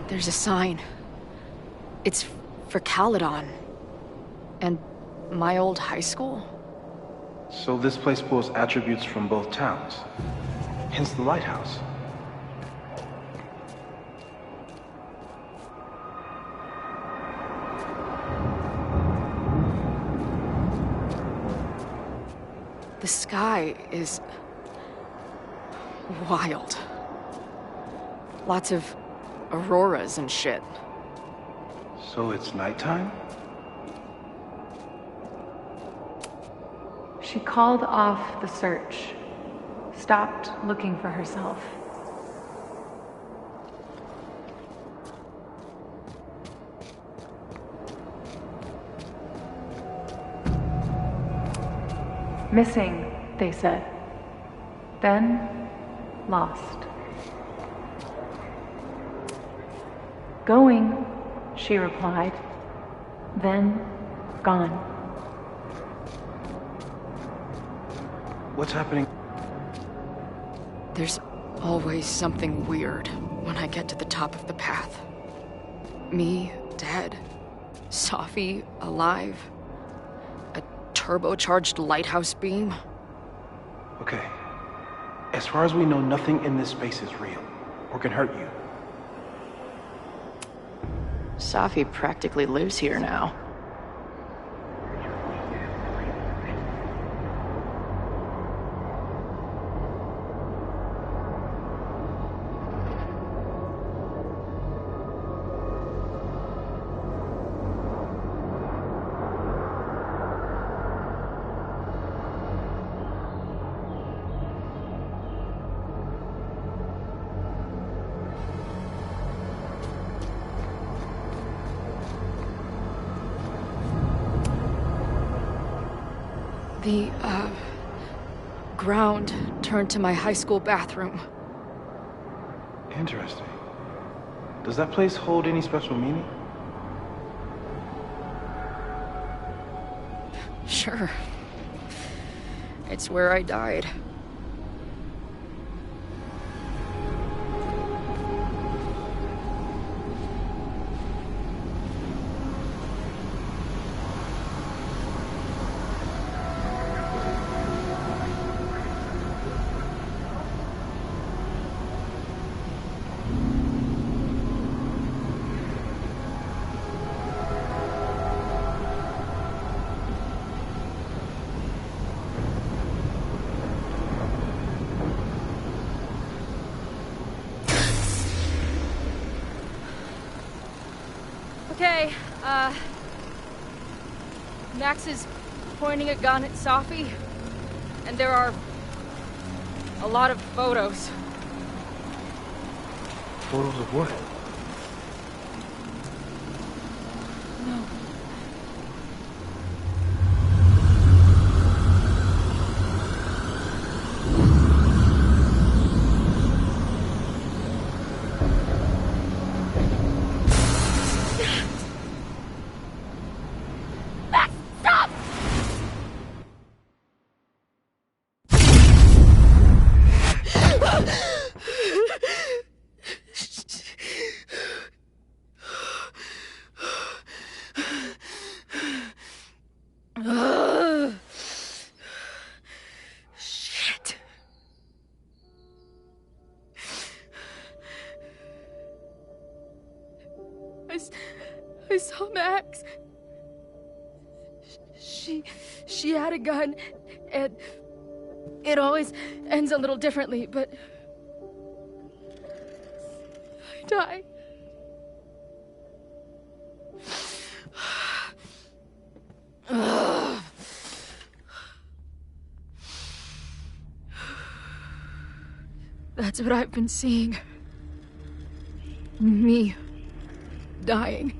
There's a sign. It's for Caledon. And my old high school.
So this place pulls attributes from both towns. Hence the lighthouse.
The sky is wild. Lots of auroras and shit.
So it's nighttime?
She called off the search, stopped looking for herself. Missing, they said. Then, lost. Going, she replied. Then, gone.
What's happening?
There's always something weird when I get to the top of the path. Me, dead. Safi, alive. A turbocharged lighthouse beam.
Okay. As far as we know, nothing in this space is real or can hurt you.
Safi practically lives here now. The, ground turned to my high school bathroom.
Interesting. Does that place hold any special meaning?
Sure. It's where I died. Okay, Max is pointing a gun at Safi, and there are a lot of photos.
Photos of what?
No. Shit. I saw Max. She had a gun, and it always ends a little differently, but I die. That's what I've been seeing. Me dying.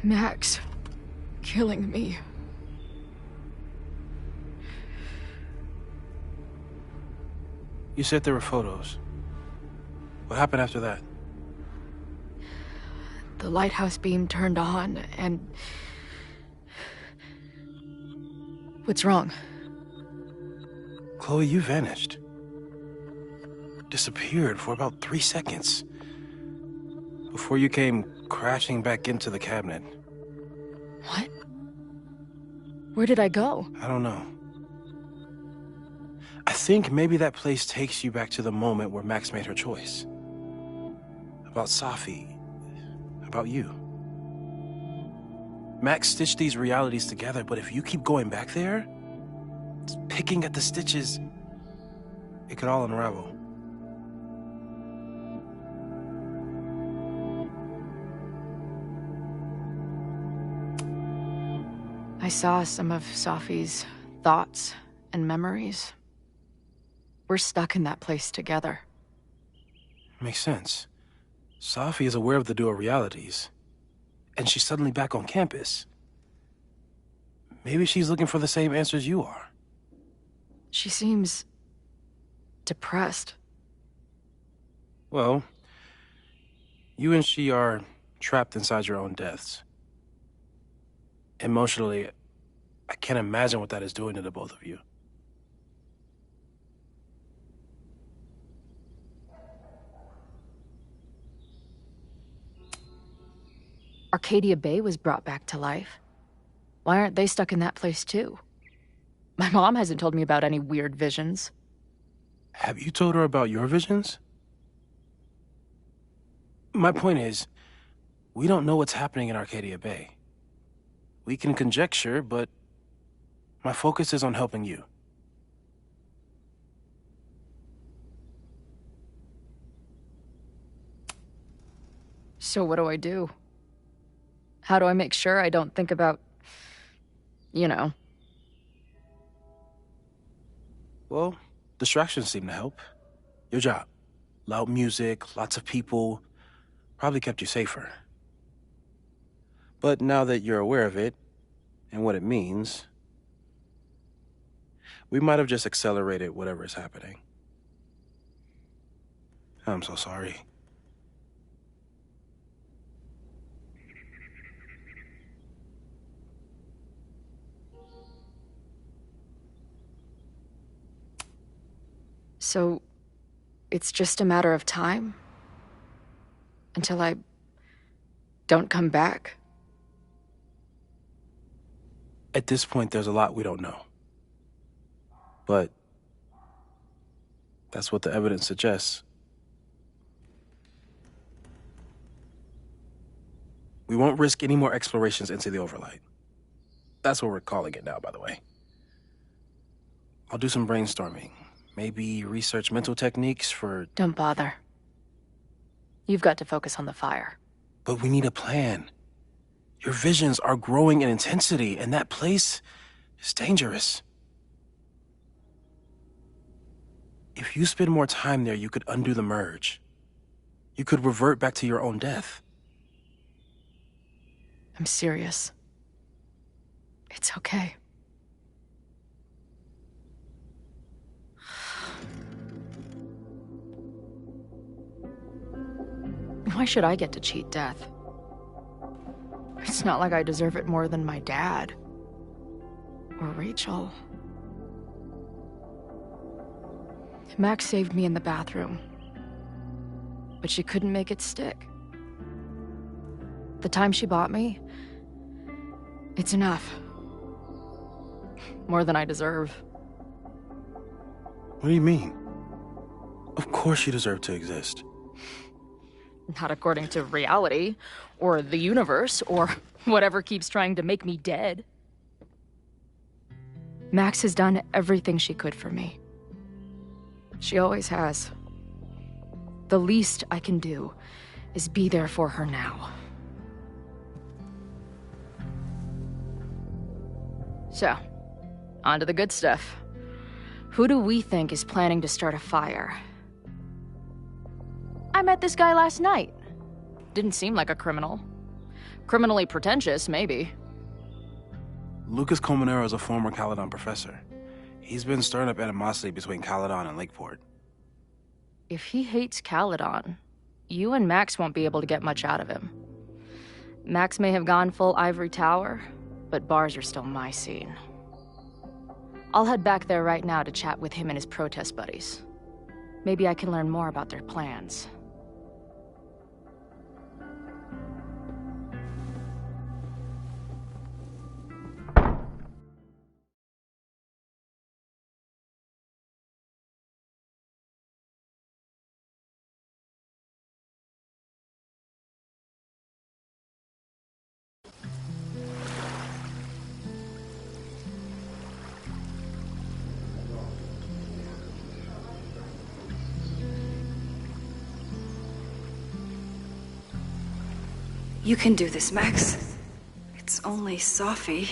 Max killing me.
You said there were photos. What happened after that?
The lighthouse beam turned on, and... What's wrong?
Chloe, you vanished. disappeared for about 3 seconds before you came crashing back into the cabinet.
What? Where did I go?
I don't know. I think maybe that place takes you back to the moment where Max made her choice. About Safi. About you. Max stitched these realities together, but if you keep going back there, picking at the stitches, it could all unravel.
I saw some of Safi's thoughts and memories. We're stuck in that place together.
Makes sense. Safi is aware of the dual realities, and she's suddenly back on campus. Maybe she's looking for the same answers you are.
She seems depressed.
Well, you and she are trapped inside your own deaths. Emotionally, I can't imagine what that is doing to the both of you.
Arcadia Bay was brought back to life. Why aren't they stuck in that place too? My mom hasn't told me about any weird visions.
Have you told her about your visions? My point is, we don't know what's happening in Arcadia Bay. We can conjecture, but my focus is on helping you.
So what do I do? How do I make sure I don't think about, you know?
Well, distractions seem to help. Your job. Loud music, lots of people, probably kept you safer. But now that you're aware of it, and what it means, we might have just accelerated whatever is happening. I'm so sorry.
So, it's just a matter of time? Until I don't come back?
At this point, there's a lot we don't know. But that's what the evidence suggests. We won't risk any more explorations into the Overlight. That's what we're calling it now, by the way. I'll do some brainstorming. Maybe research mental techniques for...
Don't bother. You've got to focus on the fire.
But we need a plan. Your visions are growing in intensity, and that place is dangerous. If you spend more time there, you could undo the merge. You could revert back to your own death.
I'm serious. It's okay. Why should I get to cheat death? It's not like I deserve it more than my dad. Or Rachel. Max saved me in the bathroom. But she couldn't make it stick. The time she bought me, it's enough. More than I deserve.
What do you mean? Of course you deserve to exist.
Not according to reality, or the universe, or whatever keeps trying to make me dead. Max has done everything she could for me. She always has. The least I can do is be there for her now. So, on to the good stuff. Who do we think is planning to start a fire? I met this guy last night. Didn't seem like a criminal. Criminally pretentious, maybe.
Lucas Colmenero is a former Caledon professor. He's been stirring up animosity between Caledon and Lakeport.
If he hates Caledon, you and Max won't be able to get much out of him. Max may have gone full ivory tower, but bars are still my scene. I'll head back there right now to chat with him and his protest buddies. Maybe I can learn more about their plans.
You can do this, Max. It's only Sophie.